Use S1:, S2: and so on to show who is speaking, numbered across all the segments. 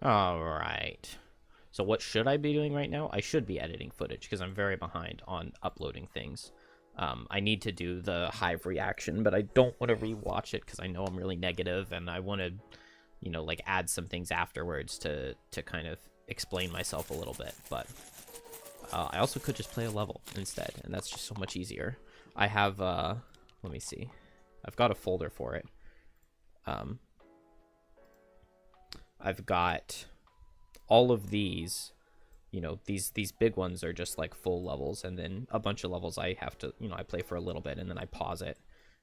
S1: Alright. So what should I be doing right now? I should be editing footage because I'm very behind on uploading things. I need to do the hive reaction, but I don't want to rewatch it because I know I'm really negative and I want to, you know, like add some things afterwards to kind of explain myself a little bit. But I also could just play a level instead, and that's just so much easier. I have, let me see. I've got a folder for it. I've got all of these, you know, these big ones are just like full levels, and then a bunch of levels I have to, you know, I play for a little bit and then I pause it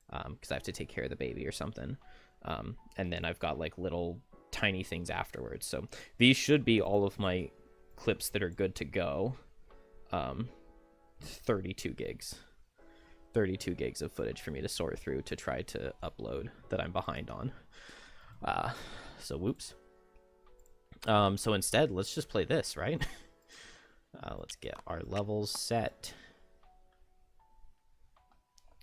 S1: because I have to take care of the baby or something. And then I've got like little tiny things afterwards. So these should be all of my clips that are good to go. 32 gigs. 32 gigs of footage for me to sort through to try to upload that I'm behind on. So whoops. So instead, let's just play this, right? Let's get our levels set.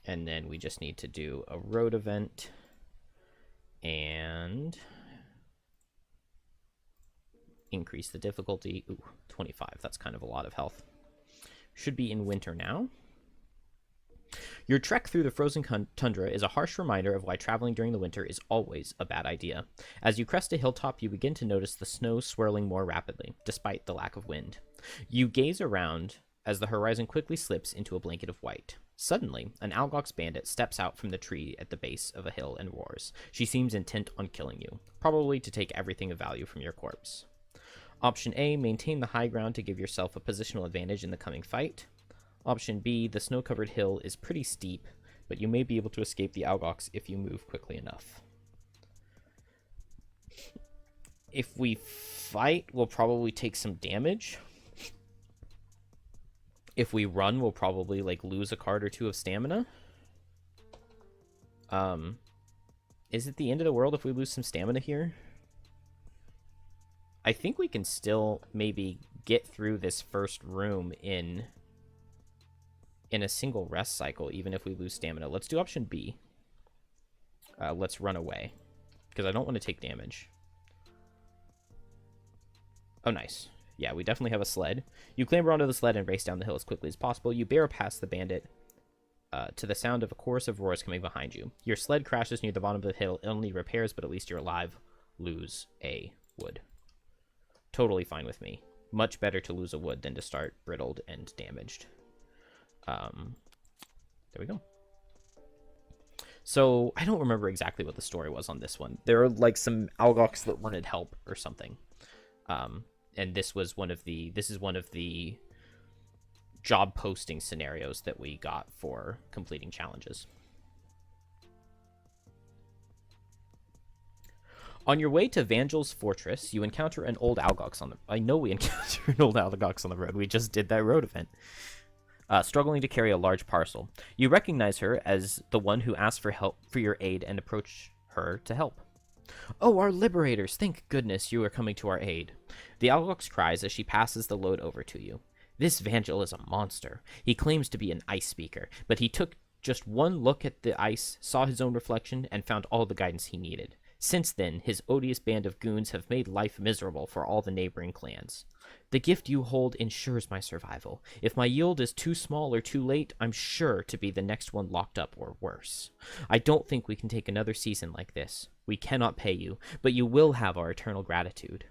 S1: And then we just need to do a road event. And increase the difficulty. Ooh, 25. That's kind of a lot of health. Should be in winter now. Your trek through the frozen tundra is a harsh reminder of why traveling during the winter is always a bad idea. As you crest a hilltop, you begin to notice the snow swirling more rapidly, despite the lack of wind. You gaze around as the horizon quickly slips into a blanket of white. Suddenly, an Algox bandit steps out from the tree at the base of a hill and roars. She seems intent on killing you, probably to take everything of value from your corpse. Option A, maintain the high ground to give yourself a positional advantage in the coming fight. Option B, the snow-covered hill is pretty steep, but you may be able to escape the Algox if you move quickly enough. If we fight, we'll probably take some damage. If we run, we'll probably like lose a card or two of stamina. Is it the end of the world if we lose some stamina here? I think we can still maybe get through this first room in a single rest cycle, even if we lose stamina. Let's do option B. Let's run away, because I don't want to take damage. Oh, nice. Yeah, we definitely have a sled. You clamber onto the sled and race down the hill as quickly as possible. You bear past the bandit to the sound of a chorus of roars coming behind you. Your sled crashes near the bottom of the hill. It only repairs, but at least you're alive. Lose a wood. Totally fine with me. Much better to lose a wood than to start brittled and damaged. There we go. So I don't remember exactly what the story was on this one. There are like some Algox that wanted help or something. And this is one of the job posting scenarios that we got for completing challenges. On your way to Vangel's fortress, you encounter an old Algox on the... I know we encounter an old Algox on the road. We just did that road event. Struggling to carry a large parcel. You recognize her as the one who asked for help for your aid and approach her to help. Oh, our liberators! Thank goodness you are coming to our aid. The Algox cries as she passes the load over to you. This Vangel is a monster. He claims to be an ice speaker, but he took just one look at the ice, saw his own reflection, and found all the guidance he needed. Since then, his odious band of goons have made life miserable for all the neighboring clans. The gift you hold ensures my survival. If my yield is too small or too late, I'm sure to be the next one locked up or worse. I don't think we can take another season like this. We cannot pay you, but you will have our eternal gratitude.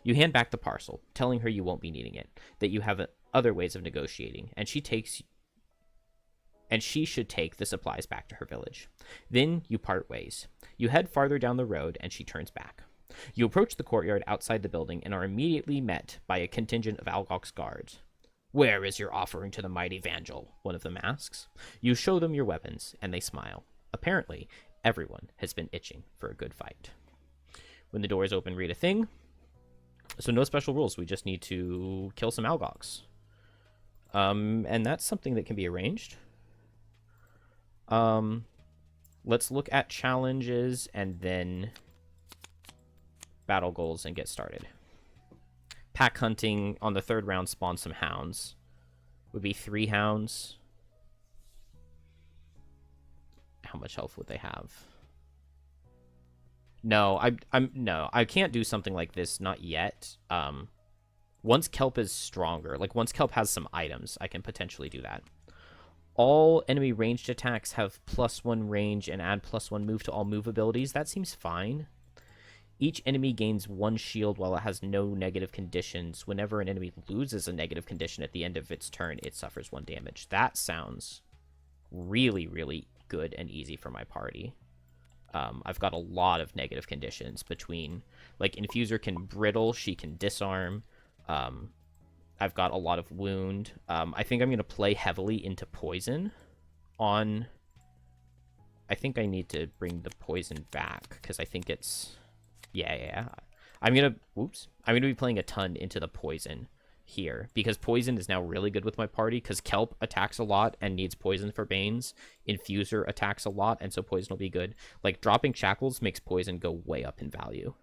S1: You hand back the parcel, telling her you won't be needing it, that you have other ways of negotiating, and she should take the supplies back to her village. Then you part ways. You head farther down the road, and she turns back. You approach the courtyard outside the building and are immediately met by a contingent of Algox guards. Where is your offering to the mighty Vangel? One of them asks. You show them your weapons, and they smile. Apparently, everyone has been itching for a good fight. When the doors open, read a thing. So no special rules. We just need to kill some Algox. And that's something that can be arranged. Let's look at challenges and then battle goals and get started. Pack hunting on the third round spawn some hounds. Would be 3 hounds. How much health would they have? No, no, I can't do something like this, not yet. Once Kelp is stronger, like once Kelp has some items, I can potentially do that. All enemy ranged attacks have +1 range and add +1 move to all move abilities. That seems fine. Each enemy gains 1 shield while it has no negative conditions. Whenever an enemy loses a negative condition at the end of its turn, it suffers 1 damage. That sounds really, really good and easy for my party. I've got a lot of negative conditions between, like, Infuser can brittle, she can disarm. I've got a lot of wound. I think I'm going to play heavily into poison on... I think I need to bring the poison back, because I think it's... Yeah. I'm going to be playing a ton into the poison here, because poison is now really good with my party, because Kelp attacks a lot and needs poison for Banes. Infuser attacks a lot, and so poison will be good. Like, dropping Shackles makes poison go way up in value.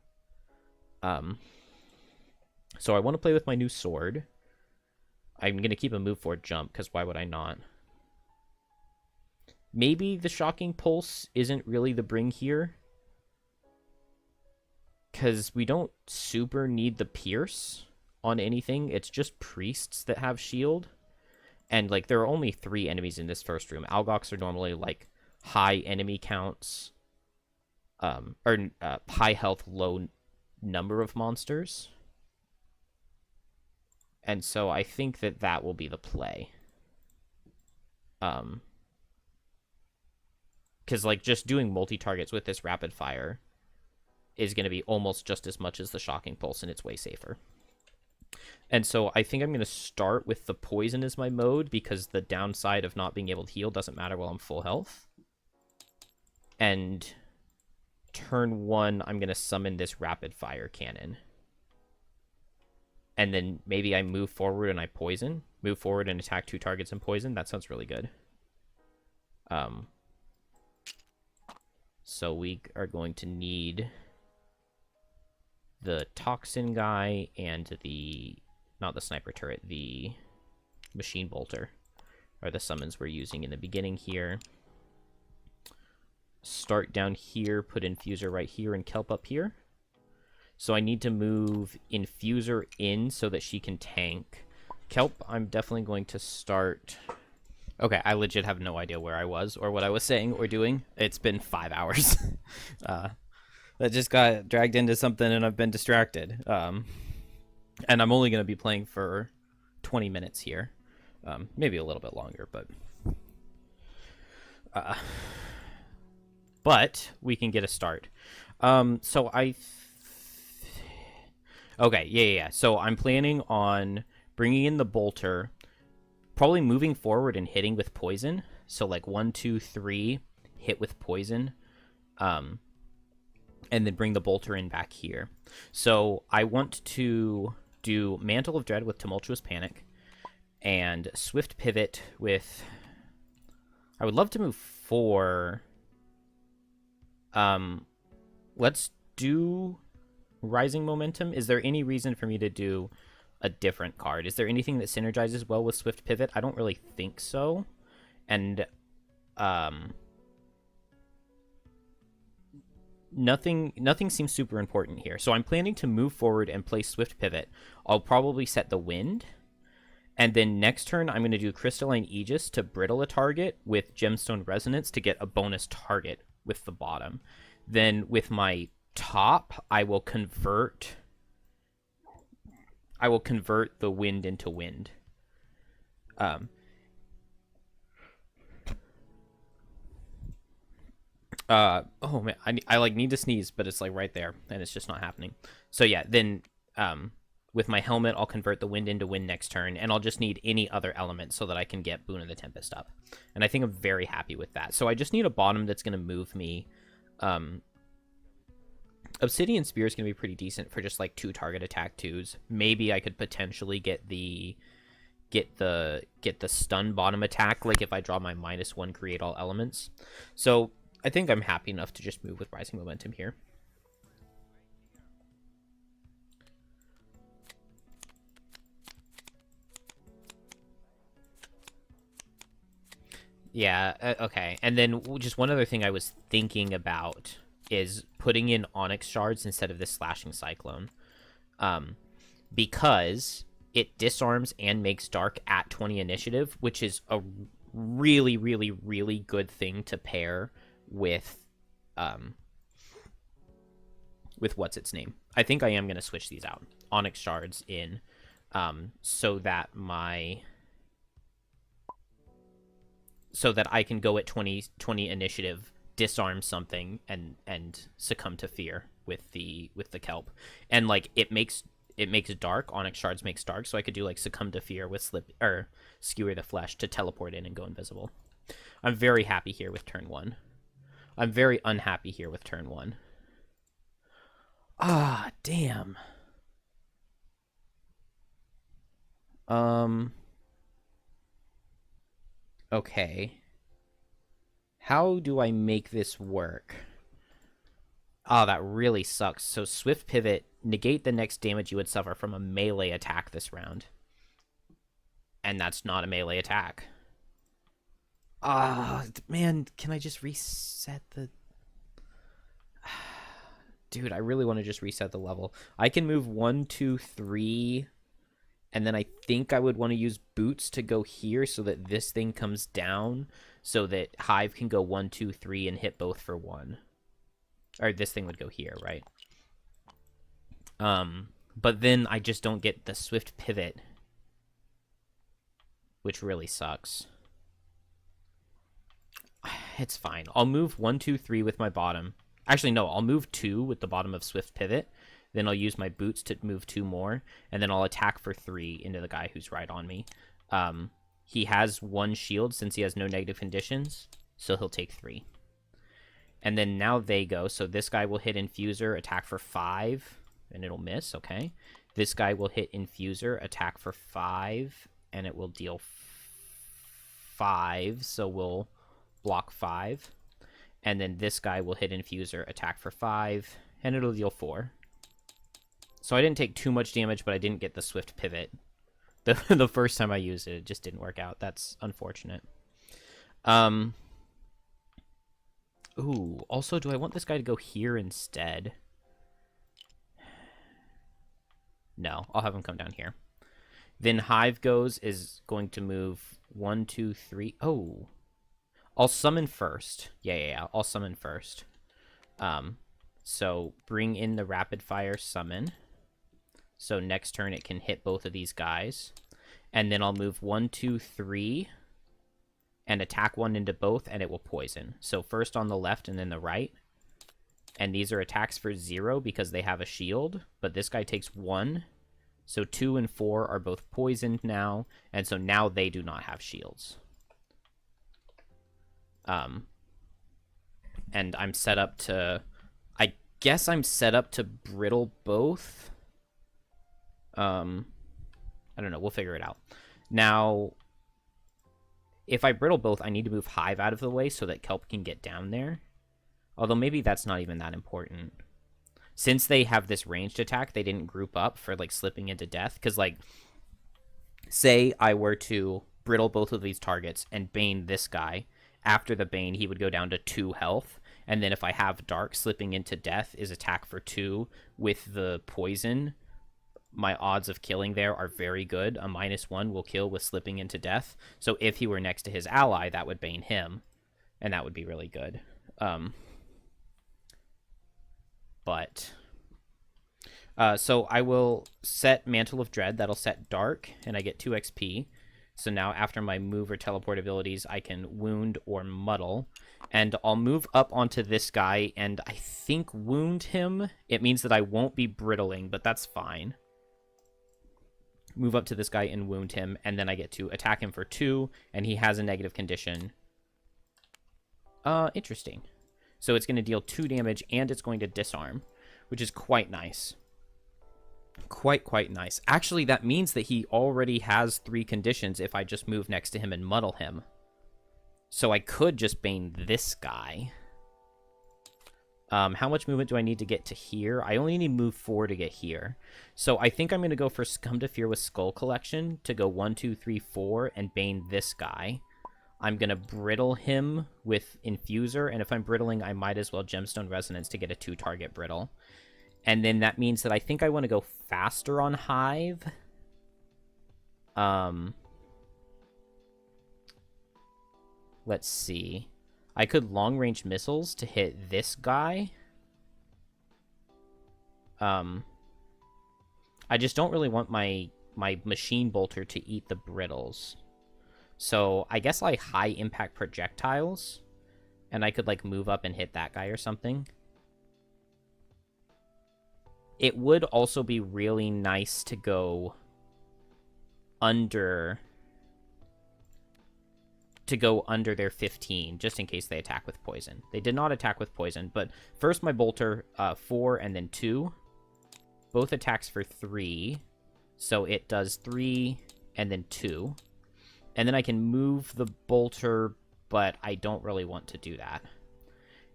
S1: So I want to play with my new sword. I'm going to keep a move forward jump, because why would I not? Maybe the Shocking Pulse isn't really the bring here, because we don't super need the Pierce on anything. It's just priests that have shield, and like there are only 3 enemies in this first room. Algox are normally like high enemy counts, or high health, low number of monsters, and so I think that will be the play. Because like just doing multi-targets with this rapid fire is going to be almost just as much as the Shocking Pulse, and it's way safer. And so I think I'm going to start with the poison as my mode, because the downside of not being able to heal doesn't matter while I'm full health. And turn 1, I'm going to summon this rapid fire cannon. And then maybe I move forward and I poison. Move forward and attack 2 targets and poison. That sounds really good. So we are going to need the toxin guy and the... not the sniper turret, the machine bolter are the summons we're using in the beginning here. Start down here, put Infuser right here, and Kelp up here. So I need to move Infuser in so that she can tank. Kelp, I'm definitely going to start... Okay, I legit have no idea where I was or what I was saying or doing. It's been 5 hours. That just got dragged into something and I've been distracted. And I'm only going to be playing for 20 minutes here. Maybe a little bit longer, but we can get a start. So okay, yeah. So I'm planning on bringing in the bolter, probably moving forward and hitting with poison. So like 1, 2, 3, hit with poison. And then bring the bolter in back here. So I want to do Mantle of Dread with Tumultuous Panic, and Swift Pivot with... I would love to move 4. Let's do Rising Momentum. Is there any reason for me to do a different card? Is there anything that synergizes well with Swift Pivot? I don't really think so. And nothing seems super important here. So I'm planning to move forward and play Swift Pivot. I'll probably set the Wind. And then next turn, I'm going to do Crystalline Aegis to brittle a target with Gemstone Resonance to get a bonus target with the bottom. Then with my top, I will convert the Wind into Wind. Oh man, I like need to sneeze, but it's like right there, and it's just not happening. So yeah, then with my helmet, I'll convert the Wind into Wind next turn, and I'll just need any other element so that I can get Boon of the Tempest up. And I think I'm very happy with that. So I just need a bottom that's going to move me. Obsidian Spear is going to be pretty decent for just like 2 target attack 2s. Maybe I could potentially get the stun bottom attack, like if I draw my -1 create all elements. So I think I'm happy enough to just move with Rising Momentum here. Yeah, okay. And then just one other thing I was thinking about is putting in Onyx Shards instead of this Slashing Cyclone. Because it disarms and makes dark at 20 initiative, which is a really, really, really good thing to pair with what's its name. I think I am going to switch these out. Onyx Shards in, so that I can go at 20 initiative, disarm something, and succumb to fear with the kelp. And like it makes dark. Onyx Shards makes dark, so I could do like succumb to fear with skewer the flesh to teleport in and go invisible. I'm very happy here with turn 1. I'm very unhappy here with turn 1. Ah, damn. Okay. How do I make this work? Oh, that really sucks. So Swift Pivot, negate the next damage you would suffer from a melee attack this round. And that's not a melee attack. Ah, man, can I just reset the... Dude, I really want to just reset the level. I can move 1, 2, 3, and then I think I would want to use boots to go here so that this thing comes down so that Hive can go 1, 2, 3 and hit both for 1. Or this thing would go here, right? But then I just don't get the Swift Pivot, which really sucks. It's fine. I'll move 1, 2, 3 with my bottom. Actually, no, I'll move 2 with the bottom of Swift Pivot. Then I'll use my boots to move 2 more. And then I'll attack for 3 into the guy who's right on me. He has 1 shield since he has no negative conditions. So he'll take 3. And then now they go. So this guy will hit Infuser, attack for 5. And it'll miss, okay. This guy will hit Infuser, attack for 5. And it will deal 5. So we'll block 5. And then this guy will hit Infuser, attack for 5, and it'll deal 4. So I didn't take too much damage, but I didn't get the Swift Pivot. The first time I used it, it just didn't work out. That's unfortunate. Ooh, also, do I want this guy to go here instead? No, I'll have him come down here. Then Hive is going to move 1, 2, 3. Oh. I'll summon first. Yeah. I'll summon first. So bring in the rapid fire summon. So next turn it can hit both of these guys. And then I'll move 1, 2, 3 and attack 1 into both, and it will poison. So first on the left and then the right. And these are attacks for 0 because they have a shield, but this guy takes 1. So 2 and 4 are both poisoned now, and so now they do not have shields. And I'm set up to... I guess I'm set up to brittle both. I don't know. We'll figure it out. Now, if I brittle both, I need to move Hive out of the way so that Kelp can get down there. Although maybe that's not even that important. Since they have this ranged attack, they didn't group up for, like, slipping into death. Because, like, say I were to brittle both of these targets and Bane this guy. After the Bane, he would go down to 2 health. And then if I have Dark, slipping into death is attack for 2 with the poison. My odds of killing there are very good. A -1 will kill with slipping into death. So if he were next to his ally, that would Bane him. And that would be really good. So I will set Mantle of Dread. That'll set Dark, and I get 2 XP. So now after my move or teleport abilities, I can wound or muddle. And I'll move up onto this guy and I think wound him. It means that I won't be brittling, but that's fine. Move up to this guy and wound him, and then I get to attack him for 2, and he has a negative condition. Interesting. So it's going to deal 2 damage, and it's going to disarm, which is quite nice. Quite nice. Actually, that means that he already has 3 conditions if I just move next to him and muddle him. So I could just Bane this guy. How much movement do I need to get to here? I only need to move 4 to get here. So I think I'm going to go for Succumb to Fear with Skull Collection to go 1, 2, 3, 4 and Bane this guy. I'm going to brittle him with Infuser, and if I'm brittling, I might as well Gemstone Resonance to get a 2-target brittle. And then that means that I think I want to go faster on Hive. Let's see. I could long-range missiles to hit this guy. I just don't really want my machine bolter to eat the brittles. So I guess I high impact projectiles, and I could like move up and hit that guy or something. It would also be really nice to go under their 15, just in case they attack with poison. They did not attack with poison, but first my bolter, 4 and then 2. Both attacks for 3, so it does 3 and then 2. And then I can move the bolter, but I don't really want to do that.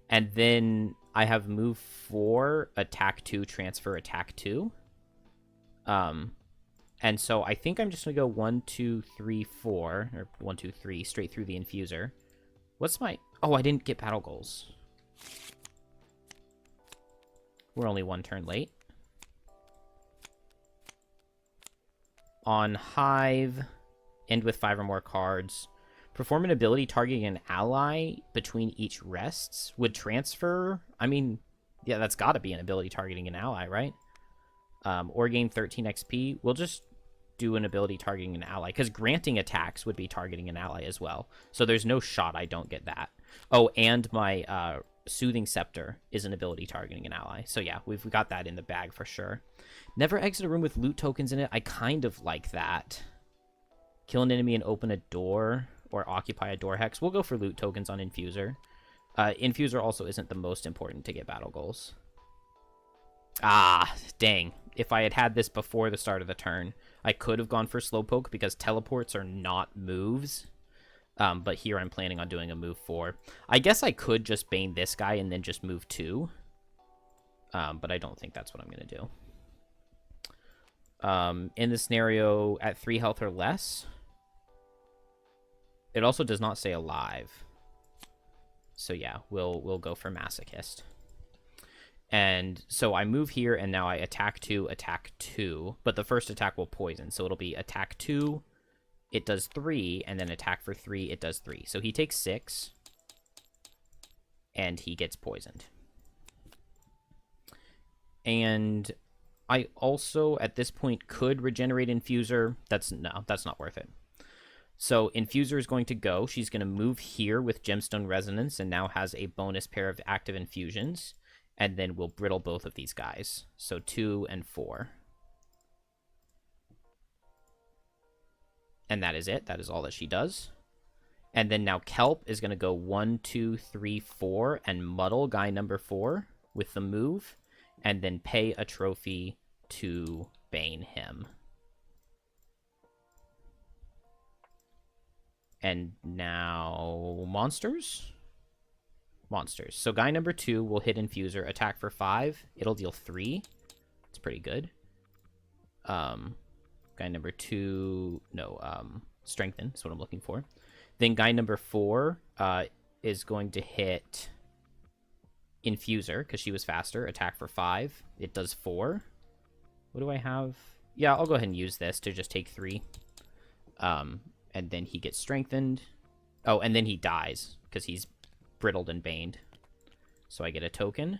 S1: And then I have move 4, attack 2, transfer, attack 2. And so I think I'm just going to go 1, 2, 3, 4, or 1, 2, 3, straight through the Infuser. What's my... Oh, I didn't get battle goals. We're only 1 turn late. On Hive, end with 5 or more cards. Perform an ability targeting an ally between each rests. Would transfer... I mean, yeah, that's got to be an ability targeting an ally, right? Or gain 13 XP. We'll just do an ability targeting an ally, because granting attacks would be targeting an ally as well. So there's no shot I don't get that. Oh, and my Soothing Scepter is an ability targeting an ally. So yeah, we've got that in the bag for sure. Never exit a room with loot tokens in it. I kind of like that. Kill an enemy and open a door, or occupy a door hex. We'll go for loot tokens on Infuser. Infuser also isn't the most important to get battle goals. Ah, dang. If I had had this before the start of the turn, I could have gone for Slowpoke, because teleports are not moves. But here I'm planning on doing a move 4. I guess I could just Bane this guy and then just move 2. But I don't think that's what I'm going to do. In the scenario, at 3 health or less, it also does not say alive. So yeah, we'll go for Masochist. And so I move here, and now I attack 2, but the first attack will poison. So it'll be attack 2, it does 3, and then attack for 3, it does 3. So he takes 6, and he gets poisoned. And I also, at this point, could regenerate Infuser. No, that's not worth it. So Infuser is going to go. She's going to move here with Gemstone Resonance, and now has a bonus pair of active infusions. And then we'll brittle both of these guys. So 2 and 4. And that is it. That is all that she does. And then now Kelp is going to go 1, 2, 3, 4, and muddle guy number 4 with the move. And then pay a trophy to Bane him. And now monsters? Monsters. So guy number 2 will hit Infuser, attack for 5. It'll deal 3. It's pretty good. Guy number 2, no, strengthen is what I'm looking for. Then guy number 4 is going to hit Infuser, because she was faster, attack for 5. It does 4. What do I have? Yeah, I'll go ahead and use this to just take 3. And then he gets strengthened. Oh, and then he dies, because he's brittled and baned. So I get a token.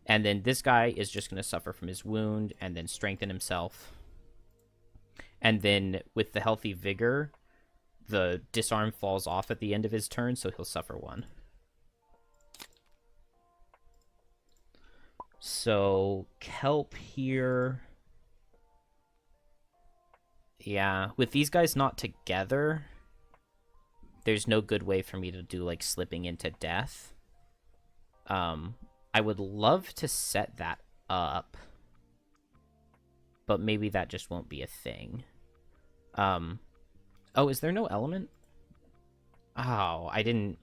S1: And then this guy is just going to suffer from his wound and then strengthen himself. And then with the healthy vigor, the disarm falls off at the end of his turn, so he'll suffer 1. So Kelp here. Yeah, with these guys not together, there's no good way for me to do, like, slipping into death. I would love to set that up, but maybe that just won't be a thing. Oh, is there no element? Oh, I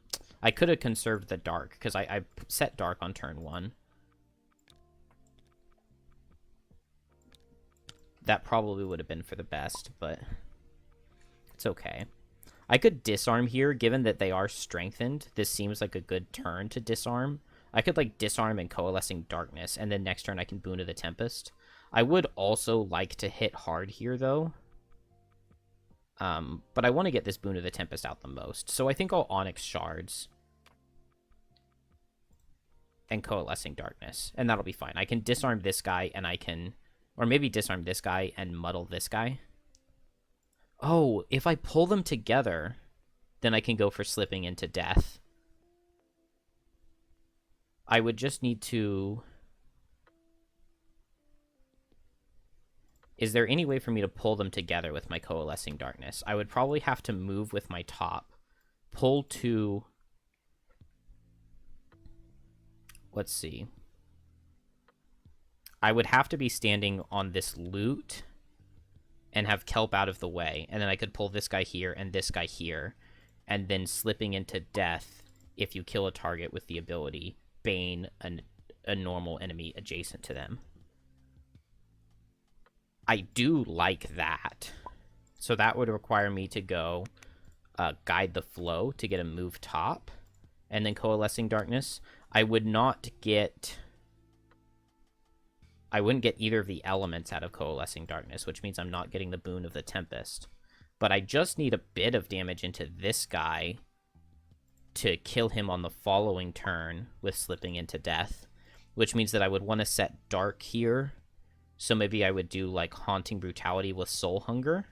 S1: could have conserved the dark, because I set dark on turn 1. That probably would have been for the best, but it's okay. I could disarm here, given that they are strengthened. This seems like a good turn to disarm. I could, like, disarm and Coalescing Darkness, and then next turn I can Boon of the Tempest. I would also like to hit hard here, though. But I want to get this Boon of the Tempest out the most. So I think I'll Onyx Shards and Coalescing Darkness, and that'll be fine. I can disarm this guy, and I can... Or maybe disarm this guy and muddle this guy. Oh, if I pull them together, then I can go for Slipping into Death. I would just need to... Is there any way for me to pull them together with my Coalescing Darkness? I would probably have to move with my top. Pull to... Let's see. I would have to be standing on this loot and have Kelp out of the way. And then I could pull this guy here and this guy here. And then Slipping into Death if you kill a target with the ability Bane a normal enemy adjacent to them. I do like that. So that would require me to go Guide the Flow to get a move top. And then Coalescing Darkness. I wouldn't get either of the elements out of Coalescing Darkness, which means I'm not getting the Boon of the Tempest. But I just need a bit of damage into this guy to kill him on the following turn with Slipping into Death, which means that I would want to set Dark here. So maybe I would do, like, Haunting Brutality with Soul Hunger.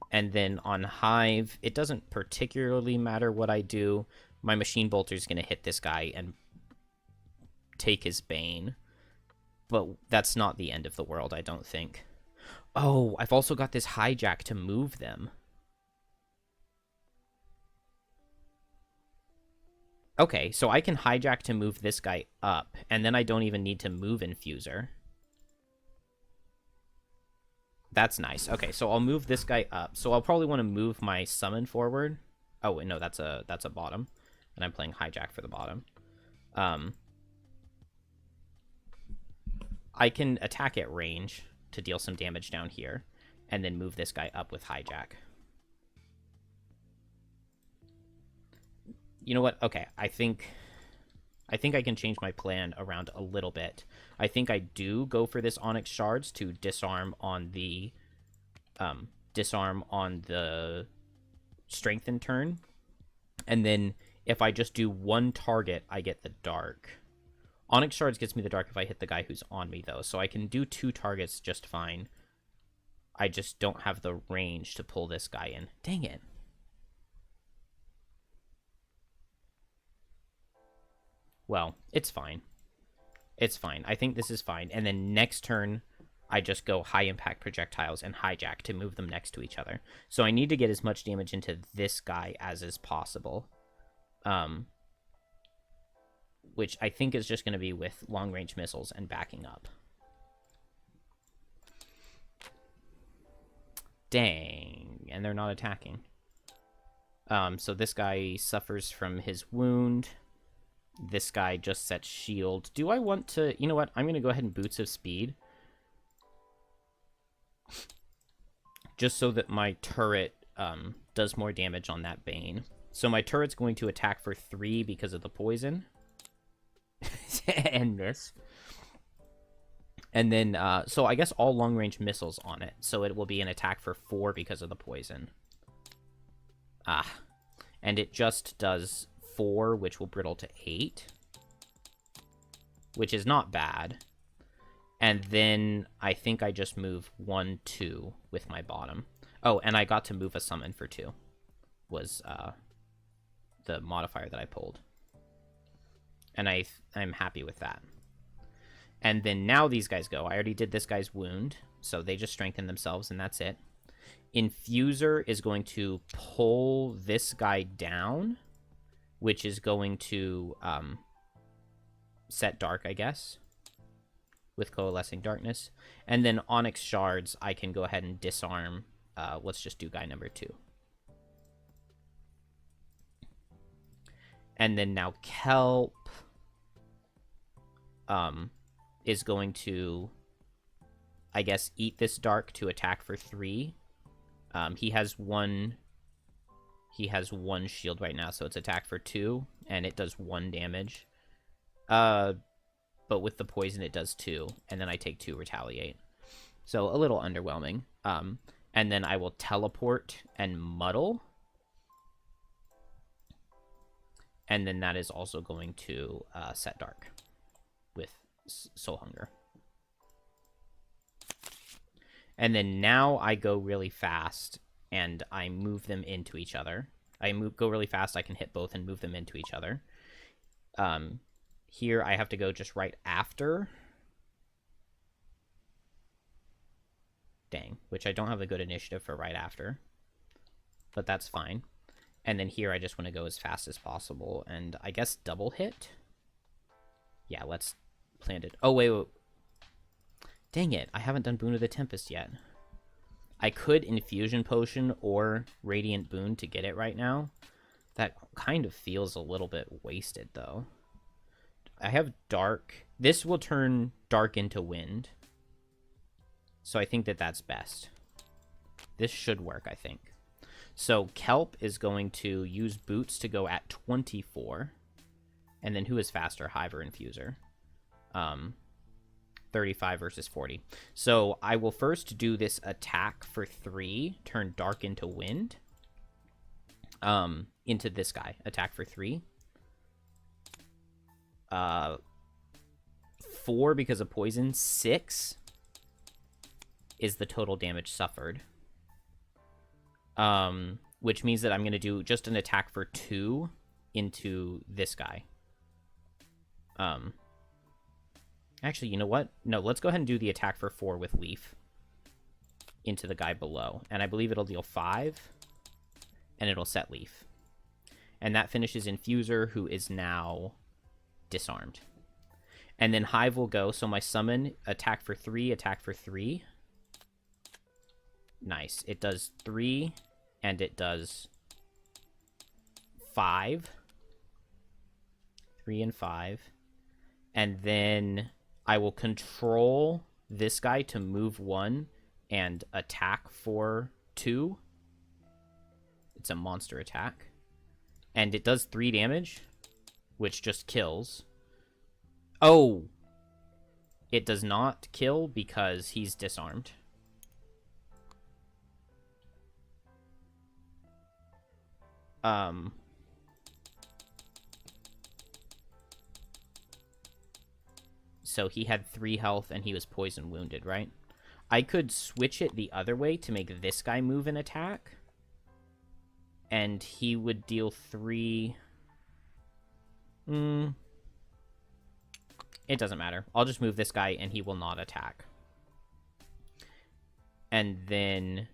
S1: And then on Hive, it doesn't particularly matter what I do. My Machine Bolter is going to hit this guy and take his Bane. But that's not the end of the world, I don't think. Oh, I've also got this Hijack to move them. Okay, so I can Hijack to move this guy up, and then I don't even need to move Infuser. That's nice. Okay, so I'll move this guy up. So I'll probably want to move my Summon forward. Oh, wait, no, that's a bottom. And I'm playing Hijack for the bottom. I can attack at range to deal some damage down here, and then move this guy up with Hijack. You know what? Okay, I think I can change my plan around a little bit. I think I do go for this Onyx Shards to disarm on the Strengthen turn. And then if I just do one target, I get the Dark. Onyx Shards gets me the Dark if I hit the guy who's on me, though. So I can do 2 targets just fine. I just don't have the range to pull this guy in. Dang it. Well, it's fine. It's fine. I think this is fine. And then next turn, I just go High Impact Projectiles and Hijack to move them next to each other. So I need to get as much damage into this guy as is possible. Which I think is just going to be with long-range missiles and backing up. Dang. And they're not attacking. So this guy suffers from his wound. This guy just sets shield. Do I want to... You know what? I'm going to go ahead and Boots of Speed. Just so that my turret does more damage on that Bane. So my turret's going to attack for 3 because of the poison. And miss. And then, so I guess all long-range missiles on it. So it will be an attack for 4 because of the poison. And it just does 4, which will brittle to 8. Which is not bad. And then I think I just move 1, 2 with my bottom. Oh, and I got to move a summon for 2. Was the modifier that I pulled. And I'm happy with that. And then now these guys go. I already did this guy's wound, so they just strengthen themselves, and that's it. Infuser is going to pull this guy down, which is going to set Dark, I guess, with Coalescing Darkness. And then Onyx Shards, I can go ahead and disarm. Let's just do guy number 2. And then now Kelp is going to I guess, eat this dark to attack for 3. He has one shield right now, so it's attack for 2, and it does 1 damage. But with the poison, it does 2, and then I take 2 retaliate. So a little underwhelming. And then I will teleport and muddle. And then that is also going to set dark with Soul Hunger. And then now I go really fast, and I move them into each other. Go really fast, I can hit both and move them into each other. Here I have to go just right after. Dang, which I don't have a good initiative for right after. But that's fine. And then here I just want to go as fast as possible, and I guess double hit? Yeah, let's plant it. Oh, wait. Dang it, I haven't done Boon of the Tempest yet. I could Infusion Potion or Radiant Boon to get it right now. That kind of feels a little bit wasted, though. I have Dark. This will turn Dark into Wind. So I think that that's best. This should work, I think. So Kelp is going to use Boots to go at 24. And then who is faster, Hive or Infuser? 35 versus 40. So I will first do this attack for 3, turn Dark into Wind. Into this guy, attack for 3. 4 because of poison. 6 is the total damage suffered. Which means that I'm going to do just an attack for 2 into this guy. Actually, you know what? No, let's go ahead and do the attack for 4 with Leaf into the guy below. And I believe it'll deal 5, and it'll set Leaf. And that finishes Infuser, who is now disarmed. And then Hive will go, so my summon, attack for 3, attack for 3. Nice. It does 3, and it does 5. 3 and 5. And then I will control this guy to move 1 and attack for 2. It's a monster attack. And it does 3 damage, which just kills. Oh! It does not kill because he's disarmed. So he had 3 health and he was poison wounded, right? I could switch it the other way to make this guy move an attack. And he would deal 3... It doesn't matter. I'll just move this guy and he will not attack. And then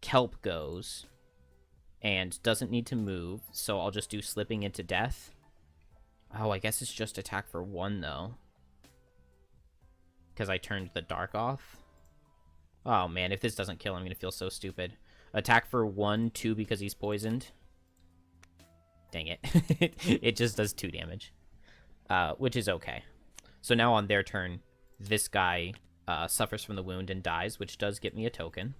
S1: Kelp goes and doesn't need to move, so I'll just do Slipping into Death. Oh, I guess it's just attack for 1, though. Because I turned the dark off. Oh, man, if this doesn't kill, I'm going to feel so stupid. Attack for 1, 2 because he's poisoned. Dang it. It just does 2 damage. Which is okay. So now on their turn, this guy suffers from the wound and dies, which does get me a token.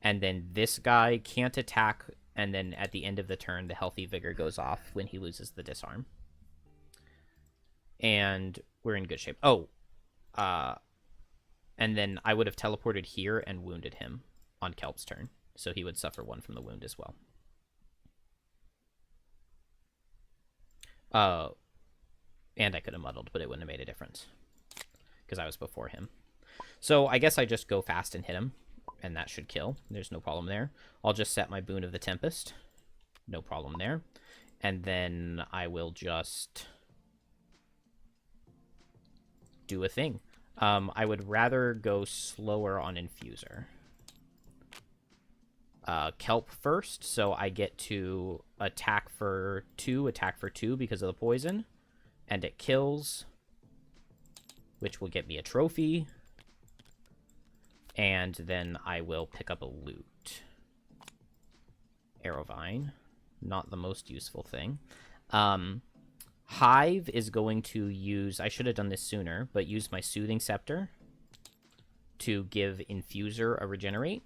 S1: And then this guy can't attack, and then at the end of the turn, the Healthy Vigor goes off when he loses the disarm. And we're in good shape. Oh, and then I would have teleported here and wounded him on Kelp's turn, so he would suffer 1 from the wound as well. And I could have muddled, but it wouldn't have made a difference because I was before him. So I guess I just go fast and hit him, and that should kill. There's no problem there. I'll just set my Boon of the Tempest. No problem there. And then I will just do a thing. I would rather go slower on Infuser. Kelp first, so I get to attack for 2 because of the poison. And it kills, which will get me a trophy. And then I will pick up a loot. Arrowvine, not the most useful thing. Hive is going to use, I should have done this sooner, but use my Soothing Scepter to give Infuser a regenerate.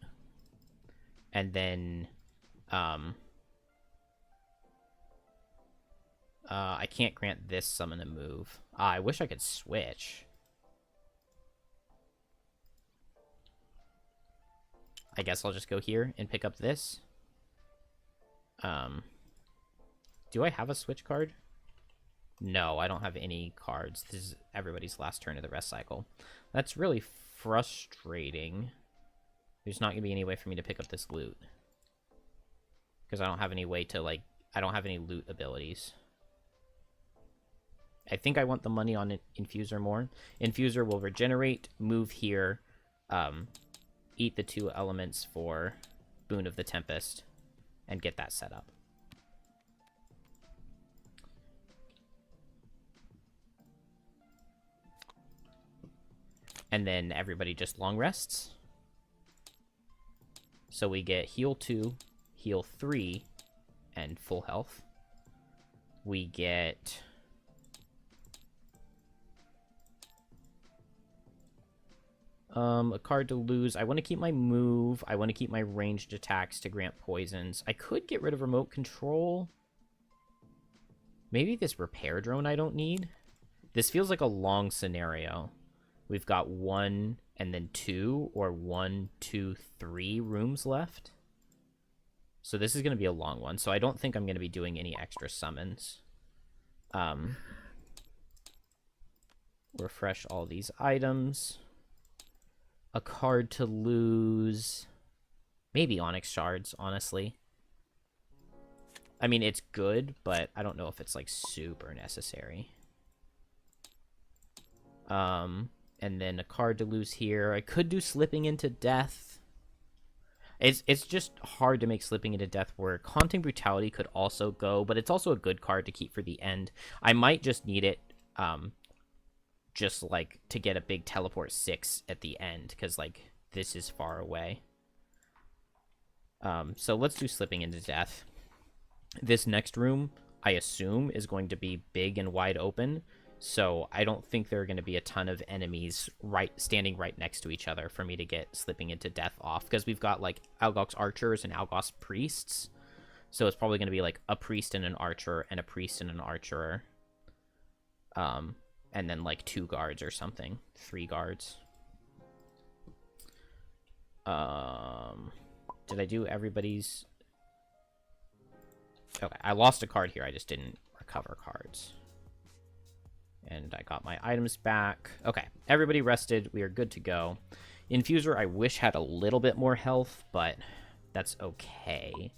S1: And then I can't grant this summon a move. I wish I could switch. I guess I'll just go here and pick up this. Do I have a switch card? No, I don't have any cards. This is everybody's last turn of the rest cycle. That's really frustrating. There's not going to be any way for me to pick up this loot. Because I don't have any way to, like... I don't have any loot abilities. I think I want the money on Infuser more. Infuser will regenerate, move here, eat the 2 elements for Boon of the Tempest, and get that set up. And then everybody just long rests. So we get heal 2, heal 3, and full health. We get... a card to lose. I want to keep my move. I want to keep my ranged attacks to grant poisons. I could get rid of remote control. Maybe this repair drone I don't need. This feels like a long scenario. We've got 1 and then 2, or 1, 2, 3 rooms left. So this is going to be a long one. So I don't think I'm going to be doing any extra summons. Refresh all these items. A card to lose. Maybe Onyx Shards, honestly. I mean, it's good, but I don't know if it's, like, super necessary. And then a card to lose here. I could do Slipping into Death. It's just hard to make Slipping into Death work. Haunting Brutality could also go, but it's also a good card to keep for the end. I might just need it, just, like, to get a big teleport 6 at the end, because, like, this is far away. So let's do Slipping into Death. This next room, I assume, is going to be big and wide open, so I don't think there are going to be a ton of enemies standing right next to each other for me to get Slipping into Death off, because we've got, like, Algox Archers and Algox Priests, so it's probably going to be, like, a Priest and an Archer, and a Priest and an Archer, and then, like, 2 guards or something. 3 guards. Did I do everybody's... Okay, I lost a card here. I just didn't recover cards. And I got my items back. Okay, everybody rested. We are good to go. Infuser, I wish had a little bit more health, but that's okay.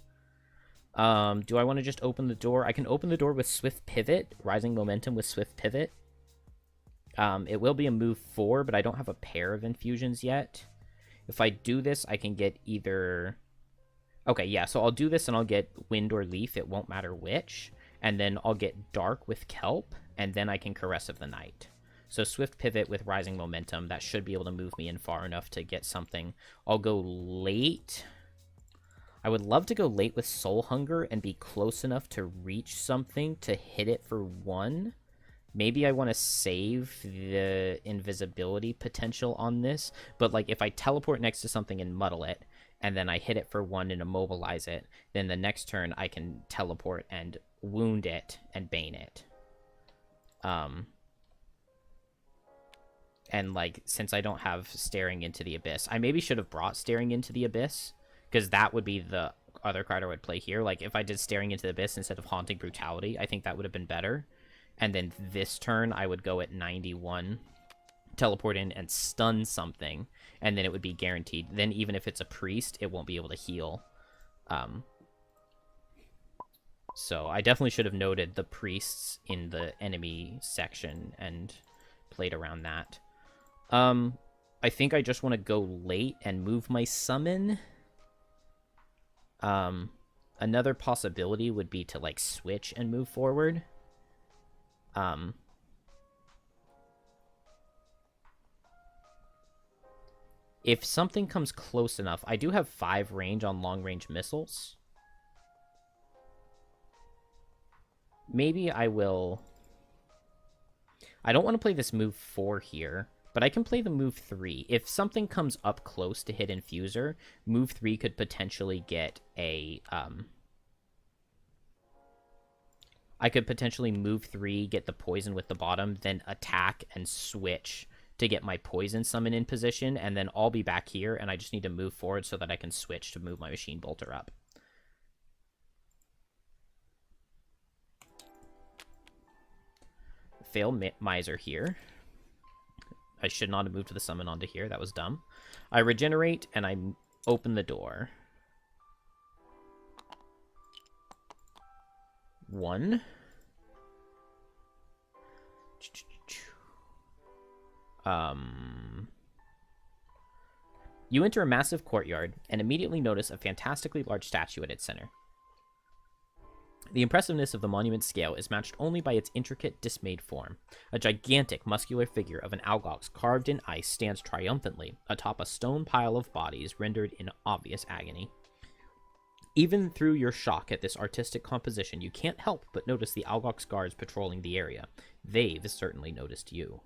S1: Do I want to just open the door? I can open the door with Swift Pivot. Rising Momentum with Swift Pivot. It will be a move 4, but I don't have a pair of infusions yet. If I do this, I can get either... Okay, yeah, so I'll do this and I'll get Wind or Leaf. It won't matter which. And then I'll get Dark with Kelp, and then I can Caress of the Night. So Swift Pivot with Rising Momentum, that should be able to move me in far enough to get something. I'll go late. I would love to go late with Soul Hunger and be close enough to reach something to hit it for 1. Maybe I want to save the invisibility potential on this, but, like, if I teleport next to something and muddle it, and then I hit it for 1 and immobilize it, then the next turn I can teleport and wound it and bane it. And, like, since I don't have Staring into the Abyss, I maybe should have brought Staring into the Abyss, because that would be the other card I would play here. Like, if I did Staring into the Abyss instead of Haunting Brutality, I think that would have been better. And then this turn, I would go at 91, teleport in and stun something, and then it would be guaranteed. Then even if it's a priest, it won't be able to heal. So I definitely should have noted the priests in the enemy section and played around that. I think I just want to go late and move my summon. Another possibility would be to, like, switch and move forward. If something comes close enough, I do have 5 range on long-range missiles. Maybe I will... I don't want to play this move 4 here, But I can play the move 3. If something comes up close to hit Infuser, move 3 could potentially get a... I could potentially move 3, get the poison with the bottom, then attack and switch to get my poison summon in position, and then I'll be back here, and I just need to move forward so that I can switch to move my Machine Bolter up. Fail Miser here. I should not have moved the summon onto here. That was dumb. I regenerate, and I open the door. 1. You enter a massive courtyard and immediately notice a fantastically large statue at its center. The impressiveness of the monument's scale is matched only by its intricate, dismayed form. A gigantic, muscular figure of an Algox carved in ice stands triumphantly atop a stone pile of bodies rendered in obvious agony. Even through your shock at this artistic composition, you can't help but notice the Algox guards patrolling the area. They've certainly noticed you.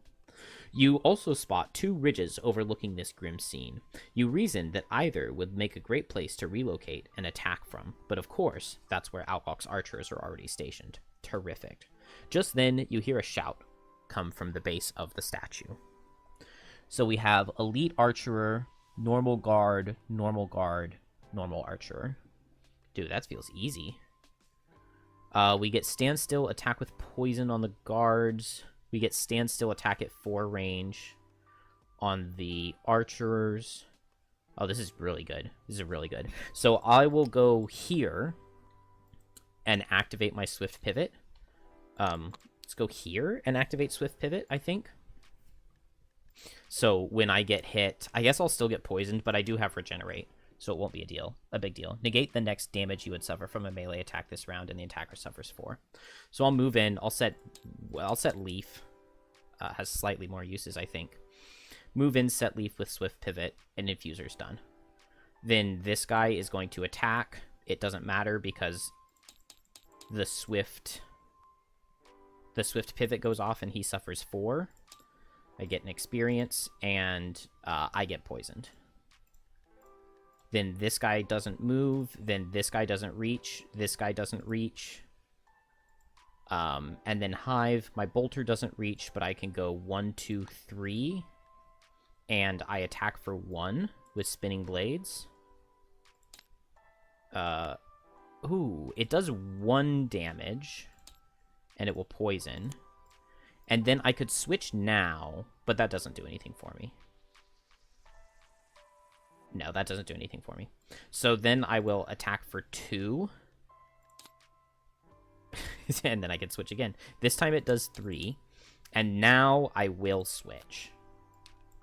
S1: You also spot 2 ridges overlooking this grim scene. You reason that either would make a great place to relocate and attack from, but of course, that's where Algox archers are already stationed. Terrific. Just then, you hear a shout come from the base of the statue. So we have Elite Archerer, Normal Guard, Normal Archerer. Dude, that feels easy. We get Standstill, attack with poison on the guards. We get Standstill, attack at 4 range on the archers. Oh, this is really good. This is really good. So I will go here and activate my Swift Pivot. Let's go here and activate Swift Pivot, I think. So when I get hit, I guess I'll still get poisoned, but I do have Regenerate, so it won't be a big deal. Negate the next damage you would suffer from a melee attack this round, and the attacker suffers 4. So I'll move in. I'll set Leaf. Has slightly more uses, I think. Move in, set Leaf with Swift Pivot, and Infuser's done. Then this guy is going to attack. It doesn't matter because the Swift Pivot goes off and he suffers 4. I get an experience, and I get poisoned. Then this guy doesn't move. Then this guy doesn't reach. This guy doesn't reach. And then Hive. My Bolter doesn't reach, but I can go 1, 2, 3. And I attack for 1 with Spinning Blades. Ooh, it does 1 damage. And it will poison. And then I could switch now, but that doesn't do anything for me. No, that doesn't do anything for me. So then I will attack for 2. And then I can switch again. This time it does 3. And now I will switch.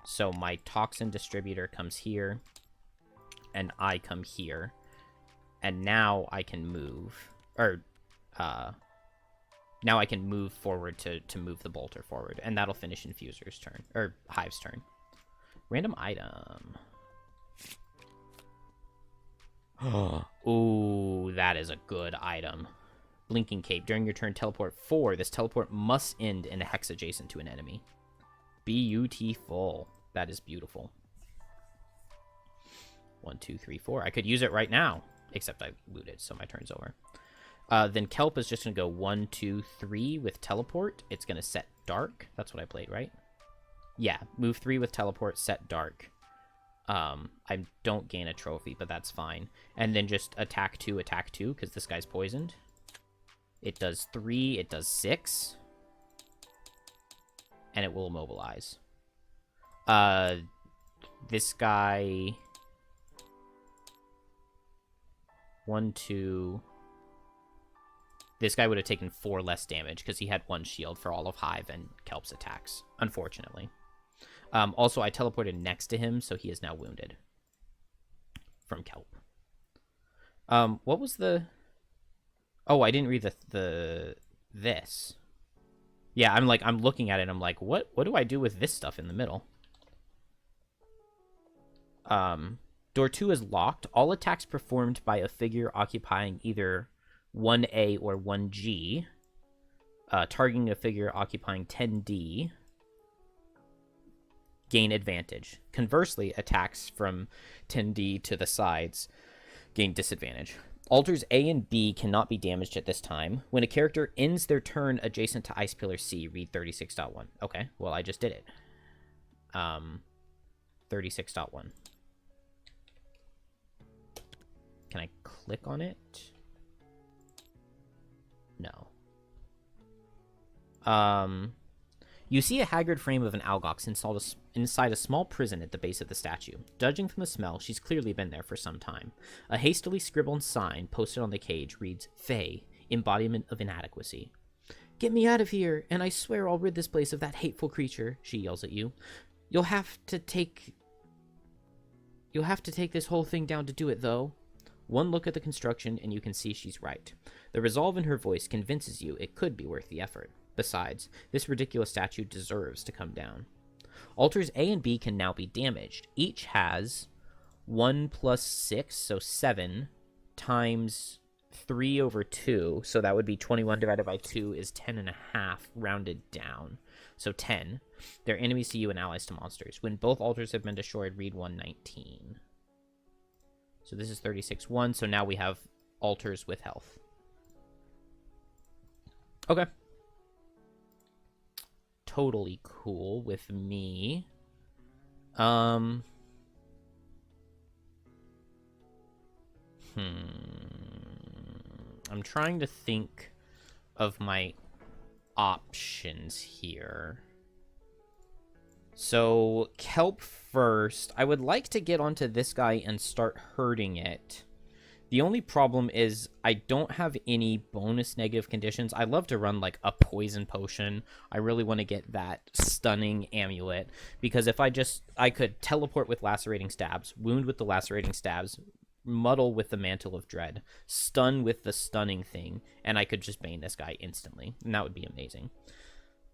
S1: So my Toxin Distributor comes here. And I come here. And now I can move. Or, now I can move forward to move the Bolter forward. And that'll finish Infuser's turn. Or Hive's turn. Random item. Ooh, that is a good item. Blinking Cape. During your turn, teleport 4. This teleport must end in a hex adjacent to an enemy. Beautiful. That is beautiful. 1, 2, 3, 4. I could use it right now. Except I looted, so my turn's over. Then Kelp is just going to go 1, 2, 3 with teleport. It's going to set dark. That's what I played, right? Yeah. Move 3 with teleport, set dark. I don't gain a trophy, but that's fine. And then just attack 2, because this guy's poisoned. It does 3, it does 6. And it will immobilize. This guy... 1, 2... This guy would have taken 4 less damage, because he had 1 shield for all of Hive and Kelp's attacks, unfortunately. Also, I teleported next to him, so he is now wounded. From Kelp. What was the... Oh, I didn't read this. Yeah, I'm looking at it, and I'm like, what do I do with this stuff in the middle? Door 2 is locked. All attacks performed by a figure occupying either 1A or 1G, targeting a figure occupying 10D, gain advantage. Conversely, attacks from 10D to the sides gain disadvantage. Altars A and B cannot be damaged at this time. When a character ends their turn adjacent to Ice Pillar C, read 36.1. Okay, well, I just did it. 36.1. Can I click on it? No. You see a haggard frame of an Algox inside a small prison at the base of the statue. Judging from the smell, she's clearly been there for some time. A hastily scribbled sign posted on the cage reads, Fae, embodiment of inadequacy. Get me out of here, and I swear I'll rid this place of that hateful creature, she yells at you. You'll have to take this whole thing down to do it, though. One look at the construction, and you can see she's right. The resolve in her voice convinces you it could be worth the effort. Besides, this ridiculous statue deserves to come down. Altars A and B can now be damaged. Each has 1 plus 6, so 7, times 3 over 2, so that would be 21 divided by 2 is 10.5, rounded down. So 10. They're enemies to you and allies to monsters. When both altars have been destroyed, read 119. So this is 36.1, so now we have altars with health. Okay. Totally cool with me. I'm trying to think of my options here. So, kelp first. I would like to get onto this guy and start hurting it. The only problem is I don't have any bonus negative conditions. I love to run like a poison potion. I really want to get that stunning amulet, because if I could teleport with lacerating stabs, wound with the lacerating stabs, muddle with the mantle of dread, stun with the stunning thing, and I could just bane this guy instantly, and that would be amazing.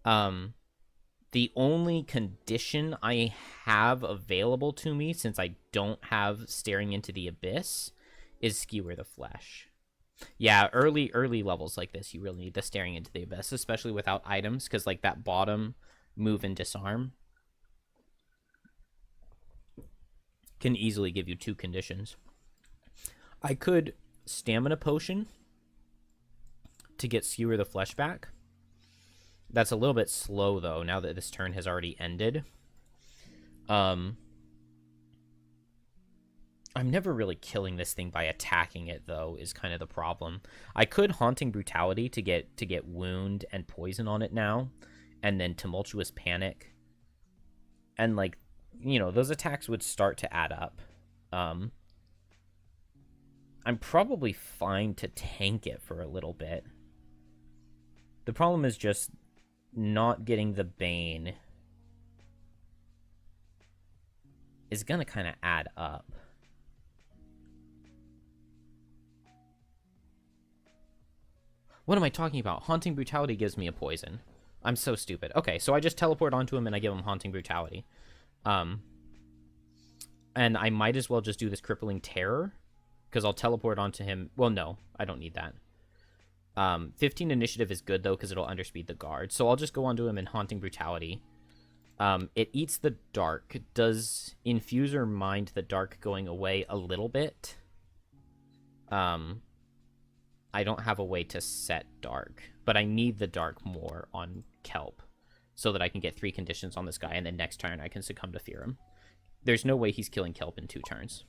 S1: The only condition I have available to me, since I don't have staring into the abyss, is skewer the flesh. Yeah, early levels like this, you really need the staring into the abyss, especially without items, because like that bottom move and disarm can easily give you 2 conditions. I could stamina potion to get skewer the flesh back. That's a little bit slow though, now that this turn has already ended. I'm never really killing this thing by attacking it, though, is kind of the problem. I could Haunting Brutality to get wound and poison on it now, and then Tumultuous Panic. And, like, you know, those attacks would start to add up. I'm probably fine to tank it for a little bit. The problem is just not getting the Bane is going to kind of add up. What am I talking about? Haunting Brutality gives me a poison. I'm so stupid. Okay, so I just teleport onto him and I give him Haunting Brutality. And I might as well just do this Crippling Terror, because I'll teleport onto him. Well, no, I don't need that. 15 initiative is good, though, because it'll underspeed the guard. So I'll just go onto him in Haunting Brutality. It eats the dark. Does Infuser mind the dark going away a little bit? I don't have a way to set dark, but I need the dark more on Kelp so that I can get 3 conditions on this guy, and then next turn I can succumb to fear him. There's no way he's killing Kelp in 2 turns.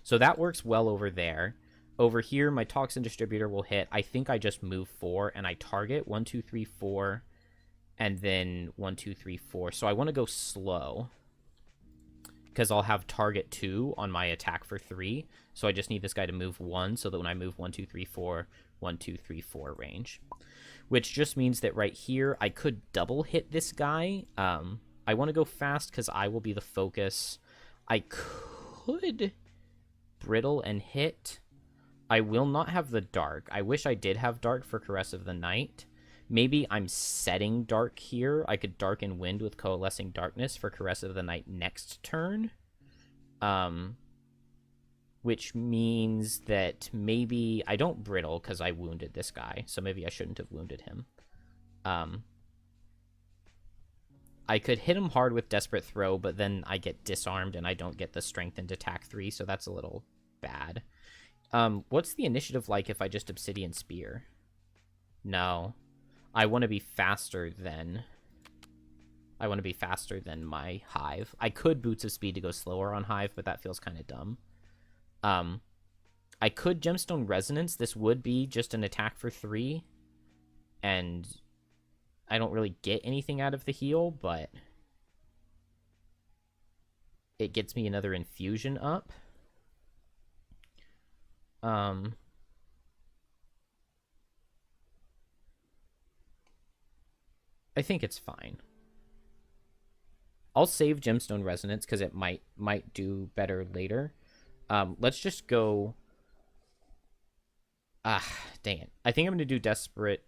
S1: So that works well over there. Over here, my Toxin Distributor will hit. I think I just move 4, and I target 1, 2, 3, 4, and then 1, 2, 3, 4. So I want to go slow, because I'll have target 2 on my attack for 3. So I just need this guy to move 1, so that when I move 1, 2, 3, 4, 1, 2, 3, 4 range. Which just means that right here, I could double hit this guy. I want to go fast, because I will be the focus. I could brittle and hit. I will not have the dark. I wish I did have dark for Caress of the Night. Maybe I'm setting dark here. I could darken wind with Coalescing Darkness for Caress of the Night next turn. Which means that maybe I don't brittle because I wounded this guy. So maybe I shouldn't have wounded him. I could hit him hard with Desperate Throw, but then I get disarmed and I don't get the strengthened attack 3, so that's a little bad. What's the initiative like if I just Obsidian Spear? No. I want to be faster than... I want to be faster than my Hive. I could Boots of Speed to go slower on Hive, but that feels kind of dumb. I could Gemstone Resonance. This would be just an attack for 3. And I don't really get anything out of the heal, but it gets me another infusion up. I think it's fine. I'll save Gemstone Resonance because it might do better later. Let's just go... dang it. I think I'm going to do Desperate...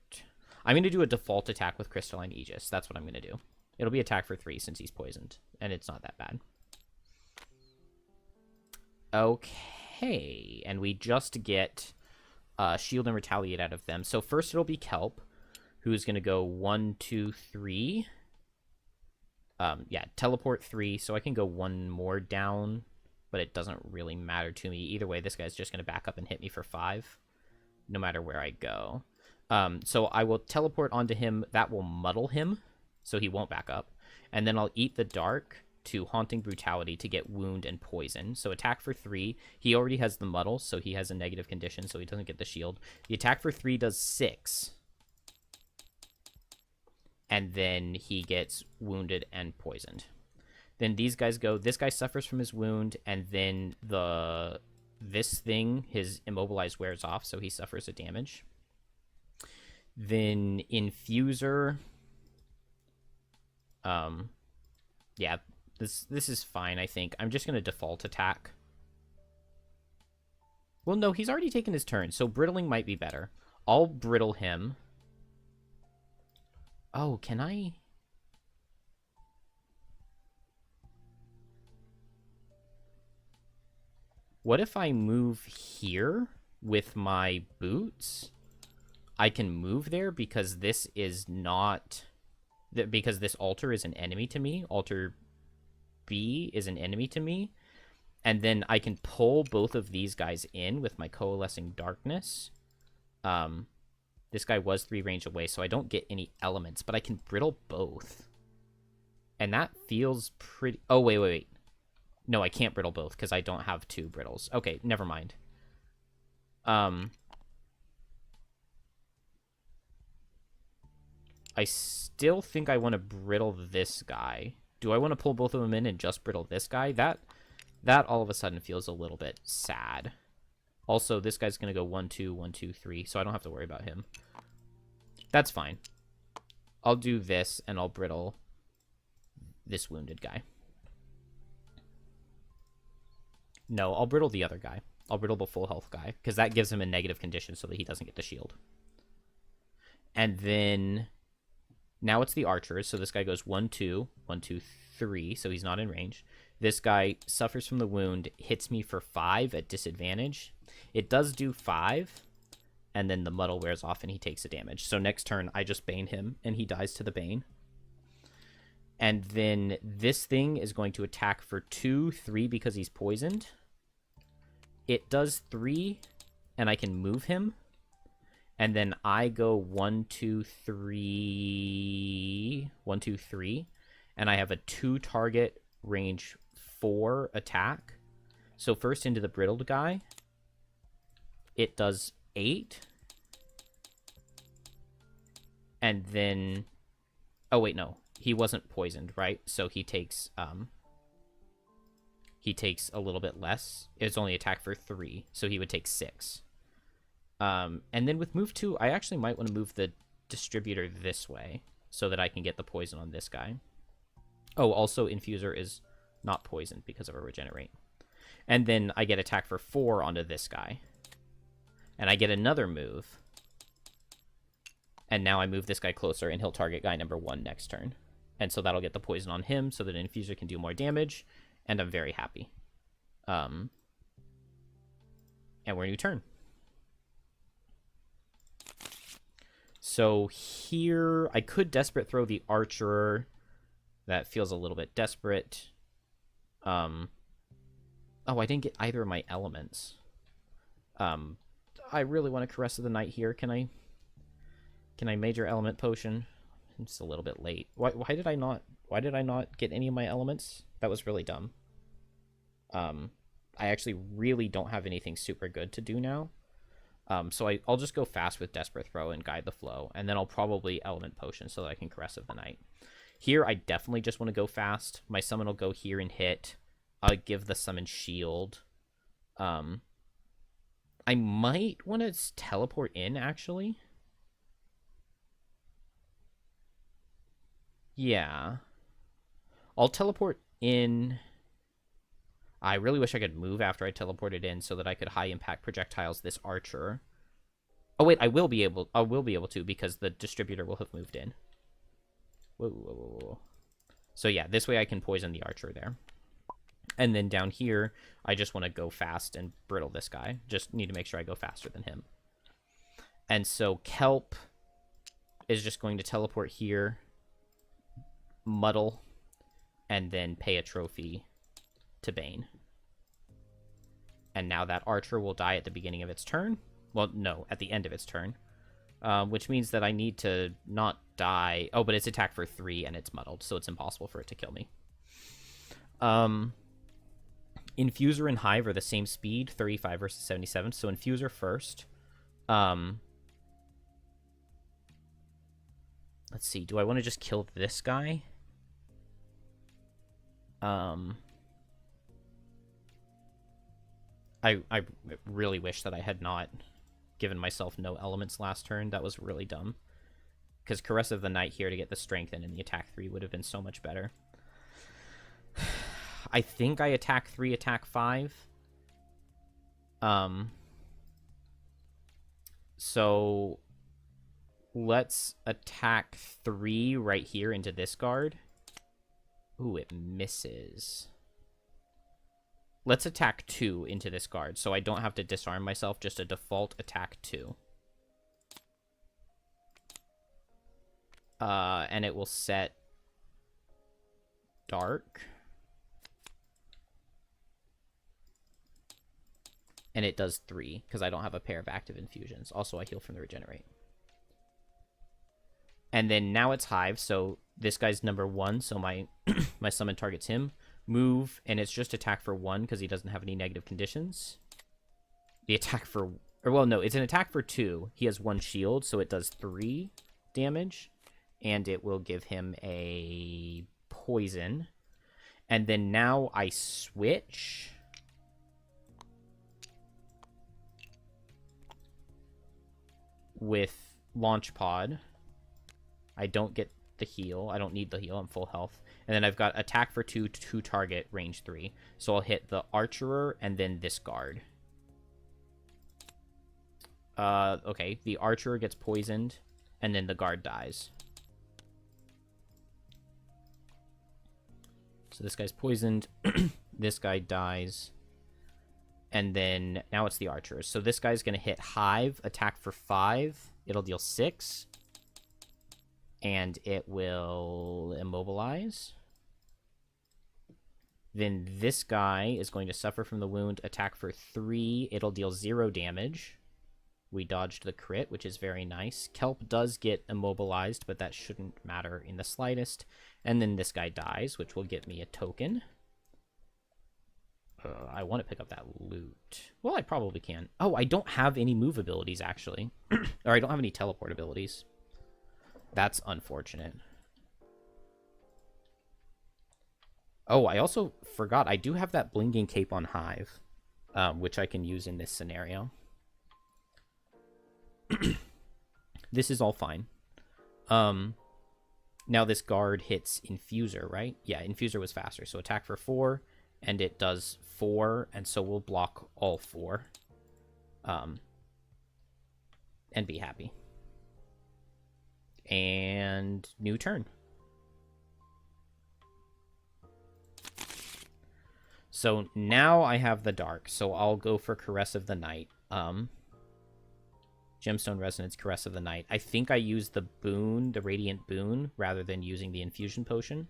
S1: I'm going to do a default attack with Crystalline Aegis. That's what I'm going to do. It'll be attack for 3 since he's poisoned, and it's not that bad. Okay, and we just get Shield and Retaliate out of them. So first it'll be Kelp, who's going to go 1, 2, 3. Yeah, teleport 3, so I can go 1 more down, but it doesn't really matter to me. Either way, this guy's just going to back up and hit me for 5, no matter where I go. So I will teleport onto him. That will muddle him, so he won't back up. And then I'll eat the Dark to Haunting Brutality to get Wound and Poison. So attack for 3. He already has the muddle, so he has a negative condition, so he doesn't get the shield. The attack for 3 does 6. And then he gets wounded and poisoned. Then these guys go, this guy suffers from his wound, and then this thing, his immobilized, wears off, so he suffers a damage. Then Infuser, yeah, this is fine, I think. I'm just going to default attack. Well, no, he's already taken his turn, so Brittling might be better. I'll Brittle him. Oh, can I? What if I move here with my boots? I can move there because this is not... Because this altar is an enemy to me. Altar B is an enemy to me. And then I can pull both of these guys in with my Coalescing Darkness. This guy was 3 range away, so I don't get any elements, but I can brittle both. And that feels pretty... Oh, wait. No, I can't brittle both because I don't have 2 brittles. Okay, never mind. I still think I want to brittle this guy. Do I want to pull both of them in and just brittle this guy? That all of a sudden feels a little bit sad. Also, this guy's going to go 1, 2, 1, 2, 3, so I don't have to worry about him. That's fine. I'll do this, and I'll brittle this wounded guy. No, I'll brittle the other guy. I'll brittle the full health guy, because that gives him a negative condition so that he doesn't get the shield. And then... Now it's the archers, so this guy goes 1, 2, 1, 2, 3, so he's not in range. This guy suffers from the wound, hits me for 5 at disadvantage. It does do 5, and then the muddle wears off and he takes a damage. So next turn, I just Bane him, and he dies to the Bane. And then this thing is going to attack for 2, 3 because he's poisoned. It does 3, and I can move him. And then I go 1, 2, 3, 1, 2, 3, and I have a 2 target range 4 attack. So first into the brittled guy, it does 8, and then, oh wait, no, he wasn't poisoned, right? So he takes a little bit less. It's only attack for 3, so he would take 6. And then with move 2, I actually might want to move the distributor this way so that I can get the poison on this guy. Oh, also Infuser is not poisoned because of a regenerate. And then I get attack for 4 onto this guy. And I get another move. And now I move this guy closer, and he'll target guy number 1 next turn. And so that'll get the poison on him so that Infuser can do more damage. And I'm very happy. And we're new turn. So here, I could Desperate Throw the Archer. That feels a little bit desperate. Oh, I didn't get either of my elements. I really want a Caress of the Night here. Can I major element potion? It's a little bit late. Why did I not get any of my elements? That was really dumb. I actually really don't have anything super good to do now. So I'll just go fast with Desperate Throw and Guide the Flow, and then I'll probably Element Potion so that I can Caress of the Night. Here, I definitely just want to go fast. My summon will go here and hit. I'll give the summon shield. I might want to teleport in, actually. Yeah. I'll teleport in. I really wish I could move after I teleported in so that I could high impact projectiles this archer. Oh wait, I will be able to because the distributor will have moved in. Whoa. So yeah, this way I can poison the archer there. And then down here, I just want to go fast and brittle this guy. Just need to make sure I go faster than him. And so Kelp is just going to teleport here, muddle, and then pay a trophy to Bane. And now that archer will die at the beginning of its turn. Well, no, at the end of its turn. Which means that I need to not die. Oh, but it's attack for 3 and it's muddled, so it's impossible for it to kill me. Infuser and Hive are the same speed, 35 versus 77. So Infuser first. Let's see. Do I want to just kill this guy? I really wish that I had not given myself no elements last turn. That was really dumb. Because Caress of the Night here to get the strength in and the attack 3 would have been so much better. I think I attack 3, attack 5. So let's attack 3 right here into this guard. Ooh, it misses. Let's attack 2 into this guard, so I don't have to disarm myself, just a default attack 2. And it will set Dark. And it does 3, because I don't have a pair of active infusions. Also, I heal from the Regenerate. And then now it's Hive, so this guy's number 1, so my my summon targets him. Move, and it's just attack for 1, because he doesn't have any negative conditions. The attack for... Or, well, no, it's an attack for 2. He has 1 shield, so it does 3 damage. And it will give him a poison. And then now I switch... with Launch Pod. I don't get the heal. I don't need the heal. I'm full health. And then I've got attack for 2 to target, range 3. So I'll hit the archerer and then this guard. Okay. The archerer gets poisoned and then the guard dies. So this guy's poisoned. This guy dies. And then now it's the archer. So this guy's going to hit Hive, attack for 5. It'll deal 6. And it will immobilize. Then this guy is going to suffer from the wound, attack for 3. It'll deal 0 damage. We dodged the crit, which is very nice. Kelp does get immobilized, but that shouldn't matter in the slightest. And then this guy dies, which will get me a token. I want to pick up that loot. Well, I probably can. Oh, I don't have any move abilities, actually. Or I don't have any teleport abilities. That's unfortunate. Oh, I also forgot. I do have that Blinking Cape on Hive, which I can use in this scenario. This is all fine. Now this guard hits Infuser, right? Yeah, Infuser was faster. So attack for 4. And it does 4, and so we'll block all 4. And be happy. And new turn. So now I have the dark, so I'll go for Caress of the Night. Gemstone Resonance, Caress of the Night. I think I used the boon, the Radiant Boon, rather than using the Infusion Potion.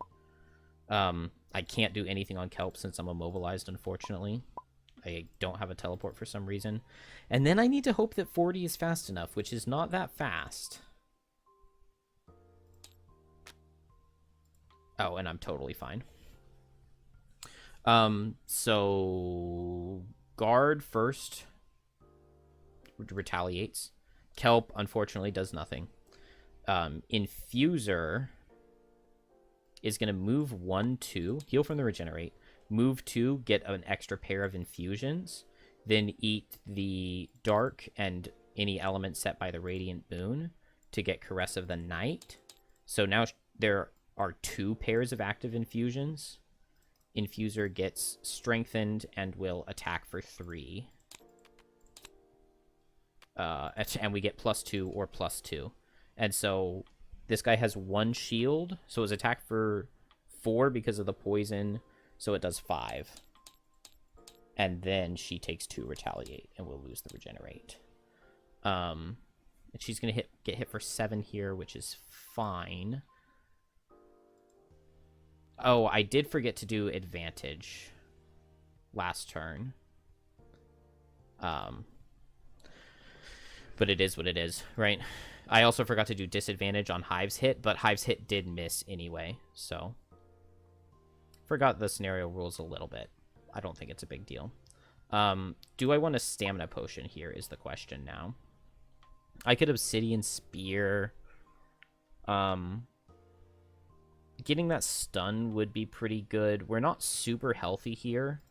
S1: I can't do anything on Kelp since I'm immobilized, unfortunately. I don't have a teleport for some reason. And then I need to hope that 40 is fast enough, which is not that fast. Oh, and I'm totally fine. So guard first retaliates. Kelp, unfortunately, does nothing. Infuser is going to move 1, 2, heal from the regenerate, move 2, get an extra pair of infusions, then eat the dark and any element set by the radiant boon to get Caress of the Night. So now there are 2 pairs of active infusions. Infuser gets strengthened and will attack for 3. And we get +2 or +2. And so this guy has 1 shield, so his attack for 4 because of the poison, so it does 5. And then she takes 2 retaliate, and we'll lose the regenerate. And she's gonna get hit for 7 here, which is fine. Oh, I did forget to do advantage last turn. But it is what it is, right? I also forgot to do disadvantage on Hive's hit, but Hive's hit did miss anyway, so... Forgot the scenario rules a little bit. I don't think it's a big deal. Do I want a stamina potion here is the question now. I could Obsidian Spear. Getting that stun would be pretty good. We're not super healthy here.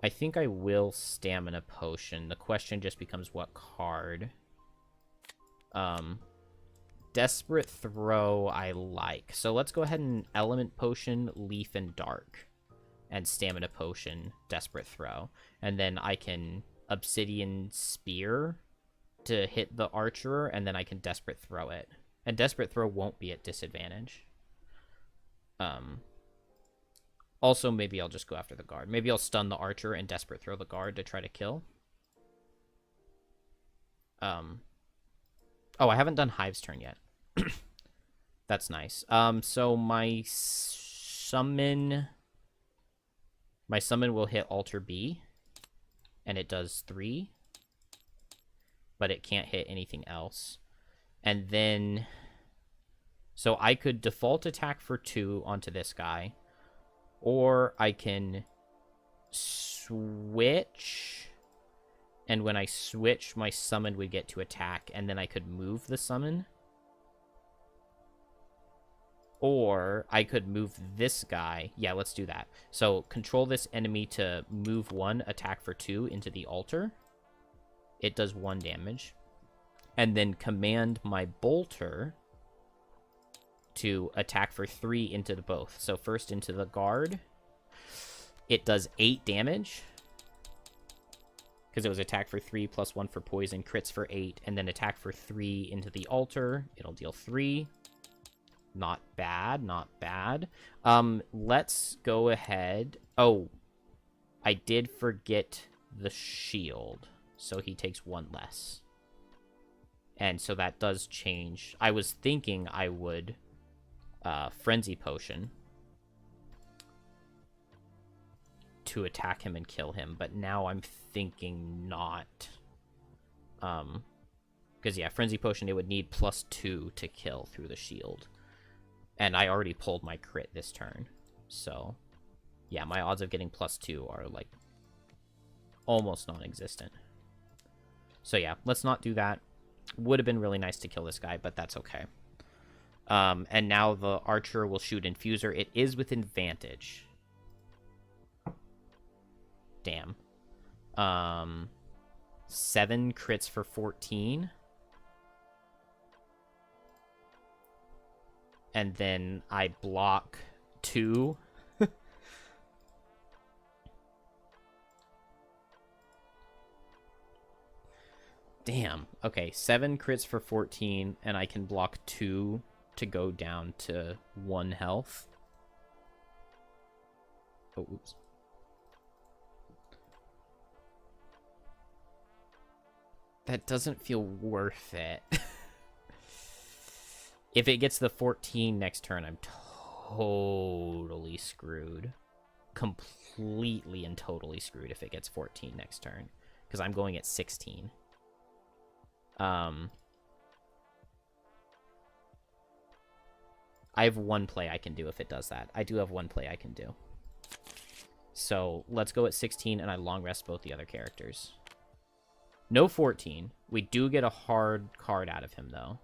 S1: I think I will stamina potion. The question just becomes what card. Desperate Throw I like. So let's go ahead and Element Potion, Leaf, and Dark. And Stamina Potion, Desperate Throw. And then I can Obsidian Spear to hit the Archer, and then I can Desperate Throw it. And Desperate Throw won't be at disadvantage. Also, maybe I'll just go after the guard. Maybe I'll stun the Archer and Desperate Throw the guard to try to kill. Oh, I haven't done Hive's turn yet. That's nice. So my summon will hit Alter B, and it does 3, but it can't hit anything else. And then, so I could default attack for 2 onto this guy, or I can switch, and when I switch, my summon would get to attack, and then I could move the summon. Or I could move this guy. Yeah, let's do that. So control this enemy to move 1, attack for 2 into the altar. It does 1 damage. And then command my bolter to attack for 3 into the both. So first into the guard. It does 8 damage. Because it was attack for 3 plus 1 for poison, crits for 8, and then attack for 3 into the altar. It'll deal 3. Not bad, not bad. Let's go ahead. Oh, I did forget the shield, so he takes 1 less. And so that does change. I was thinking I would Frenzy Potion to attack him and kill him, but now I'm thinking not. Because, yeah, Frenzy Potion, it would need +2 to kill through the shield. And I already pulled my crit this turn. So, yeah, my odds of getting +2 are, like, almost non-existent. So, yeah, let's not do that. Would have been really nice to kill this guy, but that's okay. And now the Archer will shoot Infuser. It is with advantage. Damn. 7 crits for 14. And then I block 2. Damn. Okay, 7 crits for 14, and I can block 2 to go down to 1 health. Oh, oops. That doesn't feel worth it. If it gets the 14 next turn, I'm totally totally screwed. Completely and totally screwed if it gets 14 next turn. Because I'm going at 16. I have one play I can do if it does that. I do have one play I can do. So let's go at 16, and I long rest both the other characters. No 14. We do get a hard card out of him, though.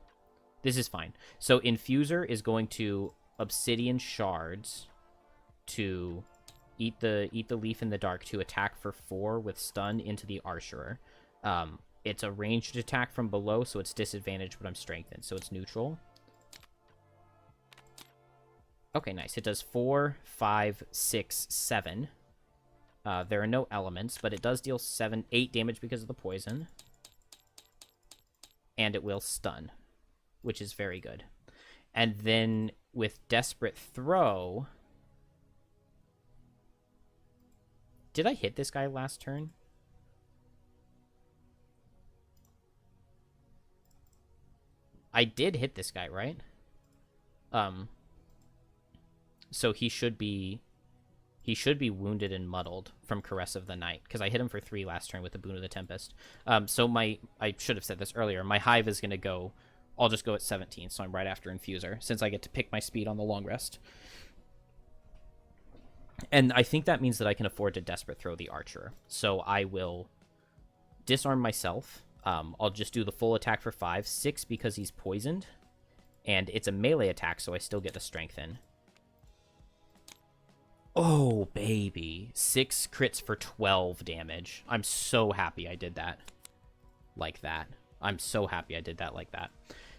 S1: This is fine. So Infuser is going to Obsidian Shards to eat the leaf in the dark to attack for 4 with stun into the Archerer. It's a ranged attack from below, so it's disadvantaged, but I'm strengthened, so it's neutral. Okay, nice. It does 4, 5, 6, 7. There are no elements, but it does deal 8 damage because of the poison. And it will stun, which is very good. And then with Desperate Throw... Did I hit this guy last turn? I did hit this guy, right? So he should be wounded and muddled from Caress of the Night, because I hit him for 3 last turn with the Boon of the Tempest. So I should have said this earlier. My Hive is going to go... I'll just go at 17, so I'm right after Infuser, since I get to pick my speed on the long rest. And I think that means that I can afford to Desperate Throw the Archer. So I will disarm myself. I'll just do the full attack for 5. 6 because he's poisoned. And it's a melee attack, so I still get to strengthen. Oh, baby. 6 crits for 12 damage. I'm so happy I did that. Like that. I'm so happy I did that like that.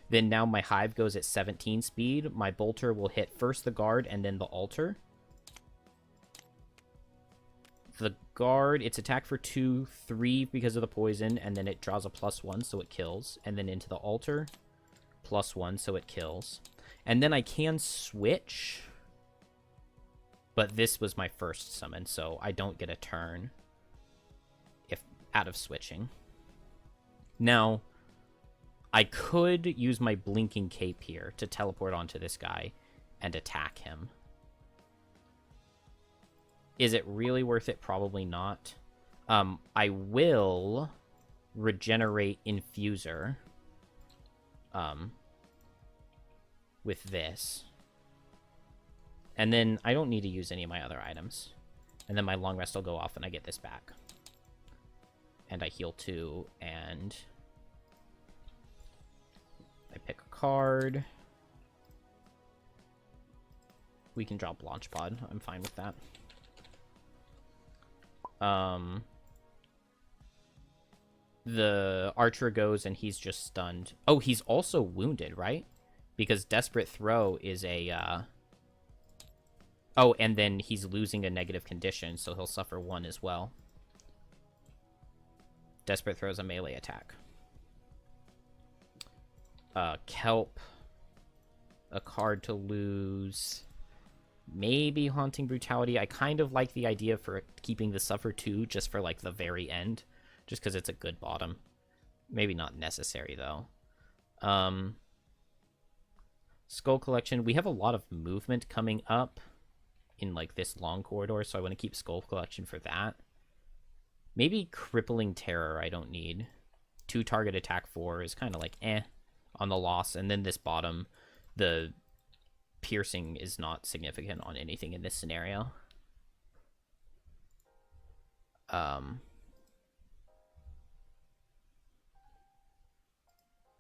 S1: Then now my Hive goes at 17 speed. My Bolter will hit first the guard and then the altar. The guard, its attack for 2, 3 because of the poison, and then it draws a +1, so it kills. And then into the altar, +1, so it kills. And then I can switch, but this was my first summon, so I don't get a turn if out of switching. Now, I could use my Blinking Cape here to teleport onto this guy and attack him. Is it really worth it? Probably not. I will regenerate Infuser with this. And then I don't need to use any of my other items. And then my long rest will go off and I get this back. And I heal 2, and I pick a card. We can draw Blanche Pod. I'm fine with that. The Archer goes and he's just stunned. Oh, he's also wounded, right? Because Desperate Throw is a, Oh, and then he's losing a negative condition, so he'll suffer 1 as well. Desperate Throw is a melee attack. Kelp. A card to lose. Maybe Haunting Brutality. I kind of like the idea for keeping the Suffer 2 just for, like, the very end. Just because it's a good bottom. Maybe not necessary, though. Skull Collection. We have a lot of movement coming up in, like, this long corridor, so I want to keep Skull Collection for that. Maybe Crippling Terror I don't need. 2 target attack 4 is kind of like, on the loss. And then this bottom, the piercing is not significant on anything in this scenario.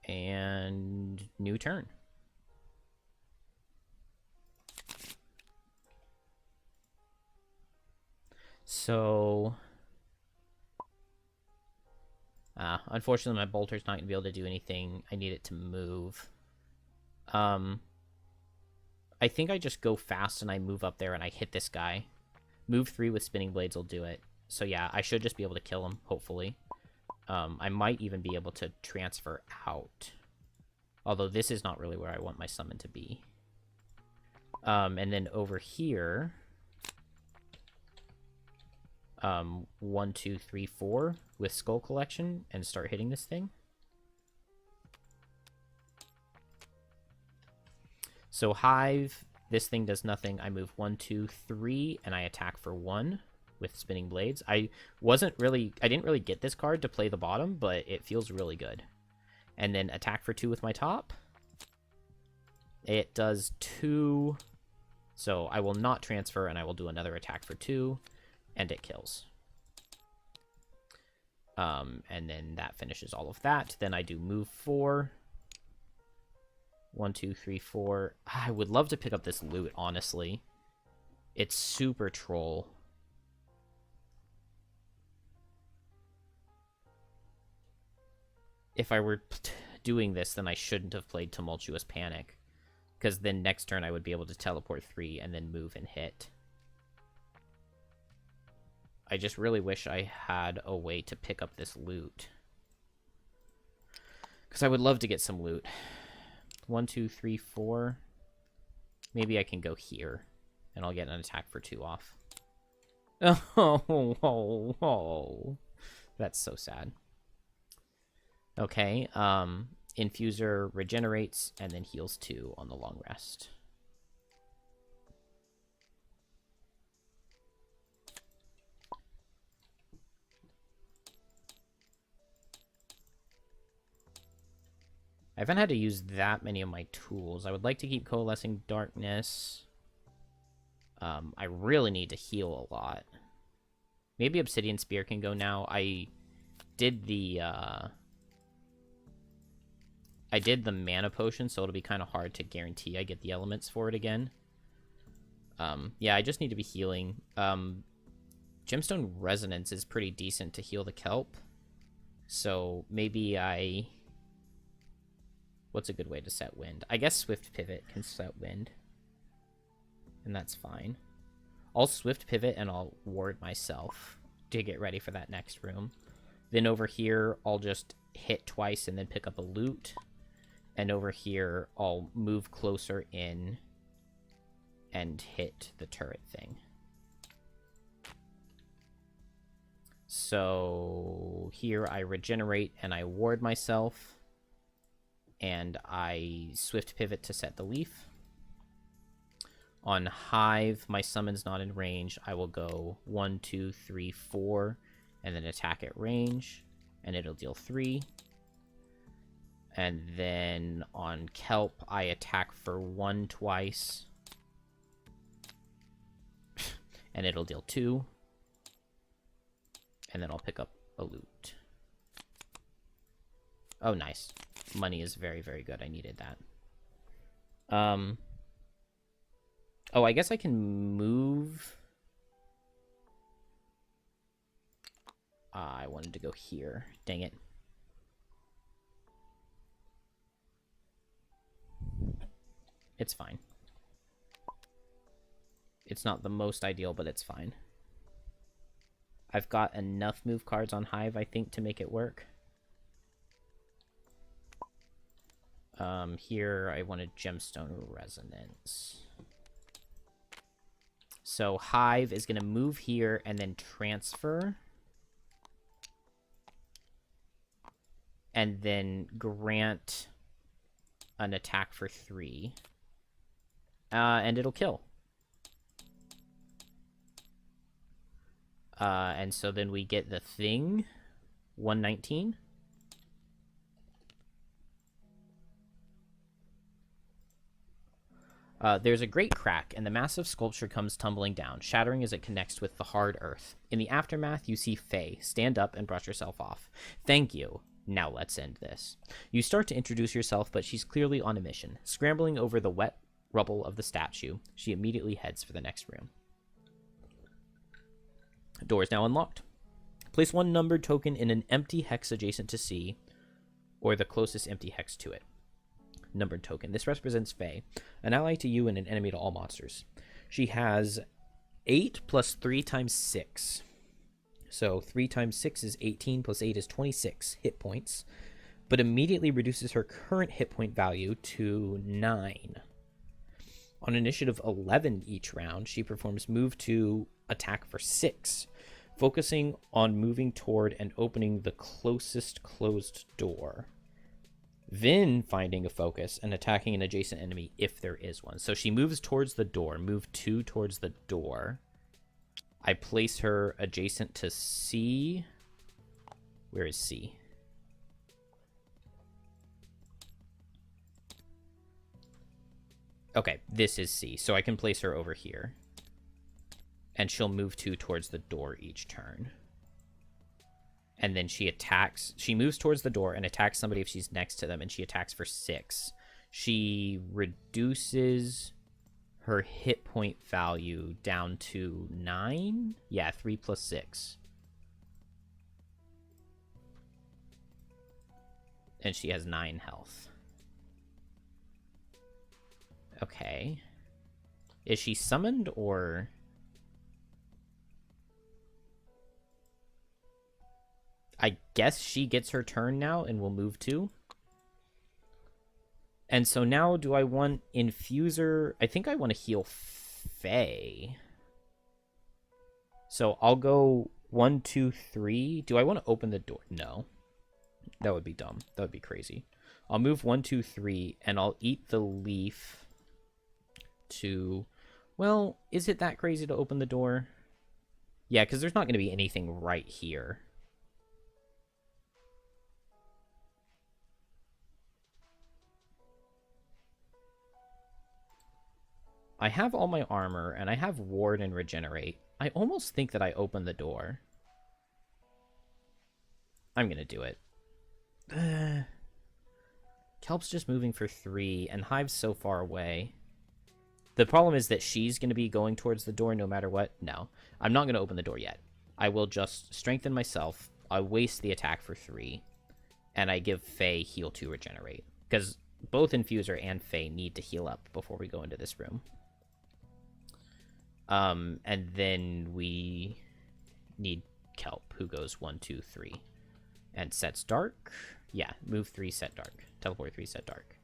S1: And new turn. So, unfortunately, my Bolter's not going to be able to do anything. I need it to move. I think I just go fast and I move up there and I hit this guy. Move 3 with Spinning Blades will do it. So yeah, I should just be able to kill him, hopefully. I might even be able to transfer out. Although this is not really where I want my summon to be. And then over here... 1, 2, 3, 4 with Skull Collection and start hitting this thing. So Hive This thing does nothing. I move 1, 2, 3, and I attack for 1 with spinning blades. I didn't really get this card to play the bottom, but it feels really good. And then attack for 2 with my top. It does 2, so I will not transfer, and I will do another attack for 2, and it kills. And then that finishes all of that. Then I do move 4. 1, 2, 3, 4. I would love to pick up this loot, honestly. It's super troll. If I were doing this, then I shouldn't have played Tumultuous Panic. Because then next turn I would be able to teleport 3 and then move and hit. I just really wish I had a way to pick up this loot. Because I would love to get some loot. 1, 2, 3, 4. Maybe I can go here, and I'll get an attack for 2 off. Oh. That's so sad. Okay, Infuser regenerates and then heals 2 on the long rest. I haven't had to use that many of my tools. I would like to keep Coalescing Darkness. I really need to heal a lot. Maybe Obsidian Spear can go now. I did the mana potion, so it'll be kind of hard to guarantee I get the elements for it again. Yeah, I just need to be healing. Gemstone Resonance is pretty decent to heal the kelp. So maybe I... What's a good way to set wind? I guess Swift Pivot can set wind. And that's fine. I'll Swift Pivot and I'll ward myself to get ready for that next room. Then over here, I'll just hit twice and then pick up a loot. And over here, I'll move closer in and hit the turret thing. So here I regenerate and I ward myself. And I Swift Pivot to set the leaf. On Hive, my summon's not in range. I will go 1, 2, 3, 4, and then attack at range, and it'll deal 3. And then on Kelp, I attack for 1 twice, and it'll deal 2. And then I'll pick up a loot. Oh, nice. Money is very, very good. I needed that. Oh, I guess I can move. I wanted to go here. Dang it. It's fine. It's not the most ideal, but it's fine. I've got enough move cards on Hive, I think, to make it work. Here I wanted Gemstone Resonance. So Hive is going to move here and then transfer. And then grant an attack for 3. And it'll kill. And so then we get the thing, 119. There's a great crack, and the massive sculpture comes tumbling down, shattering as it connects with the hard earth. In the aftermath, you see Faye. Stand up and brush yourself off. Thank you. Now let's end this. You start to introduce yourself, but she's clearly on a mission. Scrambling over the wet rubble of the statue, she immediately heads for the next room. Door is now unlocked. Place 1 numbered token in an empty hex adjacent to C, or the closest empty hex to it. Numbered token. This represents Faye, an ally to you and an enemy to all monsters. She has 8 plus 3 times 6. So 3 times 6 is 18, plus 8 is 26 hit points, but immediately reduces her current hit point value to 9. On initiative 11 each round, she performs move to attack for 6, focusing on moving toward and opening the closest closed door. Vin finding a focus and attacking an adjacent enemy if there is one. So she moves towards the door. Move 2 towards the door. I place her adjacent to C. Where is C? Okay, this is C. So I can place her over here. And she'll move 2 towards the door each turn. And then she attacks. She moves towards the door and attacks somebody if she's next to them, and she attacks for 6. She reduces her hit point value down to 9. Yeah, 3 plus 6. And she has 9 health. Okay. Is she summoned or... I guess she gets her turn now and will move 2. And so now do I want Infuser? I think I want to heal Faye. So I'll go 1, 2, 3. Do I want to open the door? No. That would be dumb. That would be crazy. I'll move 1, 2, 3, and I'll eat the leaf to... Well, is it that crazy to open the door? Yeah, because there's not going to be anything right here. I have all my armor, and I have ward and regenerate. I almost think that I open the door. I'm going to do it. Kelp's just moving for 3, and Hive's so far away. The problem is that she's going to be going towards the door no matter what. No, I'm not going to open the door yet. I will just strengthen myself. I waste the attack for 3, and I give Faye heal to regenerate. Because both Infuser and Faye need to heal up before we go into this room. And then we need Kelp, who goes 1, 2, 3. And sets dark. Yeah, move 3, set dark. Teleport 3, set dark.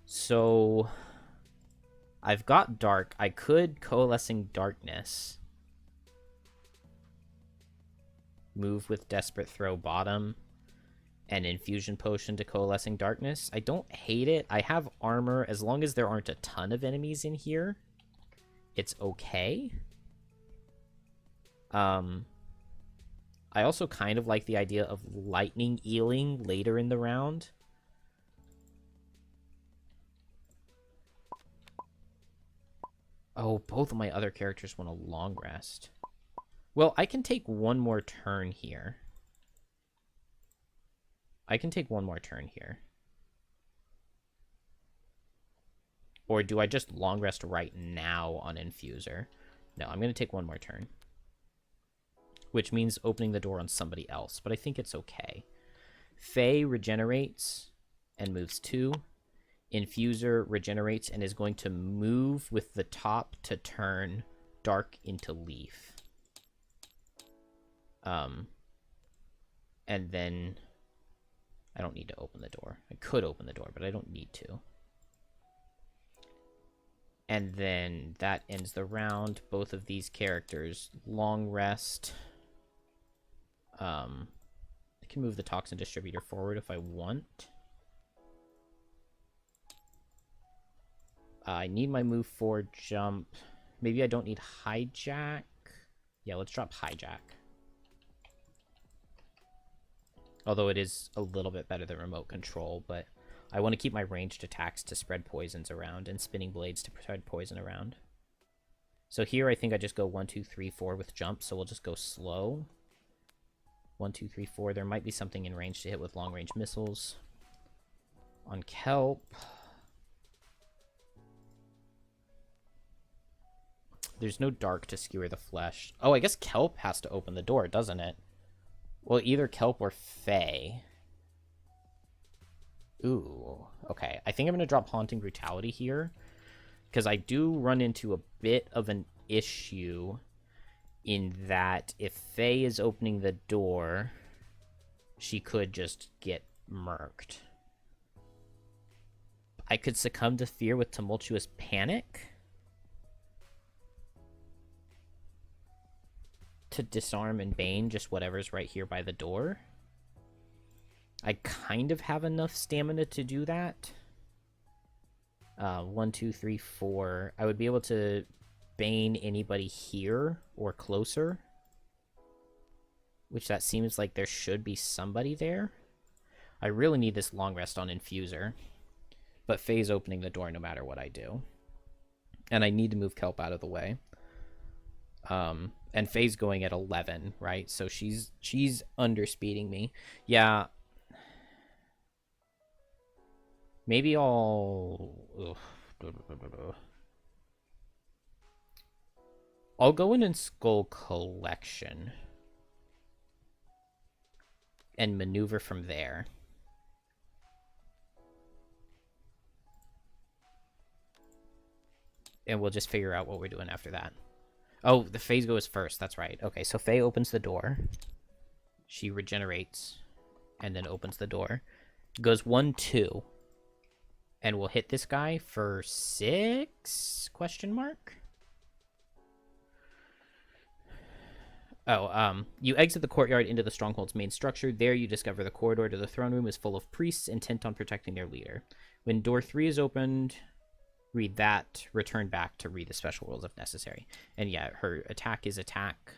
S1: So I've got dark. I could Coalescing Darkness. Move with Desperate Throw bottom. And Infusion Potion to Coalescing Darkness. I don't hate it. I have armor. As long as there aren't a ton of enemies in here, it's okay. I also kind of like the idea of lightning ealing later in the round. Oh, both of my other characters want a long rest. Well, I can take one more turn here. I can take one more turn here. Or do I just long rest right now on Infuser? No, I'm going to take one more turn. Which means opening the door on somebody else, but I think it's okay. Faye regenerates and moves 2. Infuser regenerates and is going to move with the top to turn dark into leaf. And then I don't need to open the door. I could open the door, but I don't need to. And then that ends the round. Both of these characters long rest. I can move the Toxin Distributor forward if I want. I need my move 4 jump. Maybe I don't need hijack. Yeah, let's drop hijack. Although it is a little bit better than remote control, but I want to keep my ranged attacks to spread poisons around and spinning blades to spread poison around. So here I think I just go 1, 2, 3, 4 with jump, so we'll just go slow. 1, 2, 3, 4. There might be something in range to hit with long-range missiles. On Kelp, there's no dark to skewer the flesh. Oh, I guess Kelp has to open the door, doesn't it? Well, either Kelp or Faye. Ooh, okay. I think I'm going to drop Haunting Brutality here, because I do run into a bit of an issue in that if Faye is opening the door, she could just get murked. I could succumb to fear with Tumultuous Panic to disarm and bane just whatever's right here by the door. I kind of have enough stamina to do that. 1, 2, 3, 4. I would be able to Bane anybody here or closer. Which that seems like there should be somebody there. I really need this long rest on Infuser. But Faye's opening the door no matter what I do. And I need to move Kelp out of the way. And Faye's going at 11, right? So she's underspeeding me. Yeah. Maybe I'll go in and Skull Collection. And maneuver from there. And we'll just figure out what we're doing after that. Oh, the Faye goes first. That's right. Okay, so Faye opens the door. She regenerates. And then opens the door. Goes 1, 2. And we'll hit this guy for 6? Question mark? Oh, you exit the courtyard into the stronghold's main structure. There you discover the corridor to the throne room is full of priests intent on protecting their leader. When door 3 is opened, read that, return back to read the special rules if necessary. And yeah, her attack is attack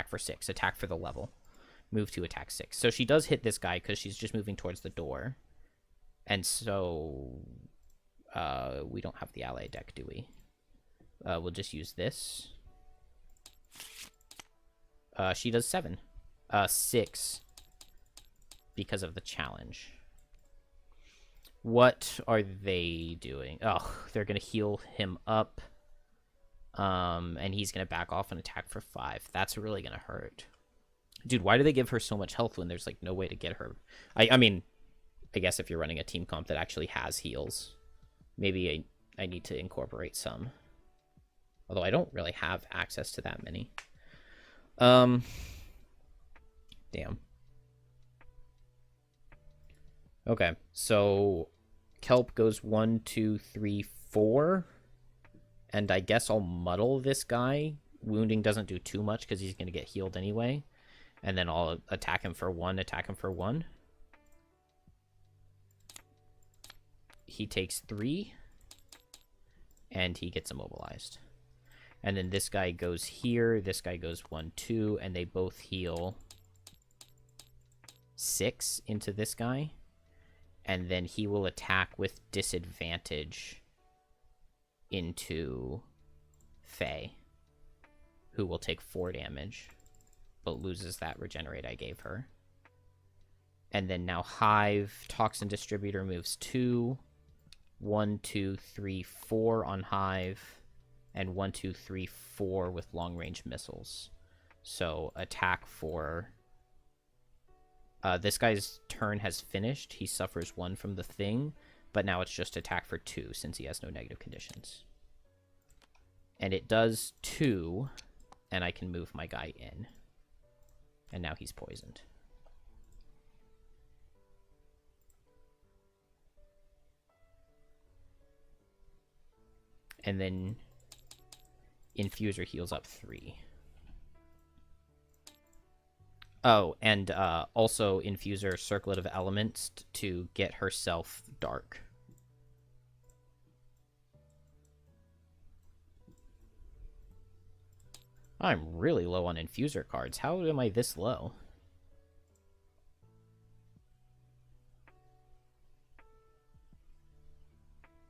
S1: for 6, attack for the level. Move to attack 6. So she does hit this guy because she's just moving towards the door. And so we don't have the ally deck, do we? We'll just use this. She does 7. 6 because of the challenge. What are they doing? Oh, they're going to heal him up. And he's going to back off and attack for 5. That's really going to hurt. Dude, why do they give her so much health when there's, like, no way to get her? I mean, I guess if you're running a team comp that actually has heals, maybe I need to incorporate some. Although I don't really have access to that many. Damn. Okay, so Kelp goes 1, 2, 3, 4. And I guess I'll muddle this guy. Wounding doesn't do too much because he's going to get healed anyway. And then I'll attack him for 1, attack him for 1. He takes 3. And he gets immobilized. And then this guy goes here. This guy goes 1, 2. And they both heal 6 into this guy. And then he will attack with disadvantage into Faye, who will take 4 damage, but loses that regenerate I gave her. And then now Hive, Toxin Distributor moves 2. 1, 2, 3, 4 on Hive. And 1, 2, 3, 4 with long-range missiles. So attack for... this guy's turn has finished. He suffers 1 from the thing, but now it's just attack for 2 since he has no negative conditions. And it does 2, and I can move my guy in. And now he's poisoned. And then Infuser heals up 3. Oh, and also Infuser Circlet of Elements to get herself dark. I'm really low on Infuser cards. How am I this low?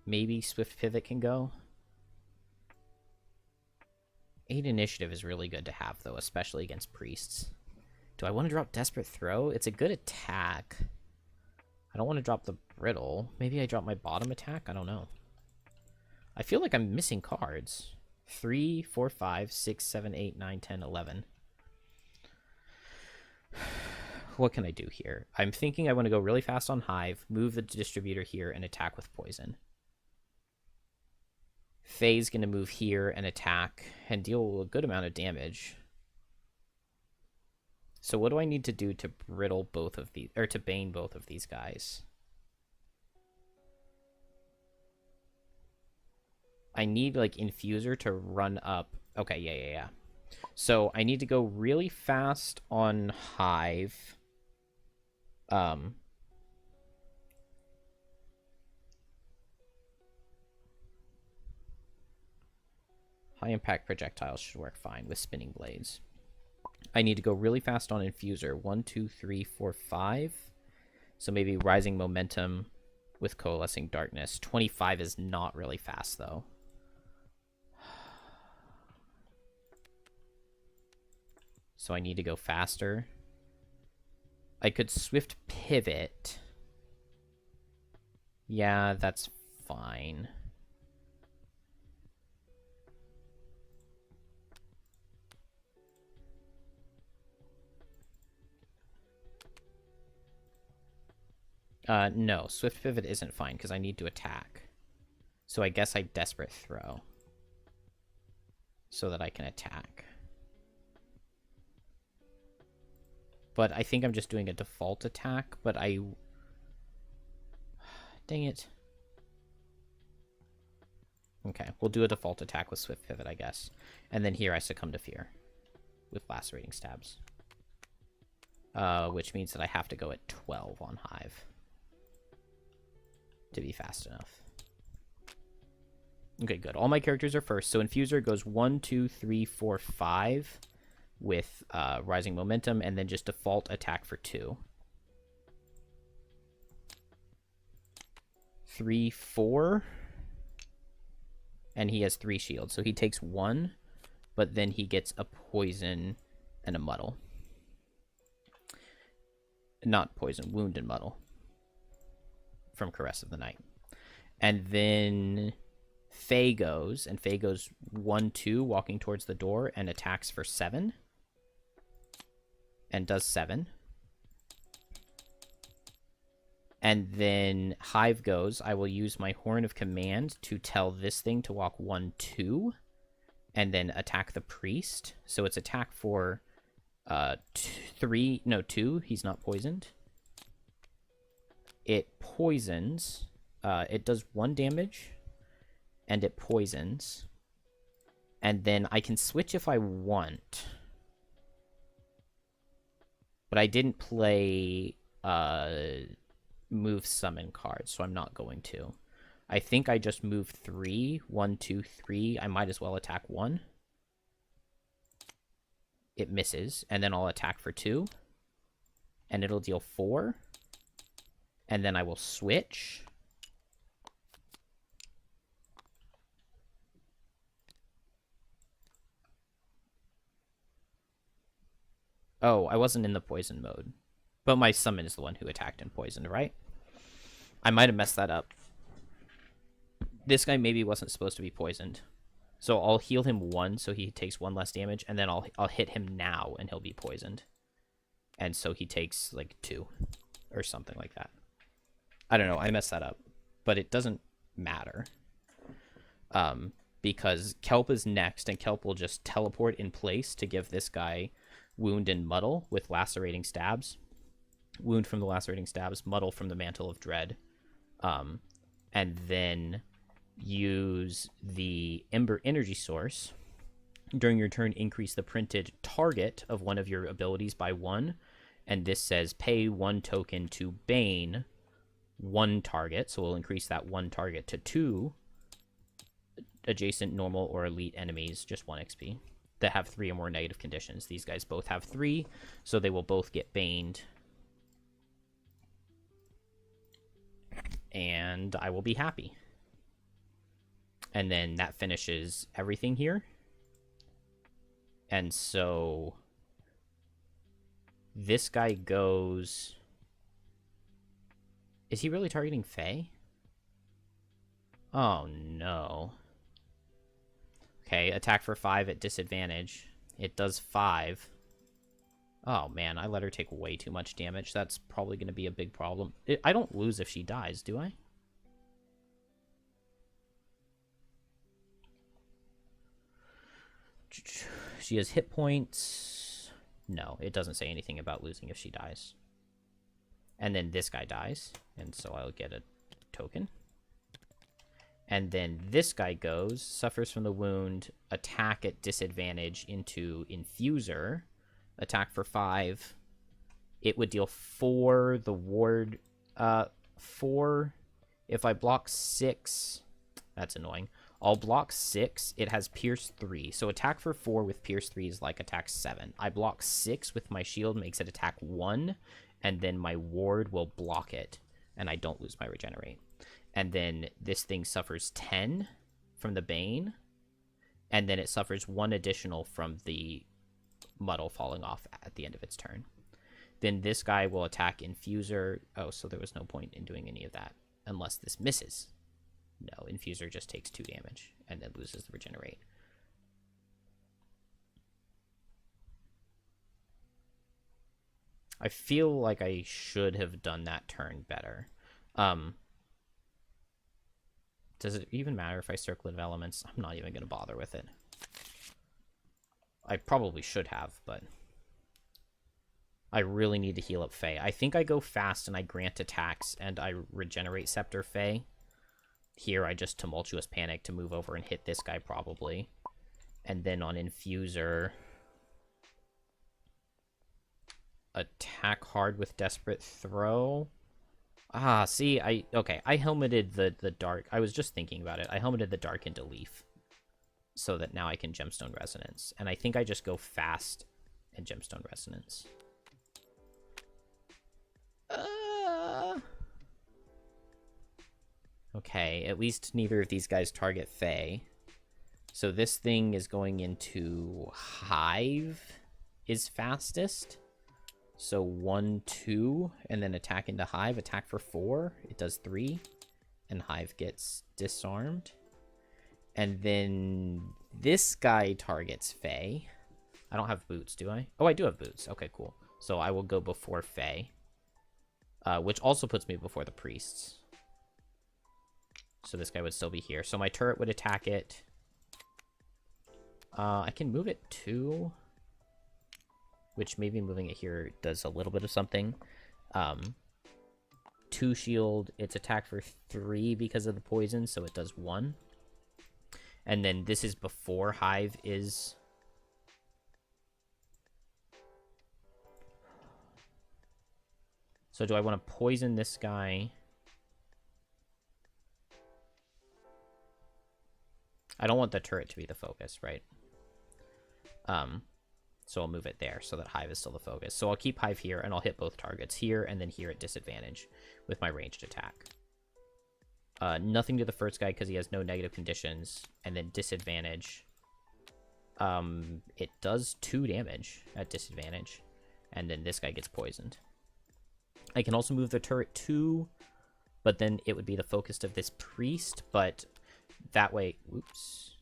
S1: Maybe Swift Pivot can go. 8 initiative is really good to have, though, especially against priests. Do I want to drop Desperate Throw? It's a good attack. I don't want to drop the Brittle. Maybe I drop my bottom attack? I don't know. I feel like I'm missing cards. 3, 4, 5, 6, 7, 8, 9, 10, 11. What can I do here? I'm thinking I want to go really fast on Hive, move the distributor here, and attack with poison. Faye's going to move here and attack and deal a good amount of damage. So what do I need to do to brittle both of these, or to bane both of these guys? I need, like, Infuser to run up. Okay, yeah. So I need to go really fast on Hive. Um, high impact projectiles should work fine with spinning blades. I need to go really fast on Infuser. 1, 2, 3, 4, 5. So maybe Rising Momentum with Coalescing Darkness. 25 is not really fast, though. So I need to go faster. I could Swift Pivot. Yeah, that's fine. No, Swift Pivot isn't fine because I need to attack. So I guess I Desperate Throw. So that I can attack. But I think I'm just doing a default attack, but I... Dang it. Okay, we'll do a default attack with Swift Pivot, I guess. And then here I Succumb to Fear with Lacerating Stabs. Which means that I have to go at 12 on Hive to be fast enough. Okay, good. All my characters are first. So Infuser goes 1, 2, 3, 4, 5 with Rising Momentum, and then just default attack for 2. 3, 4. And he has 3 shields. So he takes 1, but then he gets a poison and a muddle. Not poison, wound and muddle from Caress of the Night. And then Faye goes, and Faye goes 1, 2, walking towards the door, and attacks for 7. And does 7. And then Hive goes, I will use my Horn of Command to tell this thing to walk 1, 2, and then attack the priest. So it's attack for 2. He's not poisoned. It poisons. It does 1 damage, and it poisons. And then I can switch if I want. But I didn't play move summon cards, so I'm not going to. I think I just move 3. 1, 2, 3. I might as well attack 1. It misses, and then I'll attack for 2. And it'll deal 4. And then I will switch. Oh, I wasn't in the poison mode. But my summon is the one who attacked and poisoned, right? I might have messed that up. This guy maybe wasn't supposed to be poisoned. So I'll heal him 1 so he takes 1 less damage, and then I'll hit him now and he'll be poisoned. And so he takes like 2 or something like that. I don't know, I messed that up. But it doesn't matter. Because Kelp is next, and Kelp will just teleport in place to give this guy Wound and Muddle with Lacerating Stabs. Wound from the Lacerating Stabs, Muddle from the Mantle of Dread. And then use the Ember Energy Source. During your turn, increase the printed target of one of your abilities by 1. And this says pay 1 token to Bane 1 target. So we'll increase that 1 target to 2 adjacent, normal, or elite enemies, just 1 XP, that have 3 or more negative conditions. These guys both have 3, so they will both get baned. And I will be happy. And then that finishes everything here. And so this guy goes... Is he really targeting Faye? Oh, no. Okay, attack for 5 at disadvantage. It does 5. Oh, man, I let her take way too much damage. That's probably going to be a big problem. I don't lose if she dies, do I? She has hit points. No, it doesn't say anything about losing if she dies. And then this guy dies, and so I'll get a token. And then this guy goes, suffers from the wound, attack at disadvantage into Infuser, attack for 5. it would deal 4. The ward, 4. If I block 6, that's annoying. I'll block 6. It has Pierce 3. So attack for 4 with Pierce 3 is like attack 7. I block 6 with my shield, makes it attack 1. And then my ward will block it. And I don't lose my regenerate. And then this thing suffers 10 from the Bane. And then it suffers 1 additional from the muddle falling off at the end of its turn. Then this guy will attack Infuser. Oh, so there was no point in doing any of that. Unless this misses. No, Infuser just takes 2 damage and then loses the regenerate. I feel like I should have done that turn better. Does it even matter if I Circlet of Elements? I'm not even going to bother with it. I probably should have, but I really need to heal up Fae. I think I go fast and I grant attacks and I regenerate Scepter Fae. Here, I just Tumultuous Panic to move over and hit this guy, probably. And then on Infuser, attack hard with Desperate Throw. Ah, see, I helmeted the Dark. I was just thinking about it. I helmeted the Dark into Leaf. So that now I can Gemstone Resonance. And I think I just go fast and Gemstone Resonance. Okay, at least neither of these guys target Fae. So this thing is going into Hive is fastest. So 1, 2, and then attack into Hive. Attack for 4. It does 3. And Hive gets disarmed. And then this guy targets Fae. I don't have boots, do I? Oh, I do have boots. Okay, cool. So I will go before Fae. Which also puts me before the priests. So this guy would still be here. So my turret would attack it. I can move it too. Which maybe moving it here does a little bit of something. 2 shield. It's attack for 3 because of the poison. So it does 1. And then this is before Hive is... So do I want to poison this guy? I don't want the turret to be the focus, right? So I'll move it there so that Hive is still the focus. So I'll keep Hive here, and I'll hit both targets here and then here at disadvantage with my ranged attack. Nothing to the first guy because he has no negative conditions, and then disadvantage. It does 2 damage at disadvantage, and then this guy gets poisoned. I can also move the turret too, but then it would be the focus of this priest, but that way, whoops.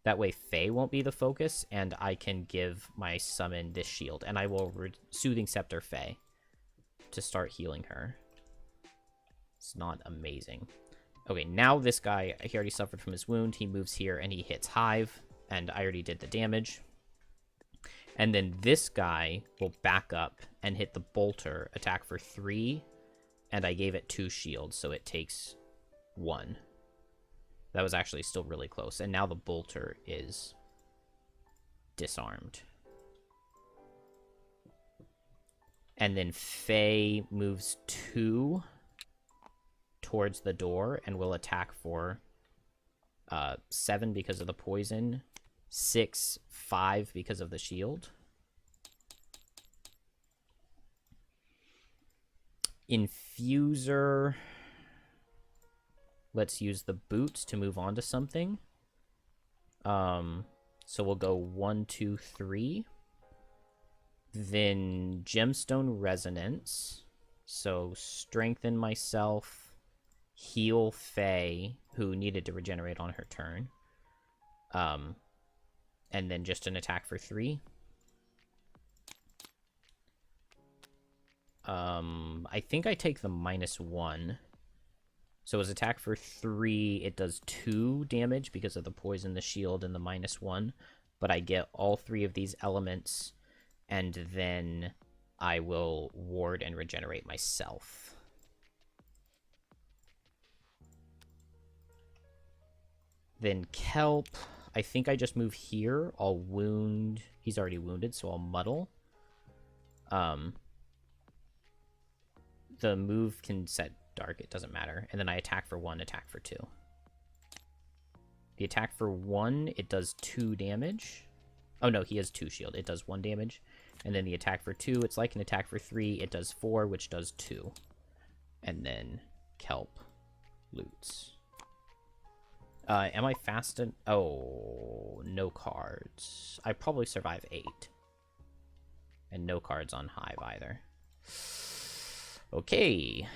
S1: That way Fae won't be the focus, and I can give my summon this shield, and I will Soothing Scepter Fae to start healing her. It's not amazing. Okay, now this guy, he already suffered from his wound. He moves here, and he hits Hive, and I already did the damage. And then this guy will back up and hit the Bolter, attack for 3, and I gave it 2 shields, so it takes 1. That was actually still really close. And now the Bolter is disarmed. And then Fae moves 2 towards the door and will attack for 7 because of the poison, 6, 5 because of the shield. Infuser... Let's use the boots to move on to something. So we'll go 1, 2, 3. Then Gemstone Resonance. So strengthen myself. Heal Fae, who needed to regenerate on her turn. And then just an attack for 3. I think I take the -1. So his attack for 3, it does 2 damage because of the poison, the shield, and the -1. But I get all 3 of these elements, and then I will ward and regenerate myself. Then Kelp, I think I just move here. I'll wound. He's already wounded, so I'll muddle. the move can set dark, it doesn't matter. And then I attack for 1, attack for 2. The attack for 1, it does 2 damage. Oh no, he has 2 shield. It does 1 damage. And then the attack for 2, it's like an attack for 3. It does 4, which does 2. And then Kelp loots. Am I fast? Oh, no cards. I probably survive 8. And no cards on Hive either. Okay.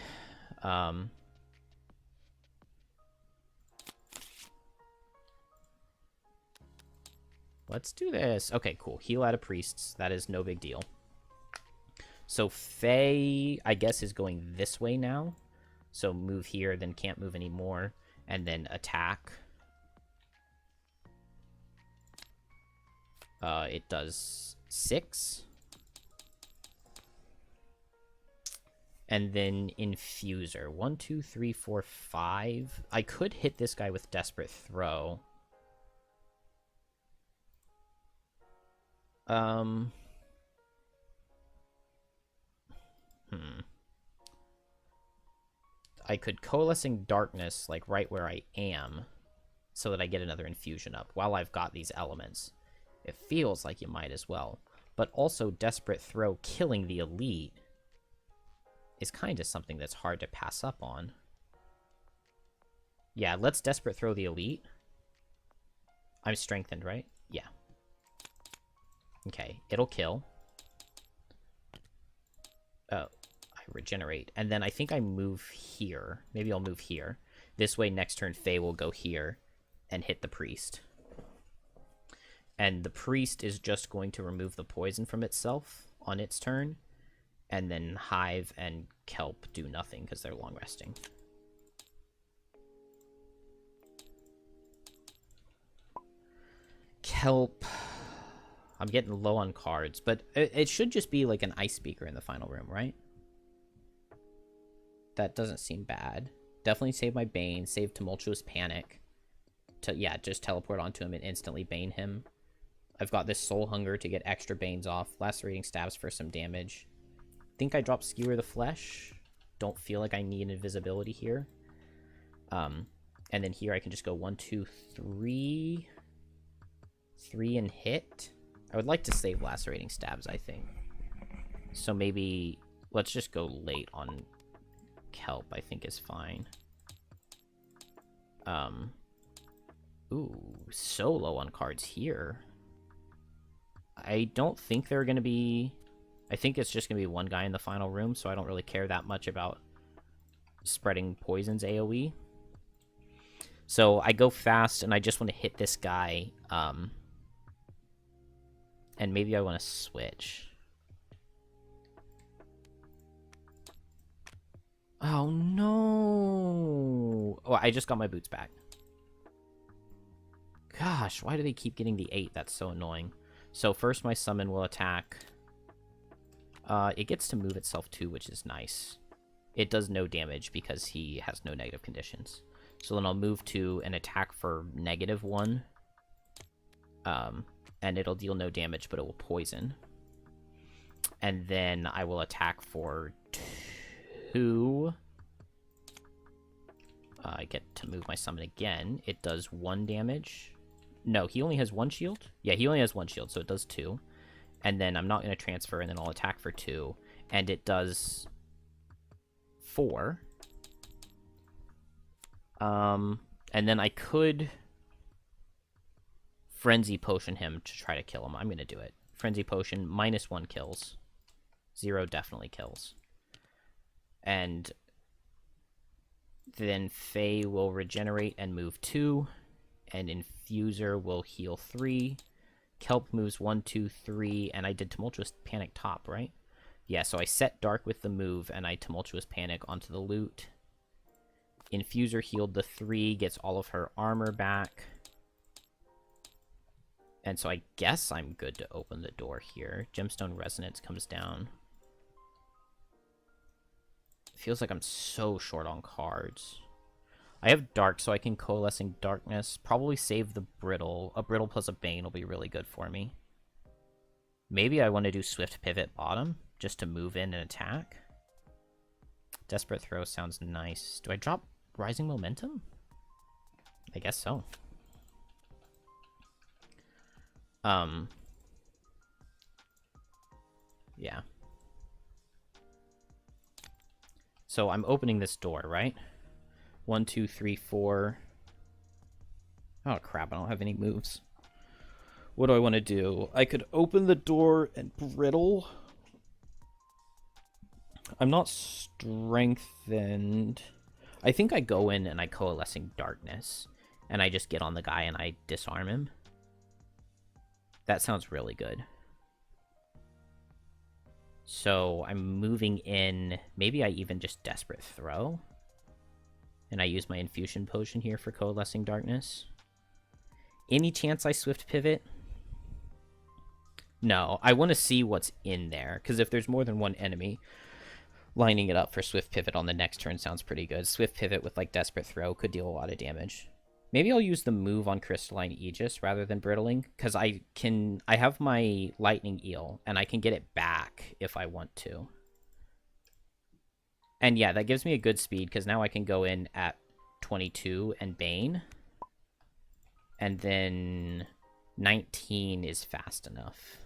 S1: Let's do this. Okay, cool. Heal out of priests. That is no big deal. So Faye, I guess, is going this way now. So move here, then can't move anymore. And then attack. It does 6. And then Infuser. 1, 2, 3, 4, 5. I could hit this guy with Desperate Throw. I could Coalescing Darkness, like, right where I am, so that I get another infusion up while I've got these elements. It feels like you might as well. But also, Desperate Throw killing the elite is kind of something that's hard to pass up on. Yeah, let's Desperate Throw the elite. I'm strengthened, right? Yeah. Okay, it'll kill. Oh, I regenerate. And then I think I move here. Maybe I'll move here. This way, next turn, Faye will go here and hit the priest. And the priest is just going to remove the poison from itself on its turn. And then Hive and Kelp do nothing because they're long resting. Kelp. I'm getting low on cards, but it should just be like an Ice Speaker in the final room, right? That doesn't seem bad. Definitely save my Bane, save Tumultuous Panic. Yeah, just teleport onto him and instantly Bane him. I've got this Soul Hunger to get extra Banes off. Lacerating Stabs for some damage. Think I dropped Skewer the Flesh. Don't feel like I need invisibility here. And then here I can just go 1, 2, 3. 3 and hit. I would like to save Lacerating Stabs, I think. So maybe let's just go late on Kelp, I think is fine. Ooh, so low on cards here. I don't think they're going to be... I think it's just going to be one guy in the final room, so I don't really care that much about spreading poisons AoE. So I go fast, and I just want to hit this guy, and maybe I want to switch. Oh, no! Oh, I just got my boots back. Gosh, why do they keep getting the 8? That's so annoying. So first my summon will attack. It gets to move itself too, which is nice. It does no damage because he has no negative conditions. So then I'll move to an attack for -1. And it'll deal no damage, but it will poison. And then I will attack for 2. I get to move my summon again. It does 1 damage. No, he only has 1 shield? Yeah, he only has 1 shield, so it does 2. And then I'm not going to transfer, and then I'll attack for 2. And it does 4. And then I could Frenzy Potion him to try to kill him. I'm going to do it. Frenzy Potion, -1 kills. 0 definitely kills. And then Faye will regenerate and move 2. And Infuser will heal 3. Kelp moves 1, 2, 3, and I did Tumultuous Panic top, right? Yeah, so I set Dark with the move, and I Tumultuous Panic onto the loot. Infuser healed the 3, gets all of her armor back. And so I guess I'm good to open the door here. Gemstone Resonance comes down. It feels like I'm so short on cards. I have Dark, so I can Coalescing Darkness. Probably save the Brittle. A Brittle plus a Bane will be really good for me. Maybe I want to do Swift Pivot bottom, just to move in and attack. Desperate Throw sounds nice. Do I drop Rising Momentum? I guess so. Yeah. So I'm opening this door, right? 1, 2, 3, 4. Oh, crap. I don't have any moves. What do I want to do? I could open the door and brittle. I'm not strengthened. I think I go in and I Coalescing Darkness. And I just get on the guy and I disarm him. That sounds really good. So I'm moving in. Maybe I even just Desperate Throw. And I use my Infusion Potion here for Coalescing Darkness. Any chance I Swift Pivot? No, I want to see what's in there. Because if there's more than one enemy, lining it up for Swift Pivot on the next turn sounds pretty good. Swift Pivot with, like, Desperate Throw could deal a lot of damage. Maybe I'll use the move on Crystalline Aegis rather than Brittling, because I have my Lightning Eel, and I can get it back if I want to. And yeah, that gives me a good speed, because now I can go in at 22 and Bane. And then 19 is fast enough.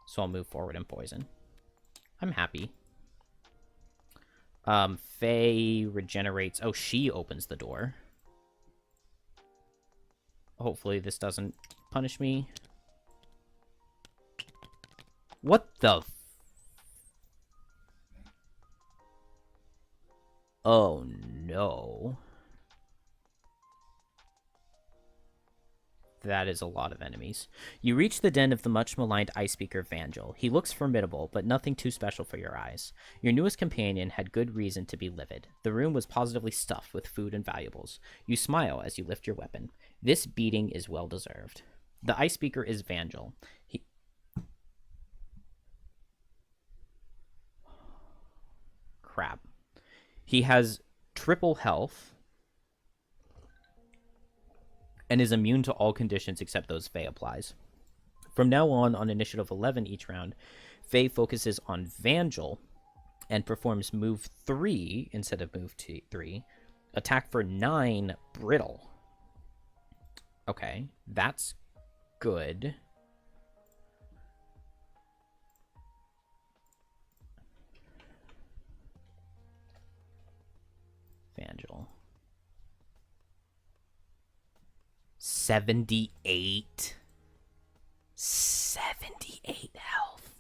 S1: So I'll move forward and Poison. I'm happy. Faye regenerates. Oh, she opens the door. Hopefully this doesn't punish me. What the... Oh, no. That is a lot of enemies. You reach the den of the much-maligned Ice Speaker Vangel. He looks formidable, but nothing too special for your eyes. Your newest companion had good reason to be livid. The room was positively stuffed with food and valuables. You smile as you lift your weapon. This beating is well-deserved. The Ice Speaker is Vangel. Crap. He has triple health and is immune to all conditions except those Faye applies. From now on initiative 11 each round, Faye focuses on Vangel and performs move 3 instead of move 3. Attack for 9 Brittle. Okay, that's good. Vangel. 78. 78 health.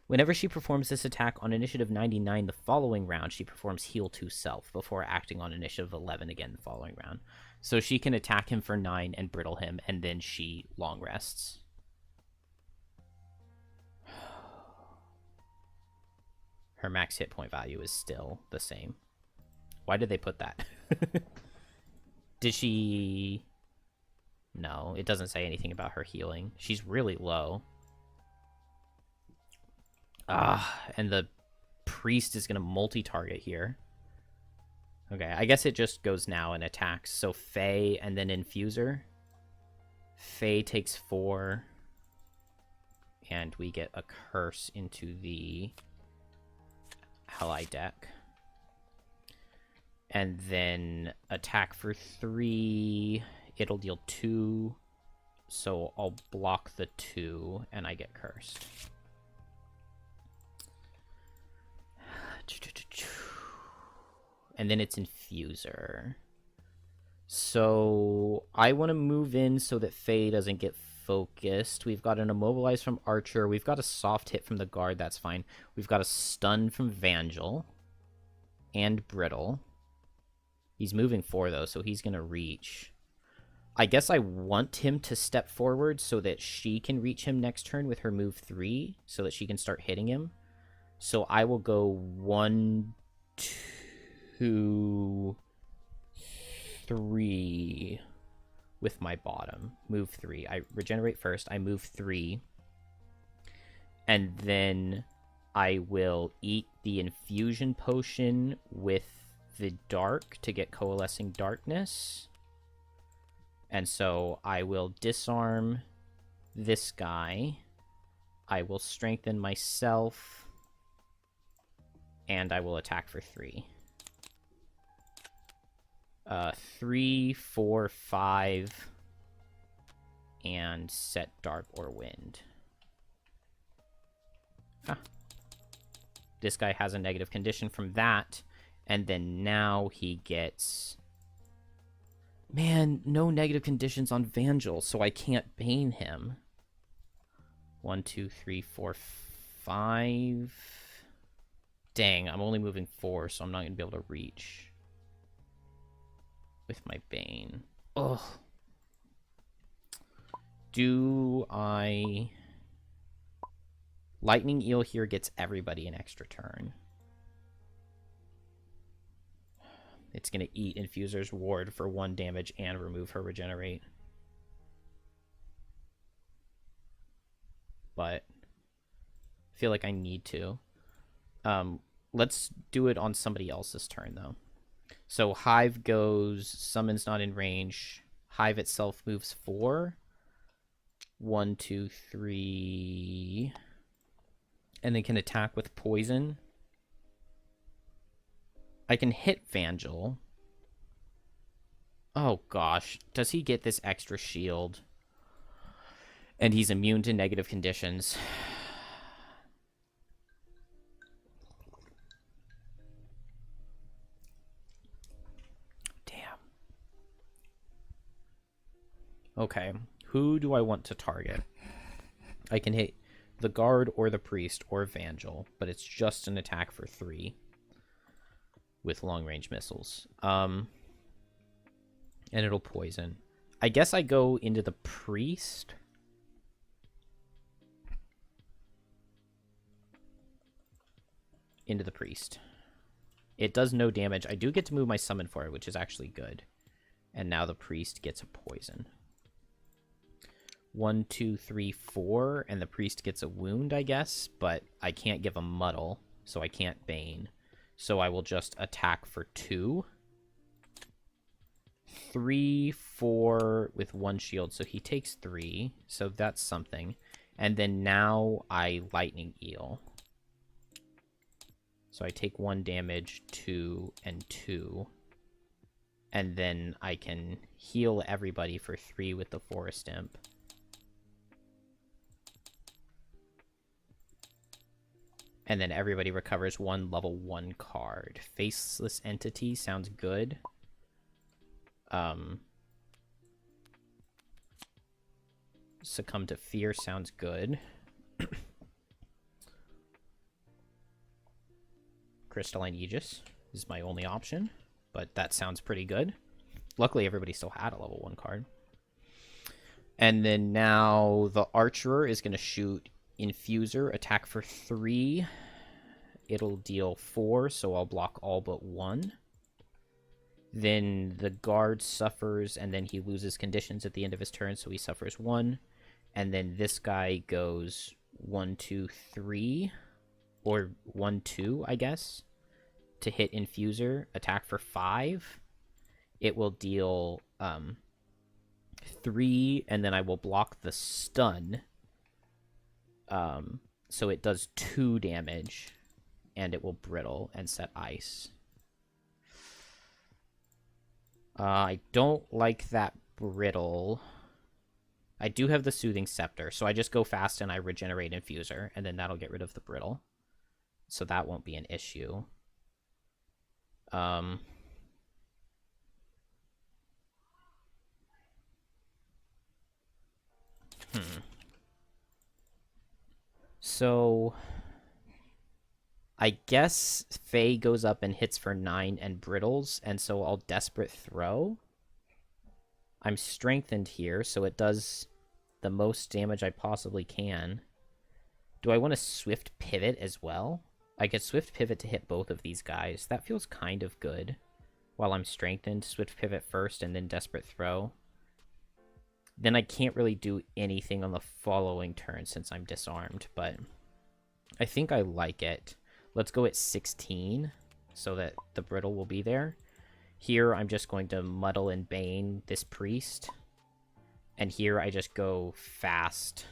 S1: Whenever she performs this attack on initiative 99 the following round, she performs heal to self before acting on initiative 11 again the following round. So she can attack him for 9 and brittle him, and then she long rests. Her max hit point value is still the same. Why did they put that? Did she... No, it doesn't say anything about her healing. She's really low. And the priest is going to multi-target here. Okay, I guess it just goes now and attacks. So Faye and then Infuser. Faye takes 4. And we get a curse into the ally deck. And then attack for 3. It'll deal 2. So I'll block the 2 and I get cursed. And then it's Infuser. So I want to move in so that Faye doesn't get focused. We've got an Immobilize from Archer. We've got a soft hit from the guard. That's fine. We've got a stun from Vangel. And Brittle. He's moving 4, though, so he's going to reach. I guess I want him to step forward so that she can reach him next turn with her move 3, so that she can start hitting him. So I will go 1, 2, 3 with my bottom. Move 3. I regenerate first. I move 3. And then I will eat the infusion potion with the dark to get Coalescing Darkness. And so I will disarm this guy. I will strengthen myself. And I will attack for 3. 3, 4, 5, and set Dark or Wind. Huh. This guy has a negative condition from that, and then now he gets... Man, no negative conditions on Vangel, so I can't Bane him. 1, 2, 3, 4, 5... Dang, I'm only moving 4, so I'm not going to be able to reach with my Bane. Ugh. Do I... Lightning Eel here gets everybody an extra turn. It's going to eat Infuser's Ward for 1 damage and remove her Regenerate. But I feel like I need to. Let's do it on somebody else's turn, though. So Hive goes, Summon's not in range. Hive itself moves 4. 1, 2, 3. And they can attack with Poison. I can hit Vangel. Oh, gosh. Does he get this extra shield? And he's immune to negative conditions. Okay, who do I want to target? I can hit the Guard or the Priest or Vangel, but it's just an attack for 3 with long-range missiles. And it'll poison. I guess I go into the Priest. Into the Priest. It does no damage. I do get to move my summon for it, which is actually good. And now the Priest gets a poison. 1, 2, 3, 4, and the Priest gets a wound, I guess, but I can't give a muddle, so I can't Bane. So I will just attack for 2. 3, 4 with 1 shield, so he takes 3, so that's something. And then now I Lightning Eel. So I take 1 damage, 2, and 2. And then I can heal everybody for 3 with the Forest Imp. And then everybody recovers 1 level 1 card. Faceless Entity sounds good. Succumb to Fear sounds good. Crystalline Aegis is my only option, but that sounds pretty good. Luckily, everybody still had a level 1 card. And then now the Archerer is going to shoot Infuser, attack for 3. It'll deal 4, so I'll block all but 1. Then the Guard suffers, and then he loses conditions at the end of his turn, so he suffers 1. And then this guy goes 1, 2, 3, or 1, 2, I guess, to hit Infuser, attack for 5. It will deal 3, and then I will block the stun. So it does 2 damage, and it will brittle and set ice. I don't like that brittle. I do have the Soothing Scepter, so I just go fast and I regenerate Infuser, and then that'll get rid of the brittle. So that won't be an issue. So I guess Faye goes up and hits for 9 and brittles, and so I'll Desperate Throw. I'm strengthened here, so it does the most damage I possibly can. Do I want to Swift Pivot as well? I could Swift Pivot to hit both of these guys. That feels kind of good. While I'm strengthened, Swift Pivot first and then Desperate Throw. Then I can't really do anything on the following turn since I'm disarmed, but I think I like it. Let's go at 16 so that the brittle will be there. Here I'm just going to Muddle and Bane this Priest. And here I just go fast.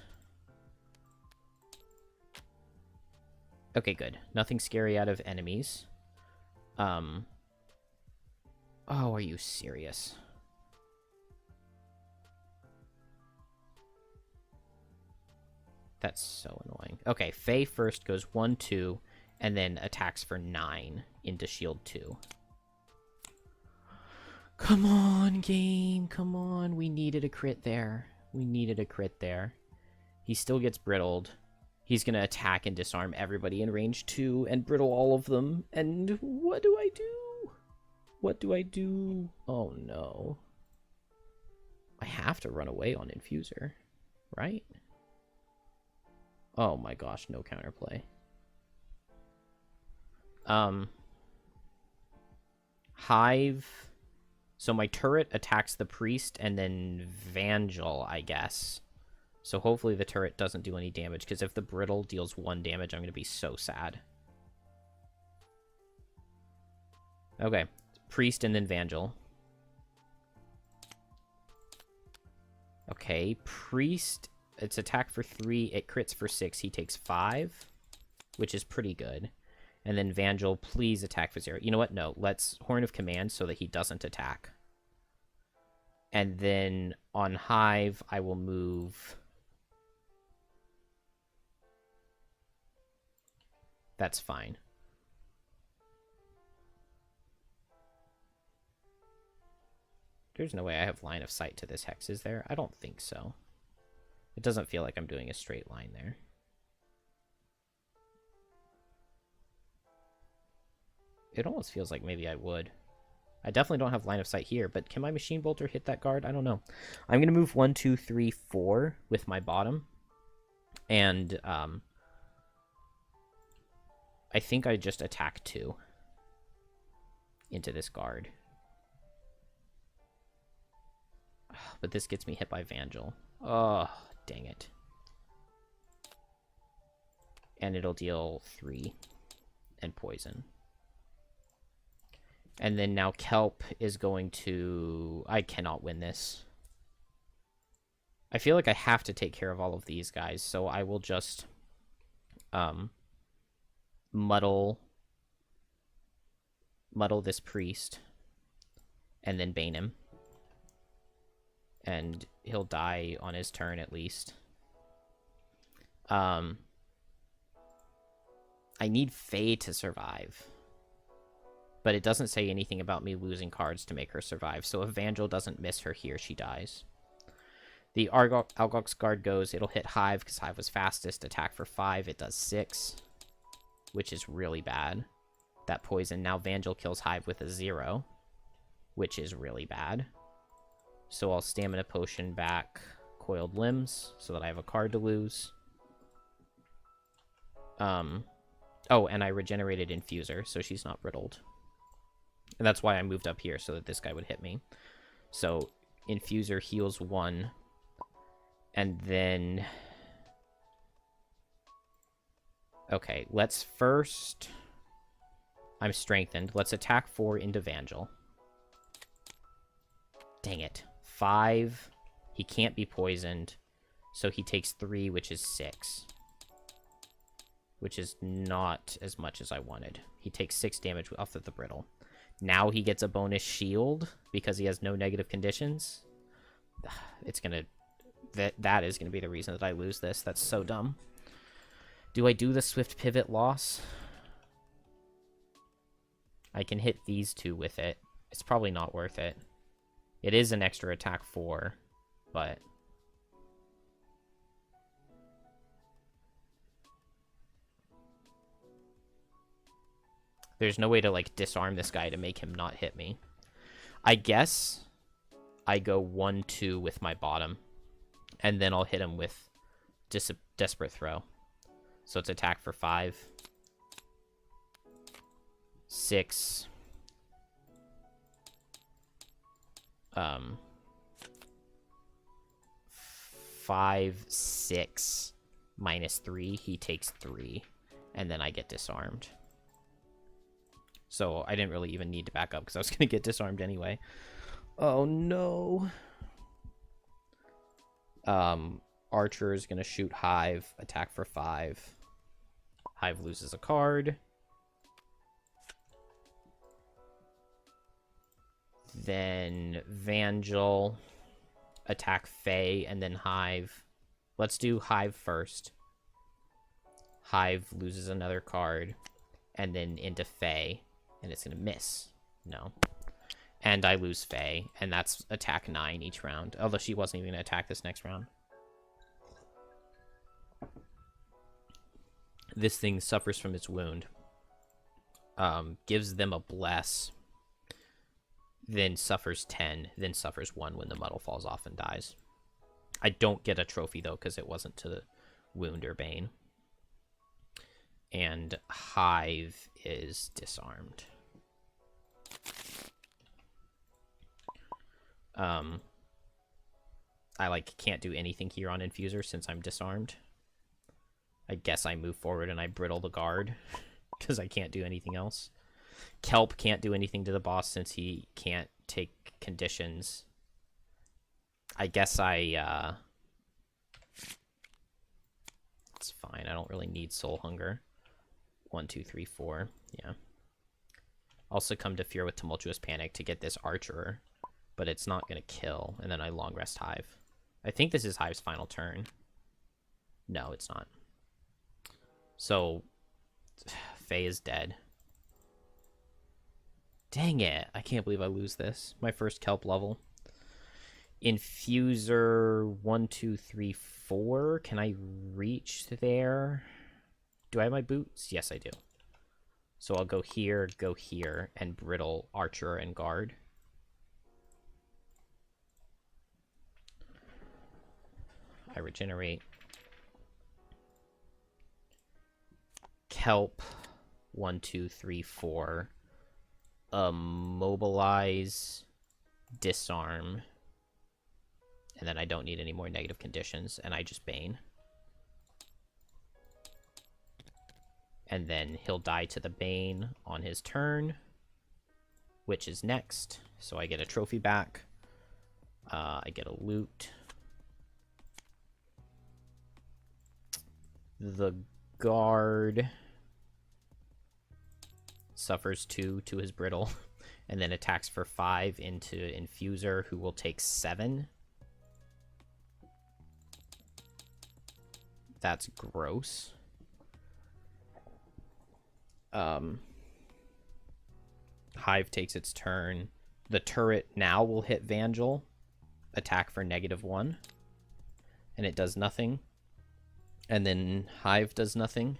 S1: Okay, good. Nothing scary out of enemies. Oh, are you serious? That's so annoying. Okay, Faye first goes 1, 2, and then attacks for 9 into shield 2. Come on, game. Come on. We needed a crit there. We needed a crit there. He still gets brittled. He's going to attack and disarm everybody in range 2 and brittle all of them. And what do I do? What do I do? Oh, no. I have to run away on Infuser, right? Oh my gosh, no counterplay. Hive. So my turret attacks the priest and then Vangel, I guess. So hopefully the turret doesn't do any damage, because if the brittle deals 1 damage, I'm going to be so sad. Okay. Priest and then Vangel. Okay. Priest, it's attack for 3. It crits for 6. He takes 5, which is pretty good. And then Vangel, please attack for 0. You know what? No. Let's Horn of Command so that he doesn't attack. And then on Hive, I will move... That's fine. There's no way I have line of sight to this hex, is there? I don't think so. It doesn't feel like I'm doing a straight line there. It almost feels like maybe I would. I definitely don't have line of sight here, but can my Machine Bolter hit that guard? I don't know. I'm going to move 1, 2, 3, 4 with my bottom. And I think I just attack 2 into this guard. But this gets me hit by Vangel. Oh, dang it. And it'll deal 3 and poison. And then now Kelp is going to... I cannot win this. I feel like I have to take care of all of these guys, so I will just muddle this priest and then bane him. And he'll die on his turn at least. I need Faye to survive. But it doesn't say anything about me losing cards to make her survive. So if Vangel doesn't miss her here, she dies. The Algox Guard goes. It'll hit Hive because Hive was fastest. Attack for 5. It does 6. Which is really bad. That poison. Now Vangel kills Hive with a 0. Which is really bad. So I'll Stamina Potion back Coiled Limbs so that I have a card to lose. Oh, and I regenerated Infuser, so she's not brittled. And that's why I moved up here, so that this guy would hit me. So Infuser heals 1. And then... Okay, let's first... I'm strengthened. Let's attack 4 into Vangel. Dang it. 5. He can't be poisoned. So he takes 3, which is 6. Which is not as much as I wanted. He takes 6 damage off of the brittle. Now he gets a bonus shield because he has no negative conditions. It's gonna... That is gonna be the reason that I lose this. That's so dumb. Do I do the Swift Pivot loss? I can hit these 2 with it. It's probably not worth it. It is an extra attack 4, but... There's no way to, like, disarm this guy to make him not hit me. I guess I go 1, 2 with my bottom. And then I'll hit him with Desperate Throw. So it's attack for 5. 6. 5, 6, minus 3. He takes 3. And then I get disarmed. So I didn't really even need to back up because I was going to get disarmed anyway. Oh, no. Archer is going to shoot Hive, attack for 5. Hive loses a card. Then Vangel, attack Fae, and then Hive. Let's do Hive first. Hive loses another card, and then into Fae, and it's going to miss. No. And I lose Fae, and that's attack 9 each round. Although she wasn't even going to attack this next round. This thing suffers from its wound. Gives them a bless. Then suffers 10. Then suffers 1 when the muddle falls off and dies. I don't get a trophy, though, because it wasn't to the wound or bane. And Hive is disarmed. I can't do anything here on Infuser since I'm disarmed. I guess I move forward and I brittle the guard because I can't do anything else. Kelp can't do anything to the boss since he can't take conditions. I guess it's fine. I don't really need Soul Hunger. 1, 2, 3, 4. Yeah. I'll succumb to Fear with Tumultuous Panic to get this Archer, but it's not going to kill, and then I long rest Hive. I think this is Hive's final turn. No, it's not. So, Faye is dead. Dang it. I can't believe I lose this. My first Kelp level. Infuser 1, 2, 3, 4. Can I reach there? Do I have my boots? Yes, I do. So I'll go here, and brittle Archer and Guard. I regenerate. Kelp 1, 2, 3, 4. Mobilize, disarm, and then I don't need any more negative conditions, and I just Bane. And then he'll die to the Bane on his turn, which is next. So I get a trophy back. I get a loot. The Guard suffers 2 to his brittle, and then attacks for 5 into Infuser, who will take 7. That's gross. Hive takes its turn. The turret now will hit Vangel. Attack for -1. And it does nothing. And then Hive does nothing.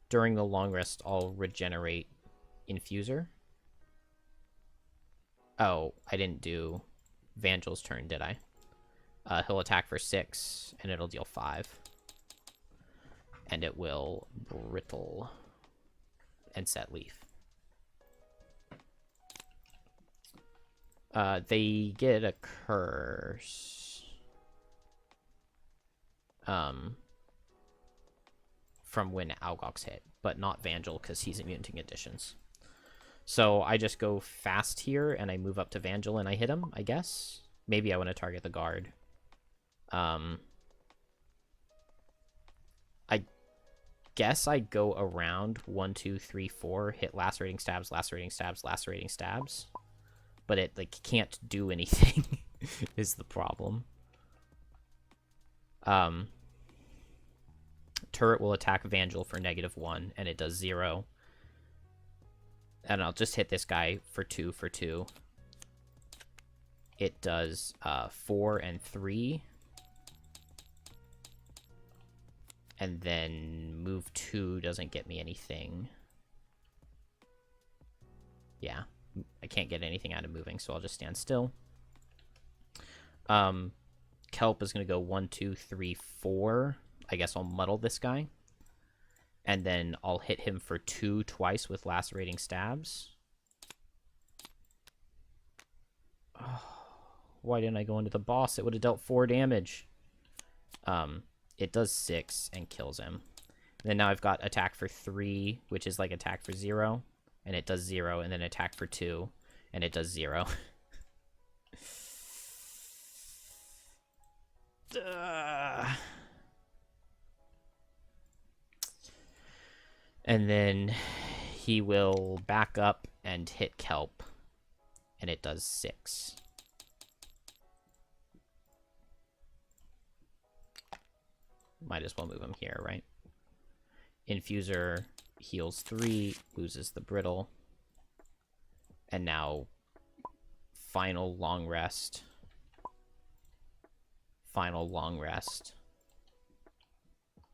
S1: During the long rest, I'll regenerate Infuser. Oh, I didn't do Vangel's turn, did I? He'll attack for 6, and it'll deal 5. And it will brittle and set Leaf. They get a curse. From when Algox hit, but not Vangel because he's immune to conditions. So I just go fast here, and I move up to Vangel, and I hit him, I guess. Maybe I want to target the Guard. I guess I go around 1, 2, 3, 4, hit lacerating stabs, lacerating stabs, lacerating stabs. But it, can't do anything is the problem. Turret will attack Vangel for -1, and it does 0. And I'll just hit this guy for 2 for 2. It does 4 and 3. And then move 2 doesn't get me anything. Yeah, I can't get anything out of moving, so I'll just stand still. Kelp is going to go 1, 2, 3, 4. I guess I'll muddle this guy. And then I'll hit him for 2 twice with lacerating stabs. Oh, why didn't I go into the boss? It would have dealt 4 damage. It does 6 and kills him. And then now I've got attack for 3, which is like attack for 0. and it does 0, and then attack for 2, and it does 0. And then he will back up and hit Kelp, and it does 6. Might as well move him here, right? Infuser heals 3, loses the brittle. And now, final long rest. Final long rest.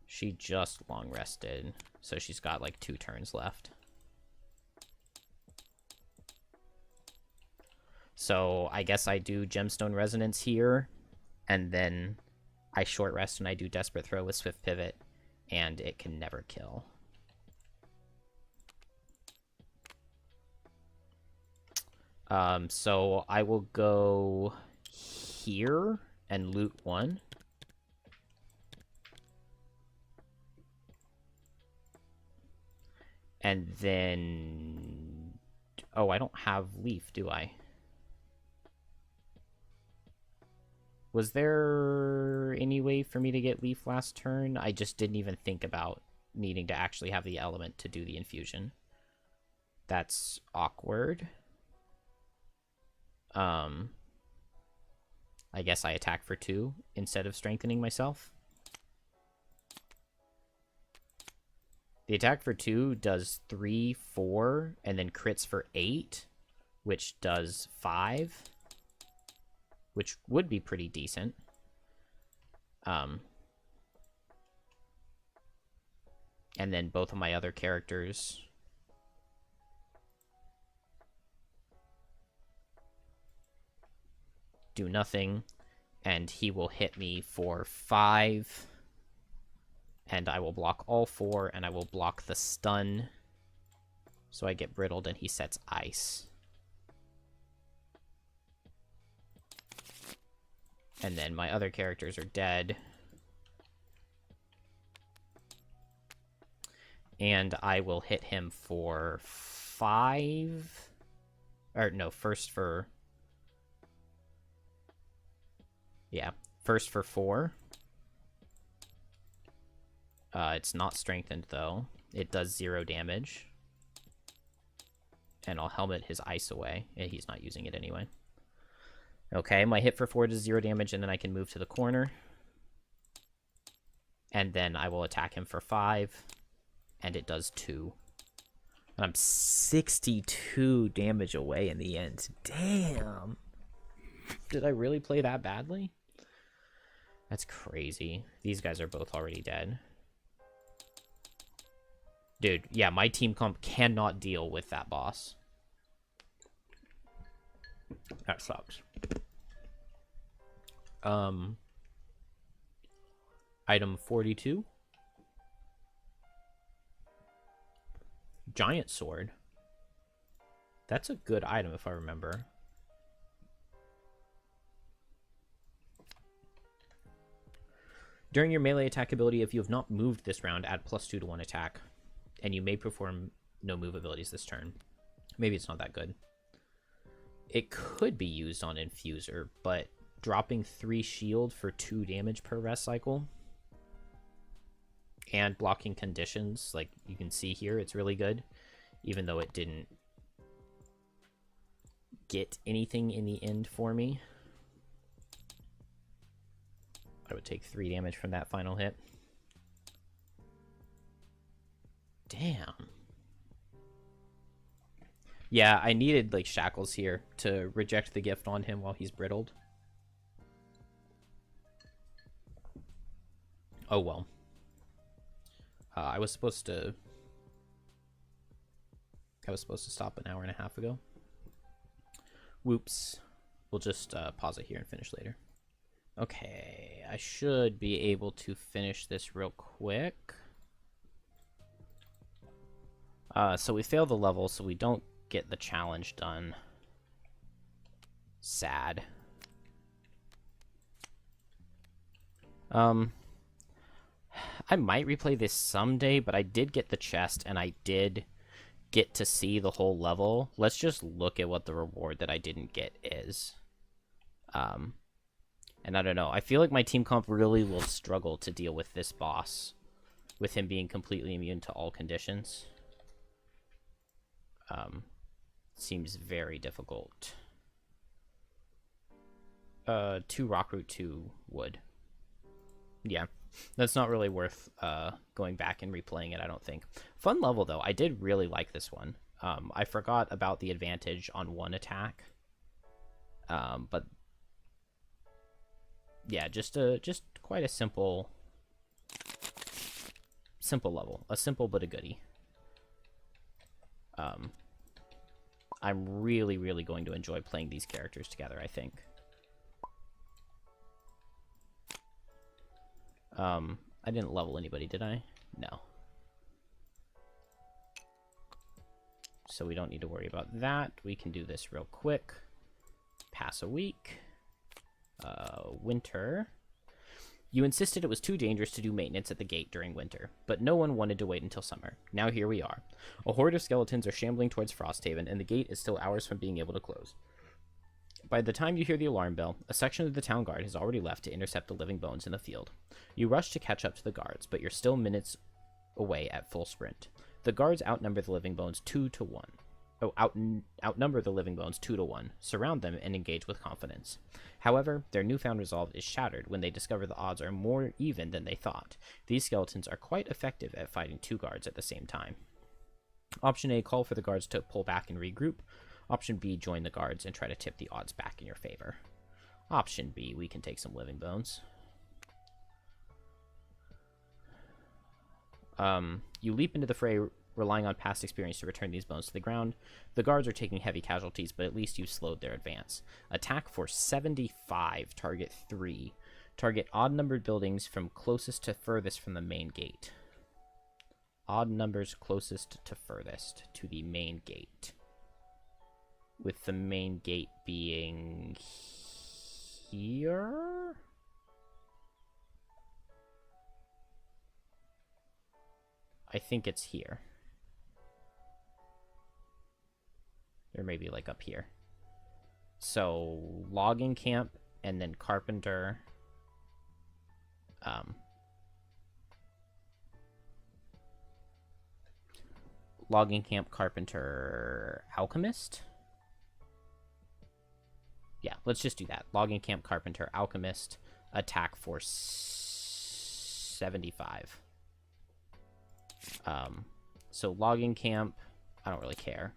S1: She just long rested, so she's got like 2 turns left. So I guess I do Gemstone Resonance here, and then I short rest and I do Desperate Throw with Swift Pivot, and it can never kill. So I will go here and loot 1. And then... Oh, I don't have Leaf, do I? Was there any way for me to get Leaf last turn? I just didn't even think about needing to actually have the element to do the infusion. That's awkward. I guess I attack for 2 instead of strengthening myself. The attack for 2 does 3, 4, and then crits for 8, which does 5, which would be pretty decent. And then both of my other characters do nothing, and he will hit me for 5, and I will block all 4, and I will block the stun, so I get brittled, and he sets ice. And then my other characters are dead. And I will hit him for 5. Or, no, first for... Yeah, first for 4. It's not strengthened, though. It does 0 damage. And I'll helmet his ice away. Yeah, he's not using it anyway. Okay, my hit for 4 does 0 damage, and then I can move to the corner. And then I will attack him for 5, and it does 2. And I'm 62 damage away in the end. Damn! Did I really play that badly? That's crazy. These guys are both already dead. Dude, yeah, my team comp cannot deal with that boss. That sucks. Item 42. Giant sword. That's a good item if I remember. During your melee attack ability, if you have not moved this round, add +2 to 1 attack. And you may perform no move abilities this turn. Maybe it's not that good. It could be used on Infuser, but dropping 3 shield for 2 damage per rest cycle and blocking conditions, like you can see here, it's really good, even though it didn't get anything in the end for me. I would take 3 damage from that final hit. Damn. Yeah, I needed like shackles here to reject the gift on him while he's brittled. Oh well. I was supposed to stop an hour and a half ago. Whoops. We'll just pause it here and finish later. Okay, I should be able to finish this real quick. So we failed the level, so we don't get the challenge done. Sad. I might replay this someday, but I did get the chest, and I did get to see the whole level, let's just look at what the reward that I didn't get is. And I don't know. I feel like my team comp really will struggle to deal with this boss, with him being completely immune to all conditions. Seems very difficult. 2 rockroot, 2 wood. Yeah, that's not really worth going back and replaying it, I don't think. Fun level, though. I did really like this one. I forgot about the advantage on one attack. But yeah, just quite a simple level. A simple but a goodie. I'm really, really going to enjoy playing these characters together, I think. I didn't level anybody, did I? No. So we don't need to worry about that. We can do this real quick. Pass a week. Winter. You insisted it was too dangerous to do maintenance at the gate during winter, but no one wanted to wait until summer. Now here we are. A horde of skeletons are shambling towards Frosthaven, and the gate is still hours from being able to close. By the time you hear the alarm bell, a section of the town guard has already left to intercept the living bones in the field. You rush to catch up to the guards, but you're still minutes away at full sprint. The guards outnumber the living bones 2 to 1. Outnumber the living bones 2 to 1, surround them, and engage with confidence. However, their newfound resolve is shattered when they discover the odds are more even than they thought. These skeletons are quite effective at fighting 2 guards at the same time. Option A, call for the guards to pull back and regroup. Option B, join the guards and try to tip the odds back in your favor. Option B, we can take some living bones. You leap into the fray, relying on past experience to return these bones to the ground. The guards are taking heavy casualties, but at least you've slowed their advance. Attack for 75, target 3. Target odd-numbered buildings from closest to furthest from the main gate. Odd numbers closest to furthest to the main gate. With the main gate being here? I think it's here. Or maybe like up here. So logging camp and then carpenter. Logging camp, carpenter, alchemist. Yeah, let's just do that. Logging camp, carpenter, alchemist, attack for 75. So logging camp, I don't really care.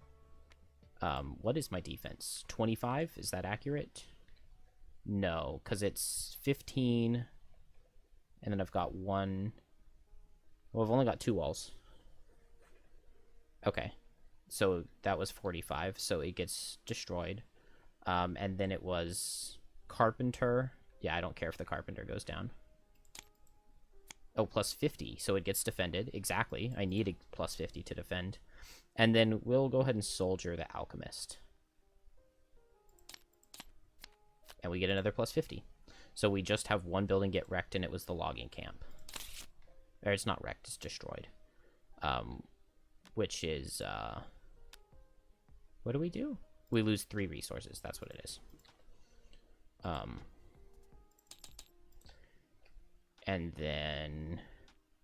S1: What is my defense? 25? Is that accurate? No, because it's 15, and then I've got 1. Well, I've only got 2 walls. Okay, so that was 45, so it gets destroyed. And then it was carpenter. Yeah, I don't care if the carpenter goes down. Oh, plus 50, so it gets defended. Exactly. I need a plus 50 to defend. And then we'll go ahead and soldier the alchemist. And we get another plus 50. So we just have 1 building get wrecked, and it was the logging camp. Or it's not wrecked, it's destroyed. Which is, what do we do? We lose 3 resources. That's what it is. And then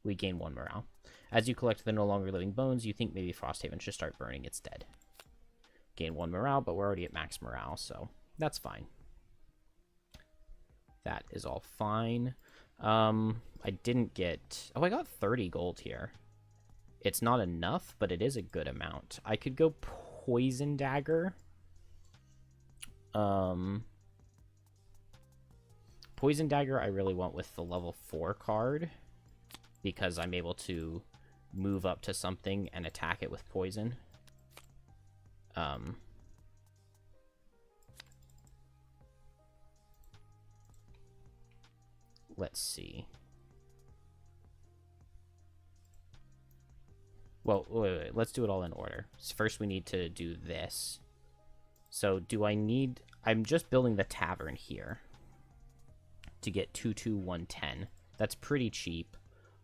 S1: we gain 1 morale. As you collect the no longer living bones, you think maybe Frosthaven should start burning its dead. Gain 1 morale, but we're already at max morale, so that's fine. That is all fine. I didn't get... Oh, I got 30 gold here. It's not enough, but it is a good amount. I could go Poison Dagger. Poison Dagger I really want with the level 4 card, because I'm able to move up to something and attack it with poison. Let's see. Well, wait. Let's do it all in order. So first we need to do this. So do I need... I'm just building the tavern here to get 110. That's pretty cheap.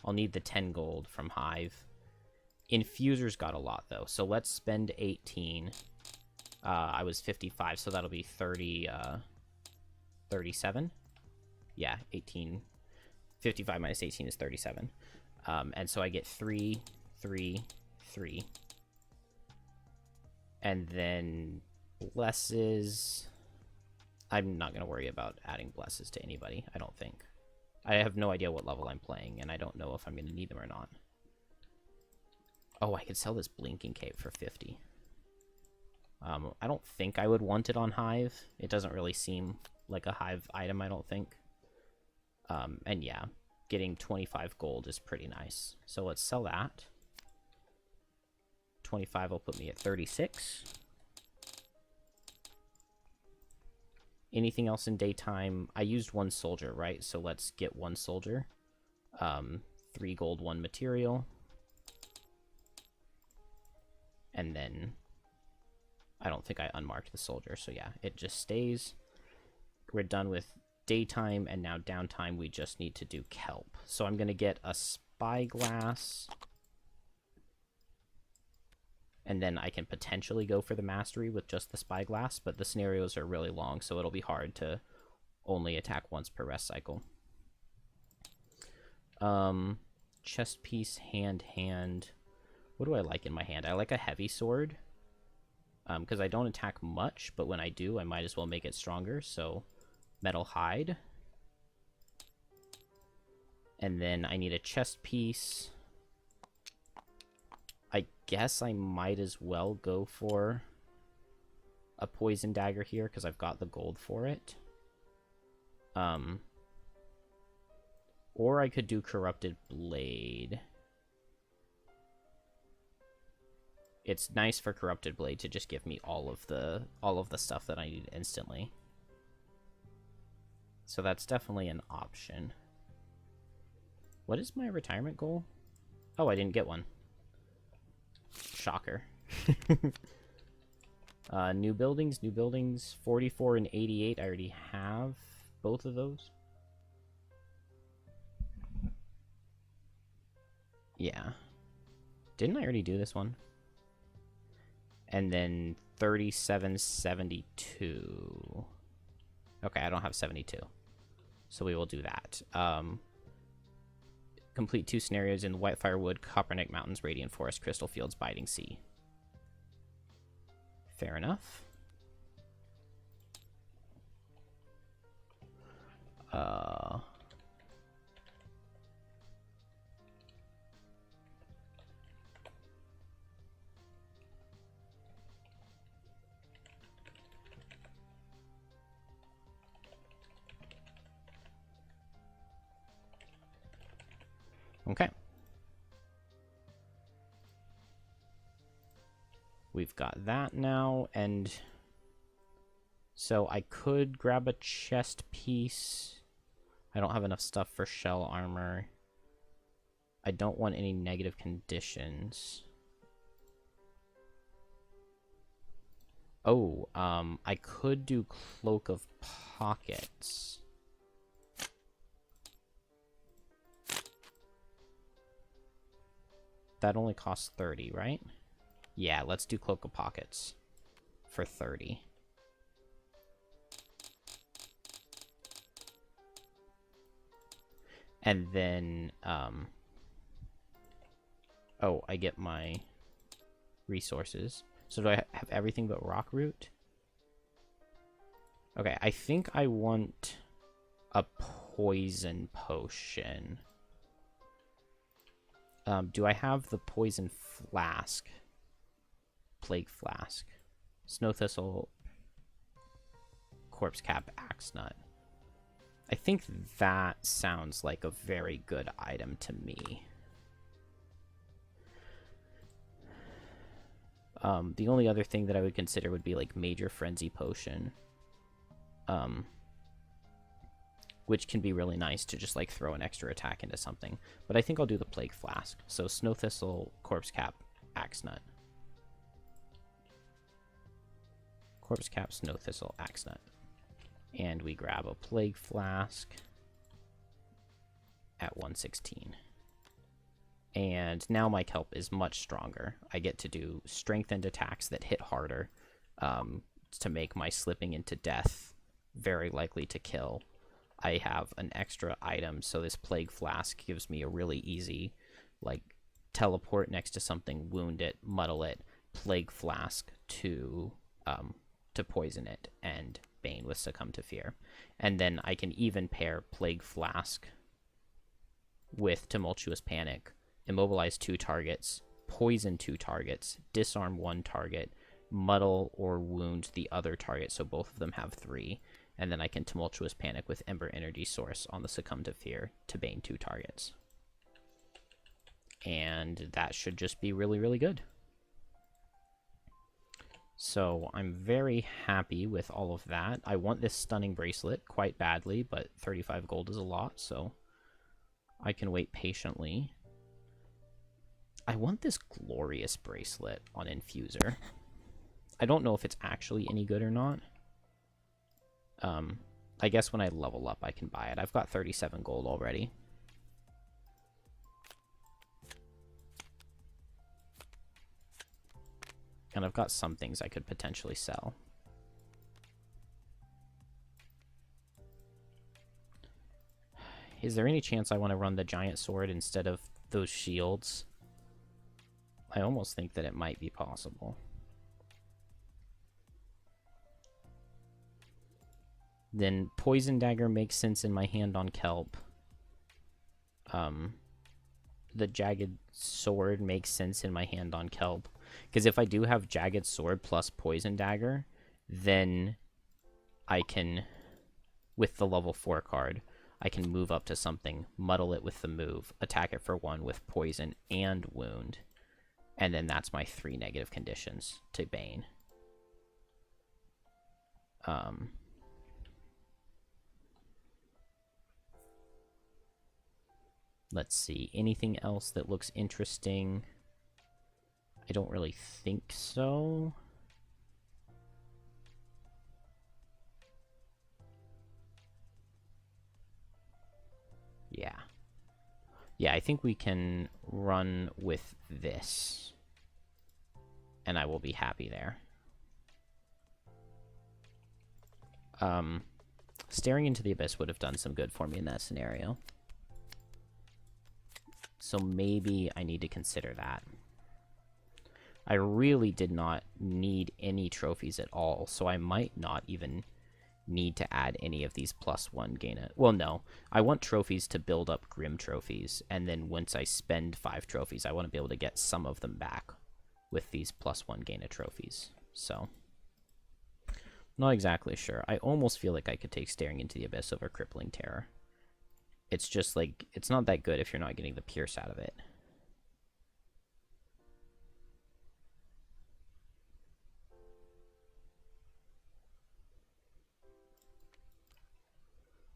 S1: I'll need the 10 gold from Hive. Infuser's got a lot, though. So let's spend 18. I was 55, so that'll be 30, 37. Yeah, 18. 55 minus 18 is 37. And so I get 3, 3, 3. And then blesses... I'm not going to worry about adding blesses to anybody, I don't think. I have no idea what level I'm playing, and I don't know if I'm going to need them or not. Oh, I could sell this Blinking Cape for 50. I don't think I would want it on Hive. It doesn't really seem like a Hive item, I don't think. And yeah, getting 25 gold is pretty nice. So let's sell that. 25 will put me at 36. Anything else in daytime? I used 1 soldier, right? So let's get 1 soldier. 3 gold, 1 material. And then I don't think I unmarked the soldier, so yeah, it just stays. We're done with daytime, and now downtime we just need to do kelp. So I'm going to get a spyglass, and then I can potentially go for the mastery with just the spyglass, but the scenarios are really long, so it'll be hard to only attack once per rest cycle. Chest piece, hand. What do I like in my hand? I like a heavy sword, because I don't attack much, but when I do, I might as well make it stronger, so metal hide. And then I need a chest piece. I guess I might as well go for a poison dagger here, because I've got the gold for it. Or I could do corrupted blade. It's nice for corrupted blade to just give me all of the stuff that I need instantly. So that's definitely an option. What is my retirement goal? Oh, I didn't get one. Shocker. New buildings, 44 and 88. I already have both of those. Yeah. Didn't I already do this one? And then 3772. Okay, I don't have 72. So we will do that. Complete 2 scenarios in Whitefire Wood, Copperneck Mountains, Radiant Forest, Crystal Fields, Biting Sea. Fair enough. Okay. We've got that now, and so I could grab a chest piece. I don't have enough stuff for shell armor. I don't want any negative conditions. Oh, I could do Cloak of Pockets. That only costs 30, right? Yeah, let's do Cloak of Pockets for 30. And then, oh, I get my resources. So do I have everything but rock root? Okay, I think I want a poison potion. Do I have the poison flask? Plague flask. Snow thistle. Corpse cap, axe nut. I think that sounds like a very good item to me. The only other thing that I would consider would be like Major Frenzy Potion. Which can be really nice to just like throw an extra attack into something. But I think I'll do the Plague Flask. So Snow Thistle, Corpse Cap, Axe Nut. Corpse Cap, Snow Thistle, Axe Nut. And we grab a Plague Flask at 116. And now my kelp is much stronger. I get to do strengthened attacks that hit harder, to make my slipping into death very likely to kill. I have an extra item, so this Plague Flask gives me a really easy, like, teleport next to something, wound it, muddle it, Plague Flask to poison it, and Bane with Succumb to Fear. And then I can even pair Plague Flask with Tumultuous Panic, immobilize 2 targets, poison 2 targets, disarm 1 target, muddle or wound the other target, so both of them have 3, and then I can Tumultuous Panic with Ember Energy Source on the Succumb to Fear to Bane 2 targets. And that should just be really, really good. So I'm very happy with all of that. I want this Stunning Bracelet quite badly, but 35 gold is a lot, so I can wait patiently. I want this Glorious Bracelet on Infuser. I don't know if it's actually any good or not. I guess when I level up, I can buy it. I've got 37 gold already. And I've got some things I could potentially sell. Is there any chance I want to run the giant sword instead of those shields? I almost think that it might be possible. Then Poison Dagger makes sense in my hand on Kelp. The Jagged Sword makes sense in my hand on Kelp. Because if I do have Jagged Sword plus Poison Dagger, then I can, with the level 4 card, I can move up to something, muddle it with the move, attack it for 1 with Poison and Wound. And then that's my 3 negative conditions to Bane. Let's see. Anything else that looks interesting? I don't really think so. Yeah. Yeah, I think we can run with this. And I will be happy there. Staring into the Abyss would have done some good for me in that scenario. So maybe I need to consider that. I really did not need any trophies at all, so I might not even need to add any of these +1 gain it. Well, no. I want trophies to build up Grim trophies, and then once I spend 5 trophies, I want to be able to get some of them back with these +1 gain it trophies. So, not exactly sure. I almost feel like I could take Staring into the Abyss over Crippling Terror. It's just like, it's not that good if you're not getting the Pierce out of it.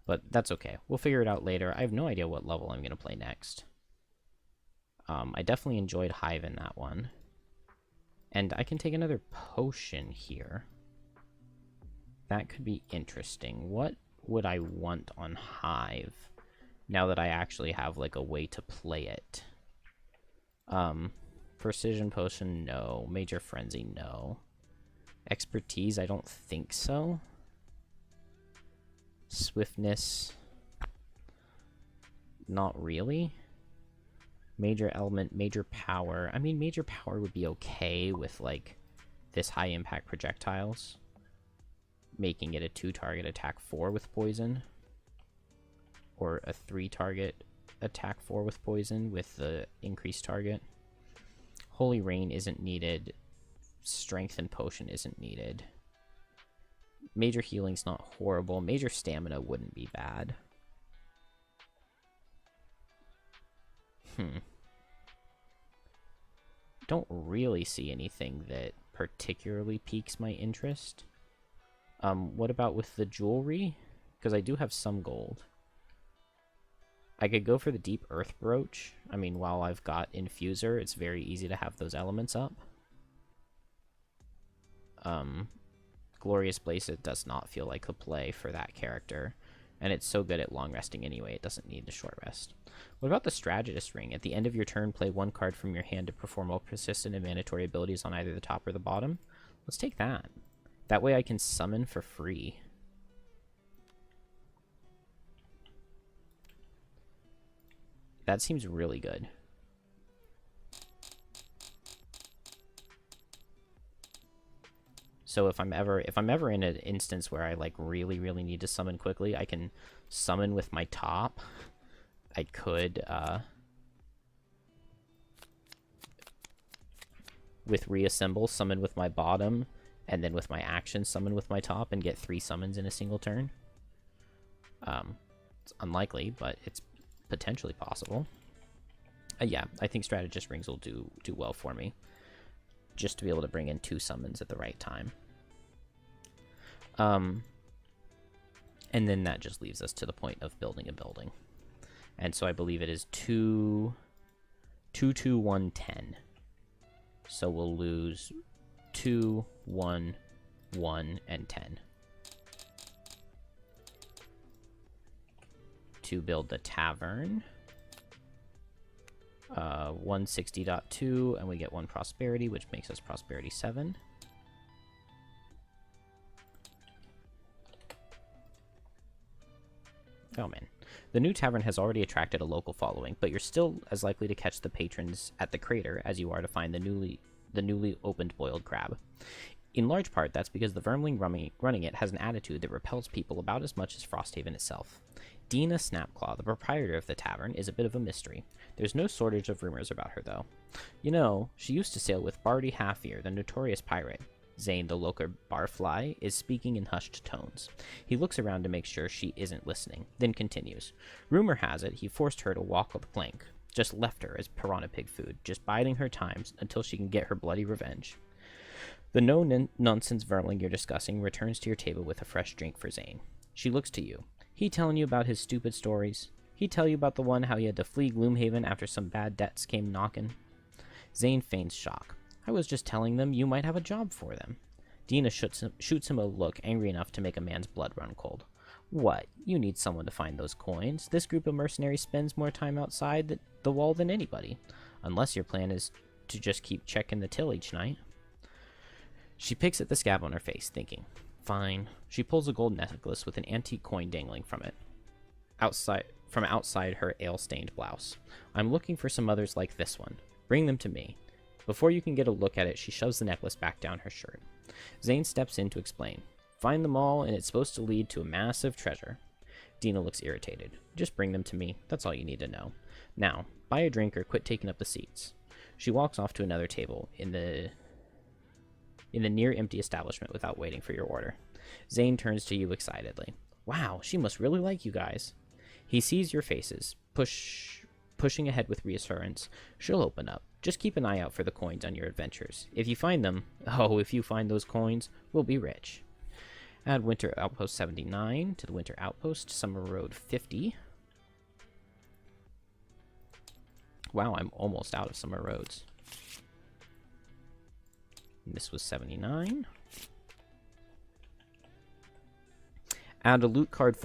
S1: But that's okay. We'll figure it out later. I have no idea what level I'm going to play next. I definitely enjoyed Hive in that one. And I can take another potion here. That could be interesting. What would I want on Hive now that I actually have like a way to play it? Precision Potion, no. Major Frenzy, no. Expertise, I don't think so. Swiftness, not really. Major Element, Major Power. I mean, Major Power would be okay with, like, this high impact projectiles. Making it a 2-target attack 4 with poison. Or a 3-target attack 4 with poison with the increased target. Holy Rain isn't needed. Strength and Potion isn't needed. Major Healing's not horrible. Major Stamina wouldn't be bad. Don't really see anything that particularly piques my interest. What about with the jewelry? Because I do have some gold. I could go for the Deep Earth Brooch. I mean, while I've got Infuser, it's very easy to have those elements up. Glorious Blaze, it does not feel like the play for that character. And it's so good at long resting anyway, it doesn't need the short rest. What about the Strategist Ring? At the end of your turn, play 1 card from your hand to perform all persistent and mandatory abilities on either the top or the bottom. Let's take that. That way I can summon for free. That seems really good. So if I'm ever in an instance where I like really need to summon quickly, I can summon with my top. I could with reassemble summon with my bottom, and then with my action summon with my top and get 3 summons in a single turn. It's unlikely, but it's potentially possible. Yeah, I think Strategist Rings will do well for me, just to be able to bring in 2 summons at the right time. And then that just leaves us to the point of building a building. And so I believe it is 2, 2, 1, 10. So we'll lose 2, 1, 1, and 10. To build the tavern. 160.2, and we get 1 prosperity, which makes us prosperity 7. Oh man. The new tavern has already attracted a local following, but you're still as likely to catch the patrons at the crater as you are to find the newly opened boiled crab. In large part, that's because the vermling running it has an attitude that repels people about as much as Frosthaven itself. Dina Snapclaw, the proprietor of the tavern, is a bit of a mystery. There's no shortage of rumors about her, though. You know, she used to sail with Barty Halfear, the notorious pirate. Zane, the local barfly, is speaking in hushed tones. He looks around to make sure she isn't listening, then continues. Rumor has it he forced her to walk the plank, just left her as piranha pig food, just biding her time until she can get her bloody revenge. The no-nonsense vermling you're discussing returns to your table with a fresh drink for Zane. She looks to you. He telling you about his stupid stories? He tell you about the one how he had to flee Gloomhaven after some bad debts came knocking? Zane feigns shock. I was just telling them you might have a job for them. Dina shoots him a look angry enough to make a man's blood run cold. What? You need someone to find those coins. This group of mercenaries spends more time outside the wall than anybody. Unless your plan is to just keep checking the till each night. She picks at the scab on her face, thinking. Fine. She pulls a gold necklace with an antique coin dangling from it. Outside her ale-stained blouse. I'm looking for some others like this one. Bring them to me. Before you can get a look at it, she shoves the necklace back down her shirt. Zane steps in to explain. Find them all, and it's supposed to lead to a massive treasure. Dina looks irritated. Just bring them to me. That's all you need to know. Now, buy a drink or quit taking up the seats. She walks off to another table in the near-empty establishment without waiting for your order. Zane turns to you excitedly. Wow, she must really like you guys. He sees your faces, pushing ahead with reassurance. She'll open up. Just keep an eye out for the coins on your adventures. If you find them, if you find those coins, we'll be rich. Add Winter Outpost 79 to the Winter Outpost, Summer Road 50. Wow, I'm almost out of Summer Roads. This was 79. Add a loot card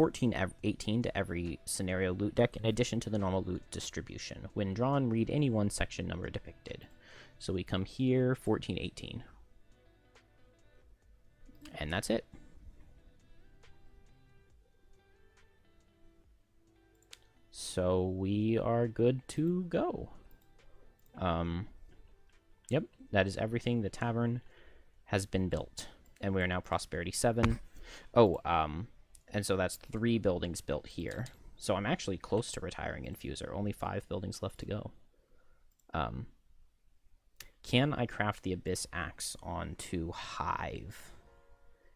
S1: 18 to every scenario loot deck in addition to the normal loot distribution. When drawn, read any one section number depicted. So we come here, 14, 18. And that's it. So we are good to go. Yep, that is everything. The tavern has been built. And we are now Prosperity 7. And so that's 3 buildings built here. So I'm actually close to retiring Infuser. Only 5 buildings left to go. Can I craft the Abyss Axe onto Hive?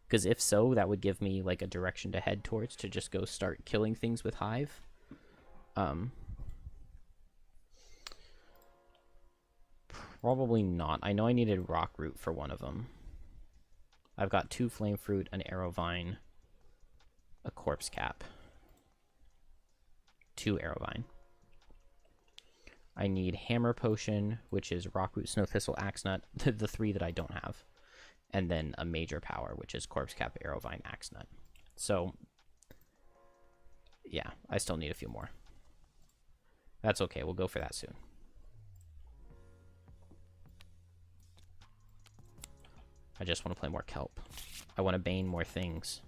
S1: Because if so, that would give me like a direction to head towards to just go start killing things with Hive. Probably not. I know I needed Rock Root for one of them. I've got 2 Flame Fruit, an Arrow Vine, a Corpse Cap, 2 Arrow Vine. I need Hammer Potion, which is Rockroot, Snow Thistle, Axe Nut, the 3 that I don't have. And then a Major Power, which is Corpse Cap, Arrow Vine, Axe Nut. So, Yeah, I still need a few more. That's okay. We'll go for that soon. I just want to play more kelp. I want to bane more things.